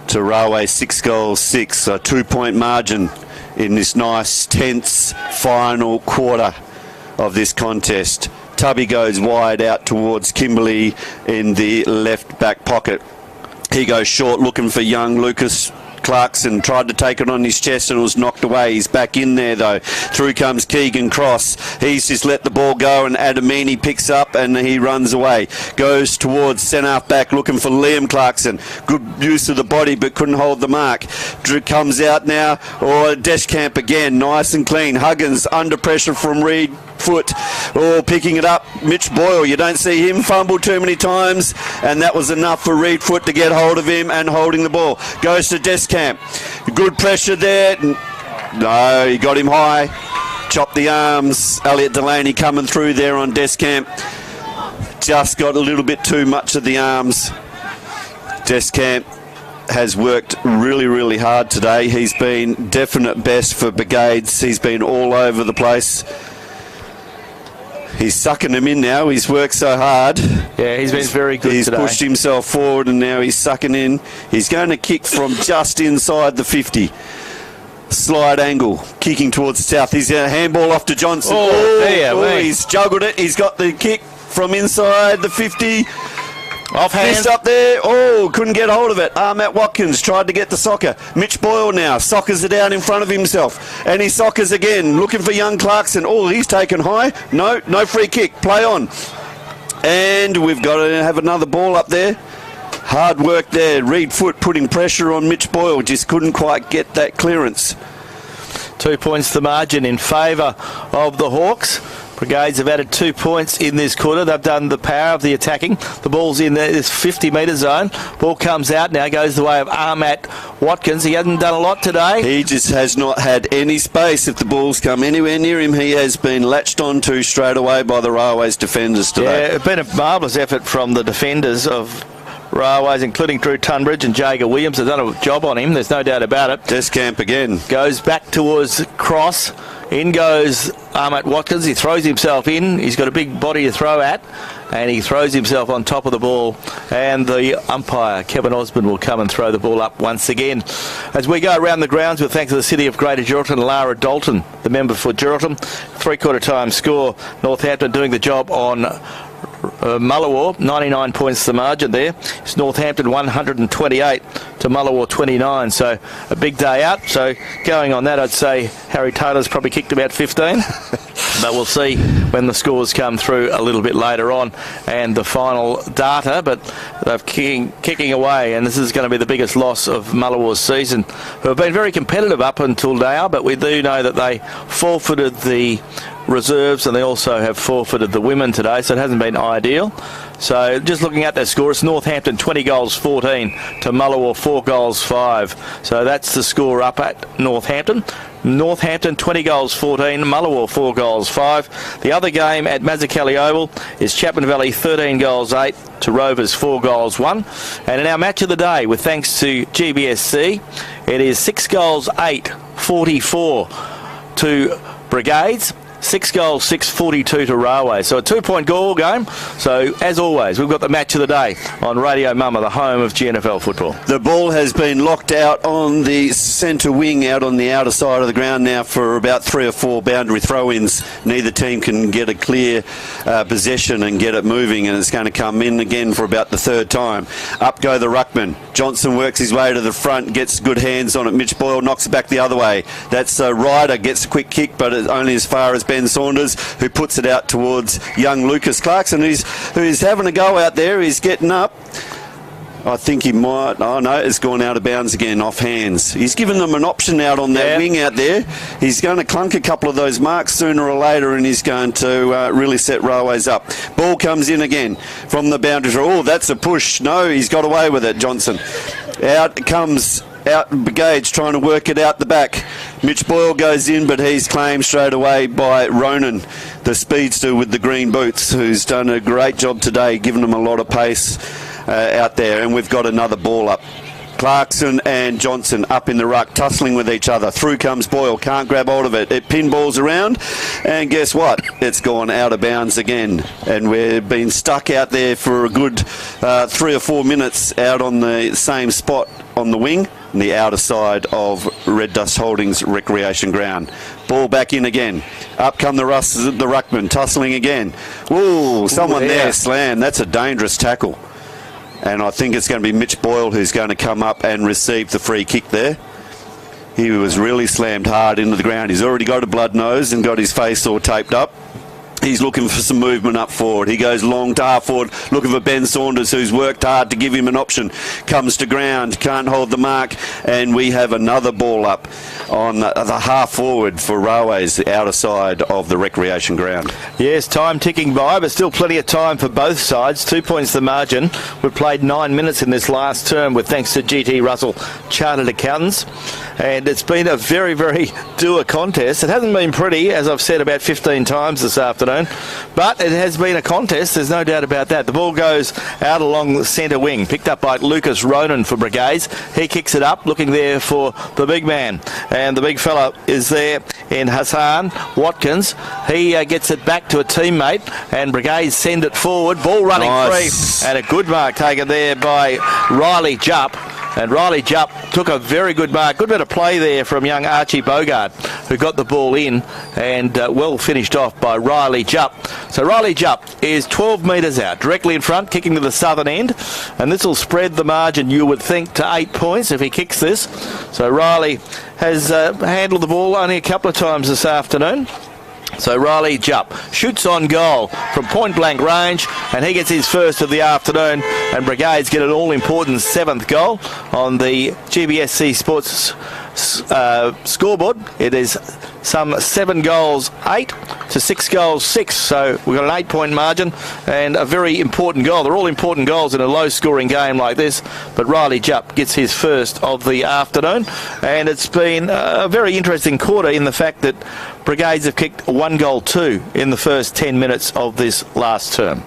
to Railway 6 goals 6. A 2 point margin in this nice tense final quarter of this contest. Tubby goes wide out towards Kimberley in the left back pocket. He goes short looking for young Lucas Clarkson. Tried to take it on his chest and was knocked away. He's back in there though. Through comes Keegan Cross. He's just let the ball go and Adamini picks up and he runs away. Goes towards centre half back looking for Liam Clarkson. Good use of the body but couldn't hold the mark. Drew comes out now. Deschamps again. Nice and clean. Huggins under pressure from Reed Foot. Picking it up. Mitch Boyle. You don't see him fumble too many times and that was enough for Reed Foot to get hold of him and holding the ball. Goes to Deschamps. Good pressure there. No, he got him high. Chopped the arms. Elliot Delaney coming through there on Deschamps. Just got a little bit too much of the arms. Deschamps has worked really, really hard today. He's been definite best for Brigades. He's been all over the place. He's sucking him in now. He's worked so hard. Yeah, he's been very good today. He's pushed himself forward and now he's sucking in. He's going to kick from just inside the 50. Slide angle, kicking towards the south. He's a handball off to Johnson. He's juggled it. He's got the kick from inside the 50. Offhand. Fist up there. Couldn't get hold of it. Matt Watkins tried to get the soccer. Mitch Boyle now soccers it out in front of himself. And he soccers again, looking for young Clarkson. He's taken high. No free kick. Play on. And we've got to have another ball up there. Hard work there. Reed Foot putting pressure on Mitch Boyle. Just couldn't quite get that clearance. 2 points the margin in favour of the Hawks. Brigades have added 2 points in this quarter. They've done the power of the attacking. The ball's in this 50-metre zone. Ball comes out now, goes the way of Ahmat Watkins. He hasn't done a lot today. He just has not had any space. If the ball's come anywhere near him, he has been latched onto straight away by the Railways defenders today. Yeah, it's been a marvellous effort from the defenders of Railways, including Drew Tunbridge and Jager Williams. They've done a job on him, there's no doubt about it. Descamp again. Goes back towards cross. In goes Ahmat Watkins. He throws himself in. He's got a big body to throw at, and he throws himself on top of the ball. And the umpire, Kevin Osborne, will come and throw the ball up once again. As we go around the grounds, with thanks to the City of Greater Geraldton, Lara Dalton, the member for Geraldton. 3/4 time score. Northampton doing the job on Mullawar, 99 points the margin there. It's Northampton 128 to Mullawar 29, so a big day out. So going on that, I'd say Harry Taylor's probably kicked about 15. But we'll see when the scores come through a little bit later on and the final data. But they're kicking away, and this is going to be the biggest loss of Mullawar's season, who have been very competitive up until now, but we do know that they forfeited the reserves and they also have forfeited the women today, so it hasn't been ideal. So just looking at their score, it's Northampton 20 goals 14 to Mullawar 4 goals 5. So that's the score up at Northampton. Northampton 20 goals 14, Mullawar 4 goals 5. The other game at Mazzucchelli Oval is Chapman Valley 13 goals 8 to Rovers 4 goals 1. And in our match of the day, with thanks to GBSC, it is 6 goals 8, 44 to Brigades. 6 goals, 6-42 to Railway. So a 2-point goal game. So, as always, we've got the match of the day on Radio Mama, the home of GNFL football. The ball has been locked out on the centre wing, out on the outer side of the ground now for about 3 or 4 boundary throw-ins. Neither team can get a clear possession and get it moving, and it's going to come in again for about the 3rd time. Up go the ruckman. Johnson works his way to the front, gets good hands on it. Mitch Boyle knocks it back the other way. That's Ryder, gets a quick kick, but it's only as far as Ben Saunders, who puts it out towards young Lucas Clarkson, who's having a go out there. He's getting up. I think he might. Oh no, it's gone out of bounds again, off hands. He's given them an option out on that wing out there. He's going to clunk a couple of those marks sooner or later, and he's going to really set Railways up. Ball comes in again from the boundary. Oh, that's a push. No, he's got away with it, Johnson. Out comes Brigades trying to work it out the back. Mitch Boyle goes in, but he's claimed straight away by Ronan, the speedster with the green boots, who's done a great job today, giving them a lot of pace out there. And we've got another ball up. Clarkson and Johnson up in the ruck, tussling with each other. Through comes Boyle, can't grab hold of it. It pinballs around, and guess what? It's gone out of bounds again. And we've been stuck out there for a good 3 or 4 minutes out on the same spot on the wing, on the outer side of Red Dust Holdings Recreation Ground. Ball back in again. Up come the ruckman, tussling again. Ooh, someone there slammed. That's a dangerous tackle. And I think it's going to be Mitch Boyle who's going to come up and receive the free kick there. He was really slammed hard into the ground. He's already got a blood nose and got his face all taped up. He's looking for some movement up forward. He goes long to half forward, looking for Ben Saunders, who's worked hard to give him an option. Comes to ground, can't hold the mark, and we have another ball up on the half forward for Railways, the outer side of the recreation ground. Yes, time ticking by, but still plenty of time for both sides. 2 points the margin. We've played 9 minutes in this last term with thanks to GT Russell Chartered Accountants, and it's been a very, very doer contest. It hasn't been pretty, as I've said about 15 times this afternoon, but it has been a contest, there's no doubt about that. The ball goes out along the centre wing, picked up by Lucas Ronan for Brigades. He kicks it up, looking there for the big man, and the big fella is there in Hassan Watkins. He gets it back to a teammate, and Brigades send it forward. Ball running free, and a good mark taken there by Riley Jupp. And Riley Jupp took a very good mark. Good bit of play there from young Archie Bogart, who got the ball in, and well finished off by Riley Jupp. So Riley Jupp is 12 metres out, directly in front, kicking to the southern end. And this will spread the margin, you would think, to 8 points if he kicks this. So Riley has handled the ball only a couple of times this afternoon. So Riley Jupp shoots on goal from point-blank range, and he gets his first of the afternoon, and Brigades get an all-important 7th goal on the GBSC Sports scoreboard. It is some 7 goals 8 to 6 goals 6, so we've got an 8-point margin and a very important goal. They're all important goals in a low-scoring game like this, but Riley Jupp gets his first of the afternoon, and it's been a very interesting quarter in the fact that Brigades have kicked 1 goal 2 in the first 10 minutes of this last term.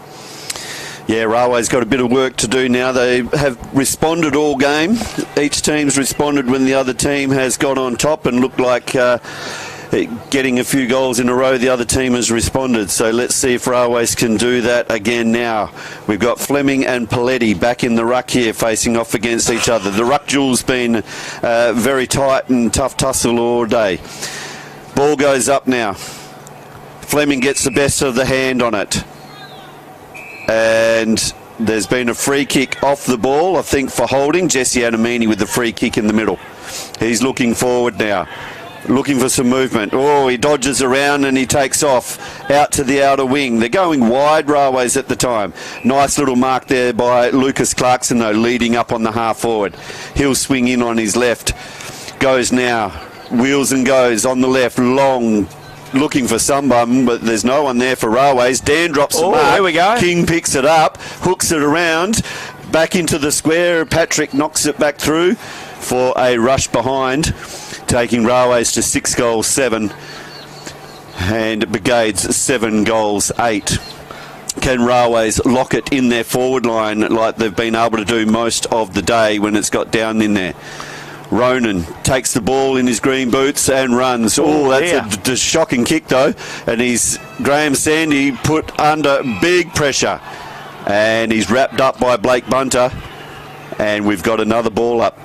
Yeah, Railway's got a bit of work to do now. They have responded all game. Each team's responded when the other team has got on top and looked like getting a few goals in a row. The other team has responded. So let's see if Railways can do that again now. We've got Fleming and Paletti back in the ruck here facing off against each other. The ruck duel's been very tight and tough tussle all day. Ball goes up now. Fleming gets the best of the hand on it. And there's been a free kick off the ball, I think, for holding. Jesse Adamini with the free kick in the middle. He's looking forward now, looking for some movement. Oh, he dodges around and he takes off out to the outer wing. They're going wide, Railways at the time. Nice little mark there by Lucas Clarkson, though, leading up on the half forward. He'll swing in on his left. Goes now. Wheels and goes on the left. Long. Looking for someone, but there's no one there for Railways. Dan drops the mark. There we go. King picks it up, hooks it around, back into the square. Patrick knocks it back through for a rush behind, taking Railways to 6 goals 7 and Brigades 7 goals 8. Can Railways lock it in their forward line like they've been able to do most of the day when it's got down in there? Ronan takes the ball in his green boots and runs. Oh, that's a shocking kick, though. And he's Graham Sandy put under big pressure. And he's wrapped up by Blake Bunter. And we've got another ball up.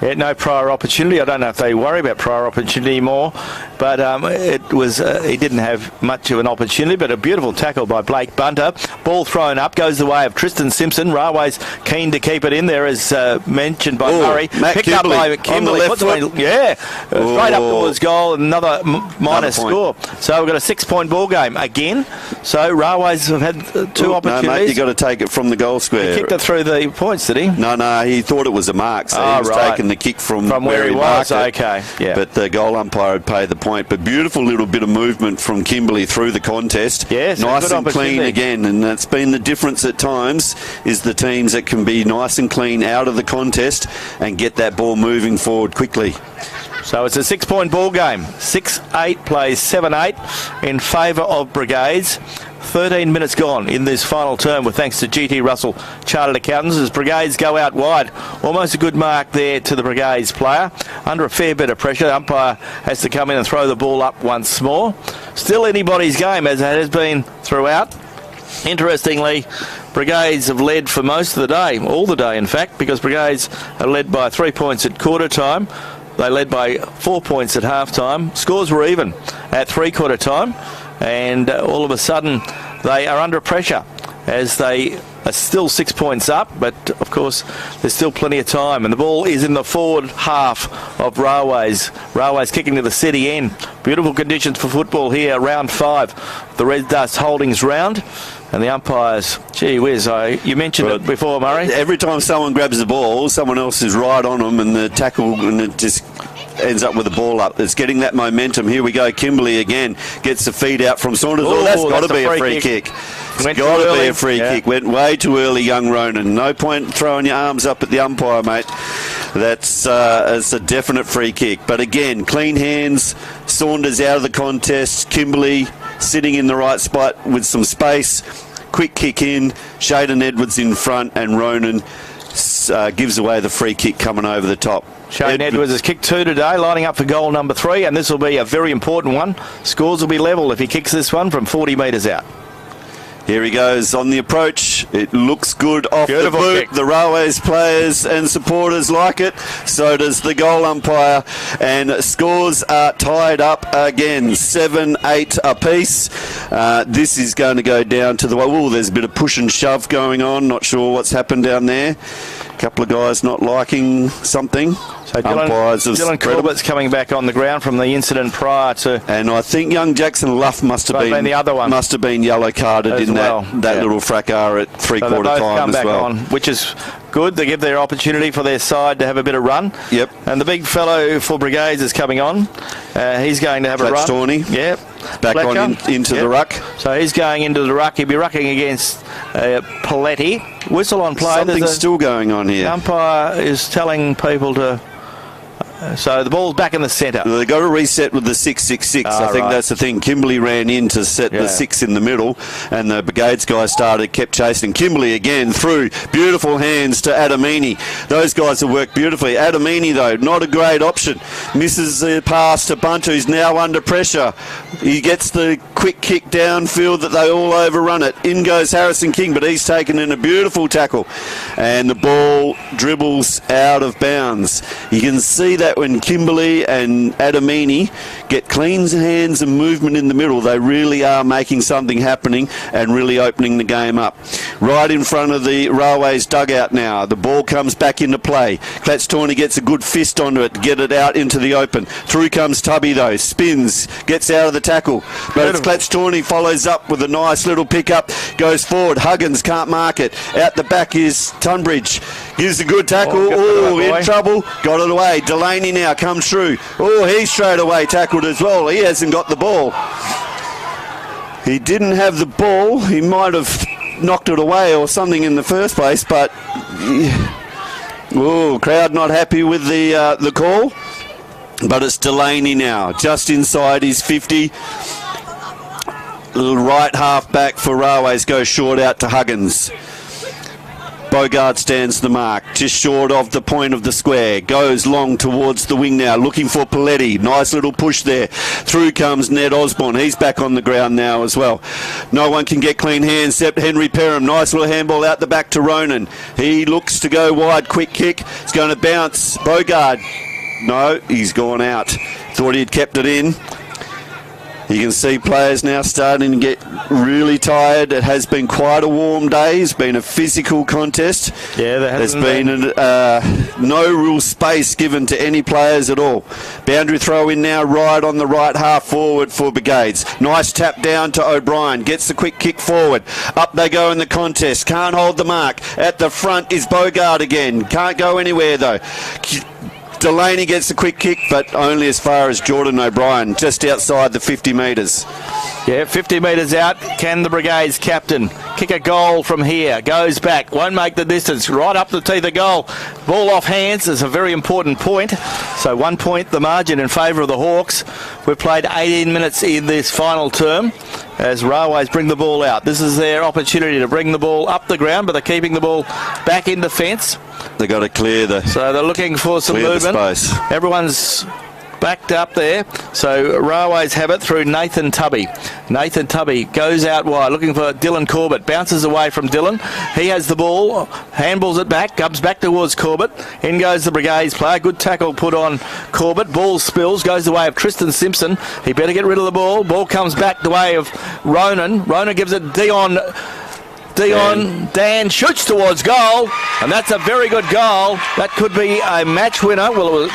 Yeah, no prior opportunity. I don't know if they worry about prior opportunity more, but it was he didn't have much of an opportunity, but a beautiful tackle by Blake Bunter. Ball thrown up, goes the way of Tristan Simpson. Railways keen to keep it in there, as mentioned by Murray. Matt Picked Kimberley up by Kimberley. on the left foot. Straight up towards goal, and another minor score. So we've got a 6-point ball game again. So Railways have had 2 opportunities. No, mate, you've got to take it from the goal square. He kicked it through the points, did he? No, he thought it was a mark, so he was taking the kick from where he was. Okay, yeah. But the goal umpire had paid the point. But beautiful little bit of movement from Kimberley through the contest. Yes, nice and clean again, and that's been the difference at times, is the teams that can be nice and clean out of the contest and get that ball moving forward quickly. So it's a 6-point ball game. 6-8 plays 7-8 in favour of Brigades. 13 minutes gone in this final term, with thanks to GT Russell Chartered Accountants, as Brigades go out wide. Almost a good mark there to the Brigades player. Under a fair bit of pressure, the umpire has to come in and throw the ball up once more. Still anybody's game, as it has been throughout. Interestingly, Brigades have led for most of the day, all the day in fact, because Brigades are led by 3 points at quarter time. They led by 4 points at half time. Scores were even at 3/4 time. And all of a sudden they are under pressure as they are still 6 points up, but of course there's still plenty of time, and the ball is in the forward half of Railways. Railways kicking to the city end. Beautiful conditions for football here, round 5, the Red Dust Holdings round. And the umpires, gee whiz, you mentioned it before, Murray. Every time someone grabs the ball, someone else is right on them, and the tackle, and it just ends up with the ball up. It's getting that momentum. Here we go. Kimberley again gets the feed out from Saunders. Oh, that's got to be a free kick. It's got to be a free kick. Went way too early, young Ronan. No point throwing your arms up at the umpire, mate. That's it's a definite free kick. But again, clean hands. Saunders out of the contest. Kimberley sitting in the right spot with some space. Quick kick in. Shaden Edwards in front, and Ronan gives away the free kick coming over the top. Shane Edwards has kicked 2 today, lining up for goal number 3, and this will be a very important one. Scores will be level if he kicks this one from 40 metres out. Here he goes on the approach. It looks good off the boot. Kick. The Railways players and supporters like it. So does the goal umpire. And scores are tied up again. 7-8 apiece. This is going to go down to the... Oh, there's a bit of push and shove going on. Not sure what's happened down there. couple of guys not liking something. So Dylan Corbett's coming back on the ground from the incident prior to... And I think young Jackson Luff must have been the other one. Must have been yellow carded in that little fracas at three-quarter time as well. Which is good. They give their opportunity for their side to have a bit of run. Yep. And the big fellow for Brigades is coming on. He's going to have a run. Storney. Yep. Back on into the ruck. So he's going into the ruck. He'll be rucking against Paletti. Whistle on play. Something's still going on here. The umpire is telling people to... So the ball's back in the centre. They've got to reset with the 6-6-6. I think that's the thing. Kimberley ran in to set the 6 in the middle, and the Brigades guys kept chasing. Kimberley again through. Beautiful hands to Adamini. Those guys have worked beautifully. Adamini, though, not a great option. Misses the pass to Bunt, who's now under pressure. He gets the quick kick downfield that they all overrun it. In goes Harrison King, but he's taken in a beautiful tackle. And the ball dribbles out of bounds. You can see that when Kimberley and Adamini get clean hands and movement in the middle, they really are making something happening and really opening the game up. Right in front of the Railways dugout now. The ball comes back into play. Clatchtorney gets a good fist onto it to get it out into the open. Through comes Tubby, though. Spins, gets out of the tackle. But it's Clatchtorney follows up with a nice little pickup, goes forward. Huggins can't mark it. Out the back is Tunbridge. Gives a good tackle. In trouble. Got it away. Delaney now comes through. He's straight away tackled as well. He hasn't got the ball. He didn't have the ball. He might have knocked it away or something in the first place, but crowd not happy with the call. But it's Delaney now, just inside his 50. Right half back for Railways goes short out to Huggins. Bogard stands the mark, just short of the point of the square. Goes long towards the wing now, looking for Paletti. Nice little push there. Through comes Ned Osborne. He's back on the ground now as well. No one can get clean hands except Henry Perham. Nice little handball out the back to Ronan. He looks to go wide. Quick kick. It's going to bounce. Bogard. No, he's gone out. Thought he'd kept it in. You can see players now starting to get really tired. It has been quite a warm day. It's been a physical contest. Yeah, there's been no real space given to any players at all. Boundary throw in now, right on the right half forward for Brigades. Nice tap down to O'Brien. Gets the quick kick forward. Up they go in the contest. Can't hold the mark. At the front is Bogard again. Can't go anywhere though. Delaney gets a quick kick, but only as far as Jordan O'Brien, just outside the 50 metres. Yeah, 50 metres out. Can the Brigades captain kick a goal from here? Goes back, won't make the distance. Right up the teeth of goal. Ball off hands is a very important point. So 1 point the margin in favour of the Hawks. We've played 18 minutes in this final term as Railways bring the ball out. This is their opportunity to bring the ball up the ground, but they're keeping the ball back in defence. They've got to clear the... So they're looking for some movement. Everyone's backed up there. So Railways have it through Nathan Tubby. Nathan Tubby goes out wide, looking for Dylan Corbett. Bounces away from Dylan. He has the ball, handballs it back, comes back towards Corbett. In goes the Brigades player. Good tackle put on Corbett. Ball spills, goes the way of Tristan Simpson. He better get rid of the ball. Ball comes back the way of Ronan. Ronan gives it Dan shoots towards goal, and that's a very good goal. That could be a match winner. Well, it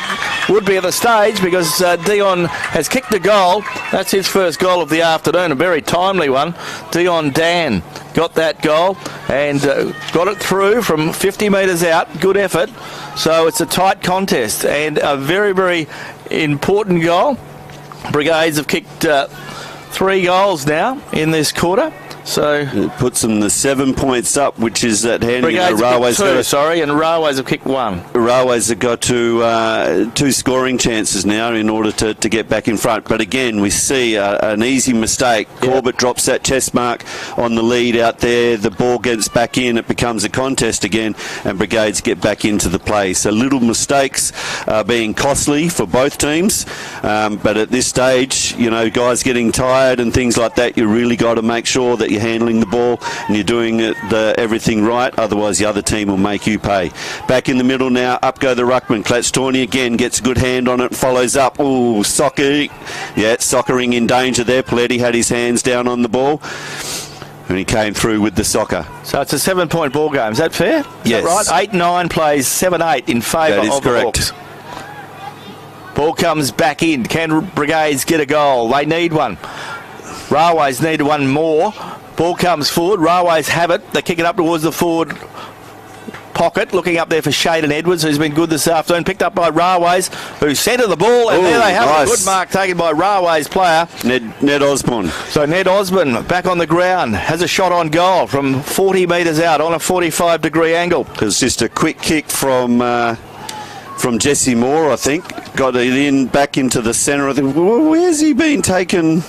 would be at the stage because Dion has kicked a goal. That's his first goal of the afternoon, a very timely one. Dion Dan got that goal and got it through from 50 metres out. Good effort. So it's a tight contest and a very, very important goal. Brigades have kicked 3 goals now in this quarter. So it puts them the 7 points up, which is that handy. Railways have kicked 2, and Railways have kicked 1. Railways have got 2 scoring chances now in order to get back in front. But again, we see an easy mistake. Yep. Corbett drops that chest mark on the lead out there. The ball gets back in. It becomes a contest again, and Brigades get back into the play. So little mistakes are being costly for both teams. But at this stage, you know, guys getting tired and things like that, you really got to make sure that you're handling the ball and you're doing everything right, otherwise the other team will make you pay. Back in the middle now, up go the ruckman. Clatchtorney again gets a good hand on it, follows up. Ooh, Sockering in danger there. Paletti had his hands down on the ball. And he came through with the soccer. So it's a 7-point ball game. Is that fair? Is Yes. that right? 8-9 plays 7-8 in favour of the Hawks. Ball comes back in. Can Brigades get a goal? They need one. Railways need one more. Ball comes forward. Railways have it. They kick it up towards the forward pocket, looking up there for Shaden Edwards, who's been good this afternoon. Picked up by Railways, who centre the ball, and there they have a good mark taken by Railways player Ned Osborne. So Ned Osborne back on the ground, has a shot on goal from 40 metres out on a 45-degree angle. It was just a quick kick from Jesse Moore, I think. Got it in back into the centre. I think, well, where's he been taken?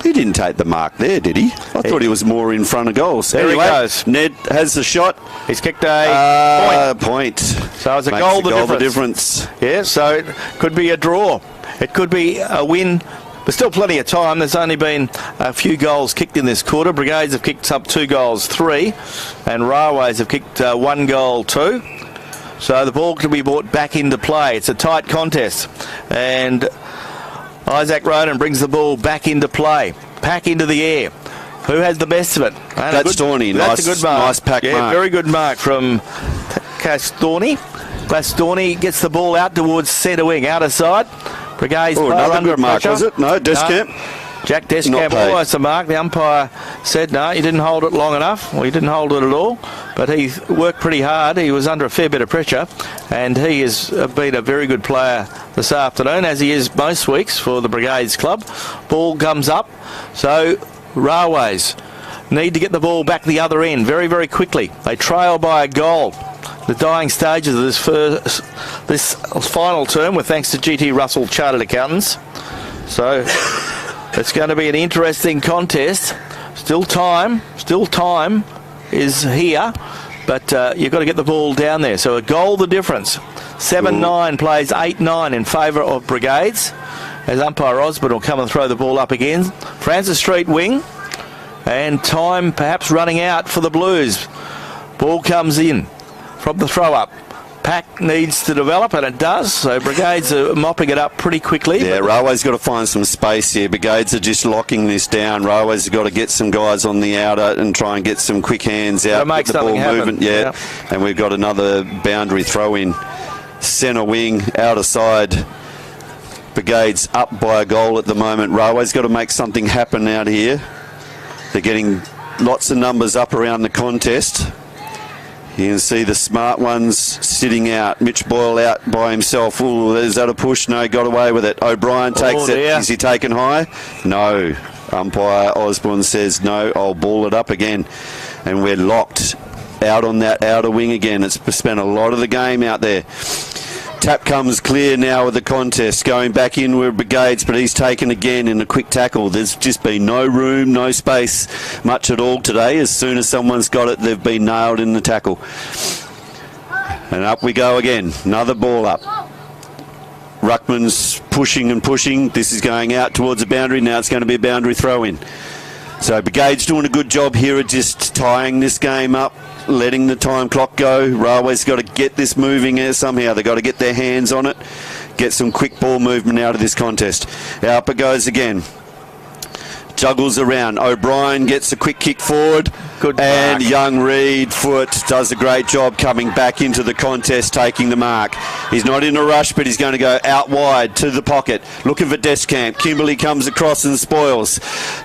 He didn't take the mark there, did he? I thought he was more in front of goals. There anyway, he goes. Ned has the shot. He's kicked a point. So it's a Makes goal, the the difference. Yeah, so it could be a draw. It could be a win. There's still plenty of time. There's only been a few goals kicked in this quarter. Brigades have kicked up 2 goals, 3. And Railways have kicked 1 goal, 2. So the ball can be brought back into play. It's a tight contest. And Isaac Ronan brings the ball back into play. Pack into the air. Who has the best of it? That's Storney. That's a good mark. Nice pack mark. Very good mark from Castorney. Castorney gets the ball out towards centre wing, outer side. Brigades another good mark, pressure. was it? No, Descamp. Jack Descamp almost a mark. The umpire said no, he didn't hold it long enough. Well, he didn't hold it at all, but he worked pretty hard. He was under a fair bit of pressure, and he has been a very good player this afternoon, as he is most weeks for the Brigades club. Ball comes up, so Railways need to get the ball back the other end very, very quickly. They trail by a goal. The dying stages of this final term, with thanks to GT Russell Chartered Accountants. So it's going to be an interesting contest. Still time is here, but you've got to get the ball down there. So a goal the difference. 7-9 plays 8-9 in favour of Brigades, as umpire Osborne will come and throw the ball up again. Francis Street wing, and time perhaps running out for the Blues. Ball comes in from the throw up. Pack needs to develop, and it does, so Brigades are mopping it up pretty quickly. Yeah, Railways got to find some space here. Brigades are just locking this down. Railways have got to get some guys on the outer and try and get some quick hands out. Make the ball happen. movement. Yeah, and we've got another boundary throw in. Centre wing, outer side. Brigades up by a goal at the moment. Railways got to make something happen out here. They're getting lots of numbers up around the contest. You can see the smart ones sitting out. Mitch Boyle out by himself. Ooh, is that a push? No, got away with it. O'Brien takes it. Is he taken high? No. Umpire Osborne says no, I'll ball it up again. And we're locked out on that outer wing again. It's spent a lot of the game out there. Tap comes clear now with the contest, going back in with Brigades, but he's taken again in a quick tackle. There's just been no room, no space, much at all today. As soon as someone's got it, they've been nailed in the tackle. And up we go again. Another ball up. Ruckman's pushing and pushing. This is going out towards the boundary. Now it's going to be a boundary throw-in. So Brigades doing a good job here at just tying this game up, letting the time clock go. Railways got to get this moving somehow. They've got to get their hands on it, get some quick ball movement out of this contest. Up it goes again. Juggles around. O'Brien gets a quick kick forward. Good and mark. Young Reed Foot does a great job coming back into the contest, taking the mark. He's not in a rush, but he's going to go out wide to the pocket, looking for Descamp. Kimberley comes across and spoils.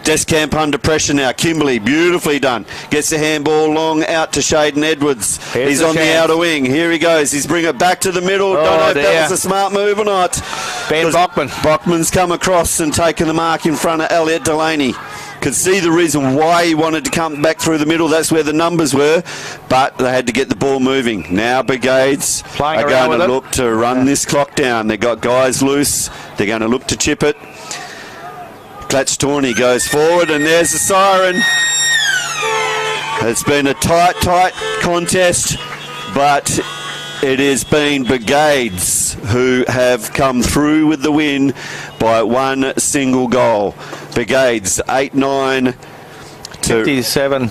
Descamp under pressure now. Kimberley, beautifully done. Gets the handball long out to Shaden Edwards. He's on the outer wing. Here he goes. He's bringing it back to the middle. Don't know if that was a smart move or not. Ben Bachman. Bachman's come across and taken the mark in front of Elliot Delaney. Could see the reason why he wanted to come back through the middle. That's where the numbers were, but they had to get the ball moving. Now Brigades are going to look to run this clock down. They've got guys loose. They're going to look to chip it. Clatch-Tawney goes forward, and there's the siren. It's been a tight contest, but it has been Brigades who have come through with the win by one single goal. Brigades 8-9 to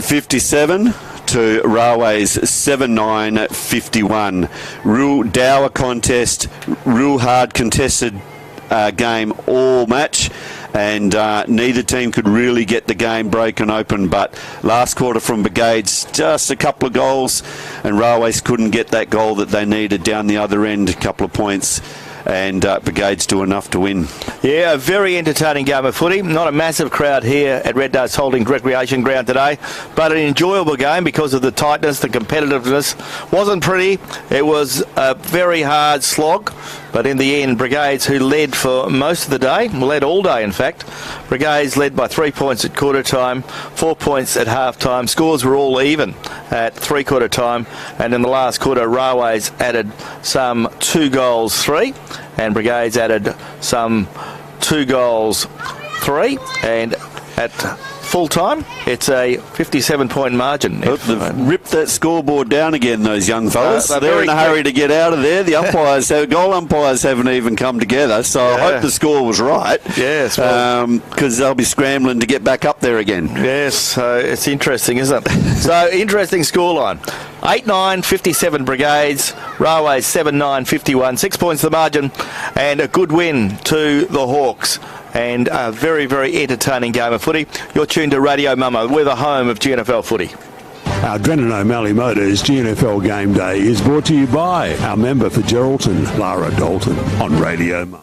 57 to Railways 7-9-51. Real dour contest, real hard contested game all match, and neither team could really get the game broken open. But last quarter from Brigades, just a couple of goals, and Railways couldn't get that goal that they needed down the other end, a couple of points. And Brigades do enough to win. Yeah, a very entertaining game of footy. Not a massive crowd here at Red Darts Holdings Recreation Ground today, but an enjoyable game because of the tightness, the competitiveness. Wasn't pretty. It was a very hard slog, but in the end, Brigades, who led for most of the day, led all day in fact, Brigades led by 3 points at quarter time, 4 points at half time. Scores were all even at three-quarter time, and in the last quarter, Railways added some 2 goals 3, and Brigades added some 2 goals 3, and at full time it's a 57-point margin. They've ripped that scoreboard down again, those young fellas. They're in a hurry to get out of there. The umpires, goal umpires haven't even come together, so I hope the score was right. Yes, because they'll be scrambling to get back up there again. Yes, so it's interesting, isn't it? So interesting scoreline. 8-9, 57 Brigades, Railways 7-9, 51, 6 points the margin, and a good win to the Hawks. And a very, very entertaining game of footy. You're tuned to Radio Mumma. We're the home of GNFL footy. Our Drennan O'Malley Motors GNFL Game Day is brought to you by our member for Geraldton, Lara Dalton, on Radio Mumma.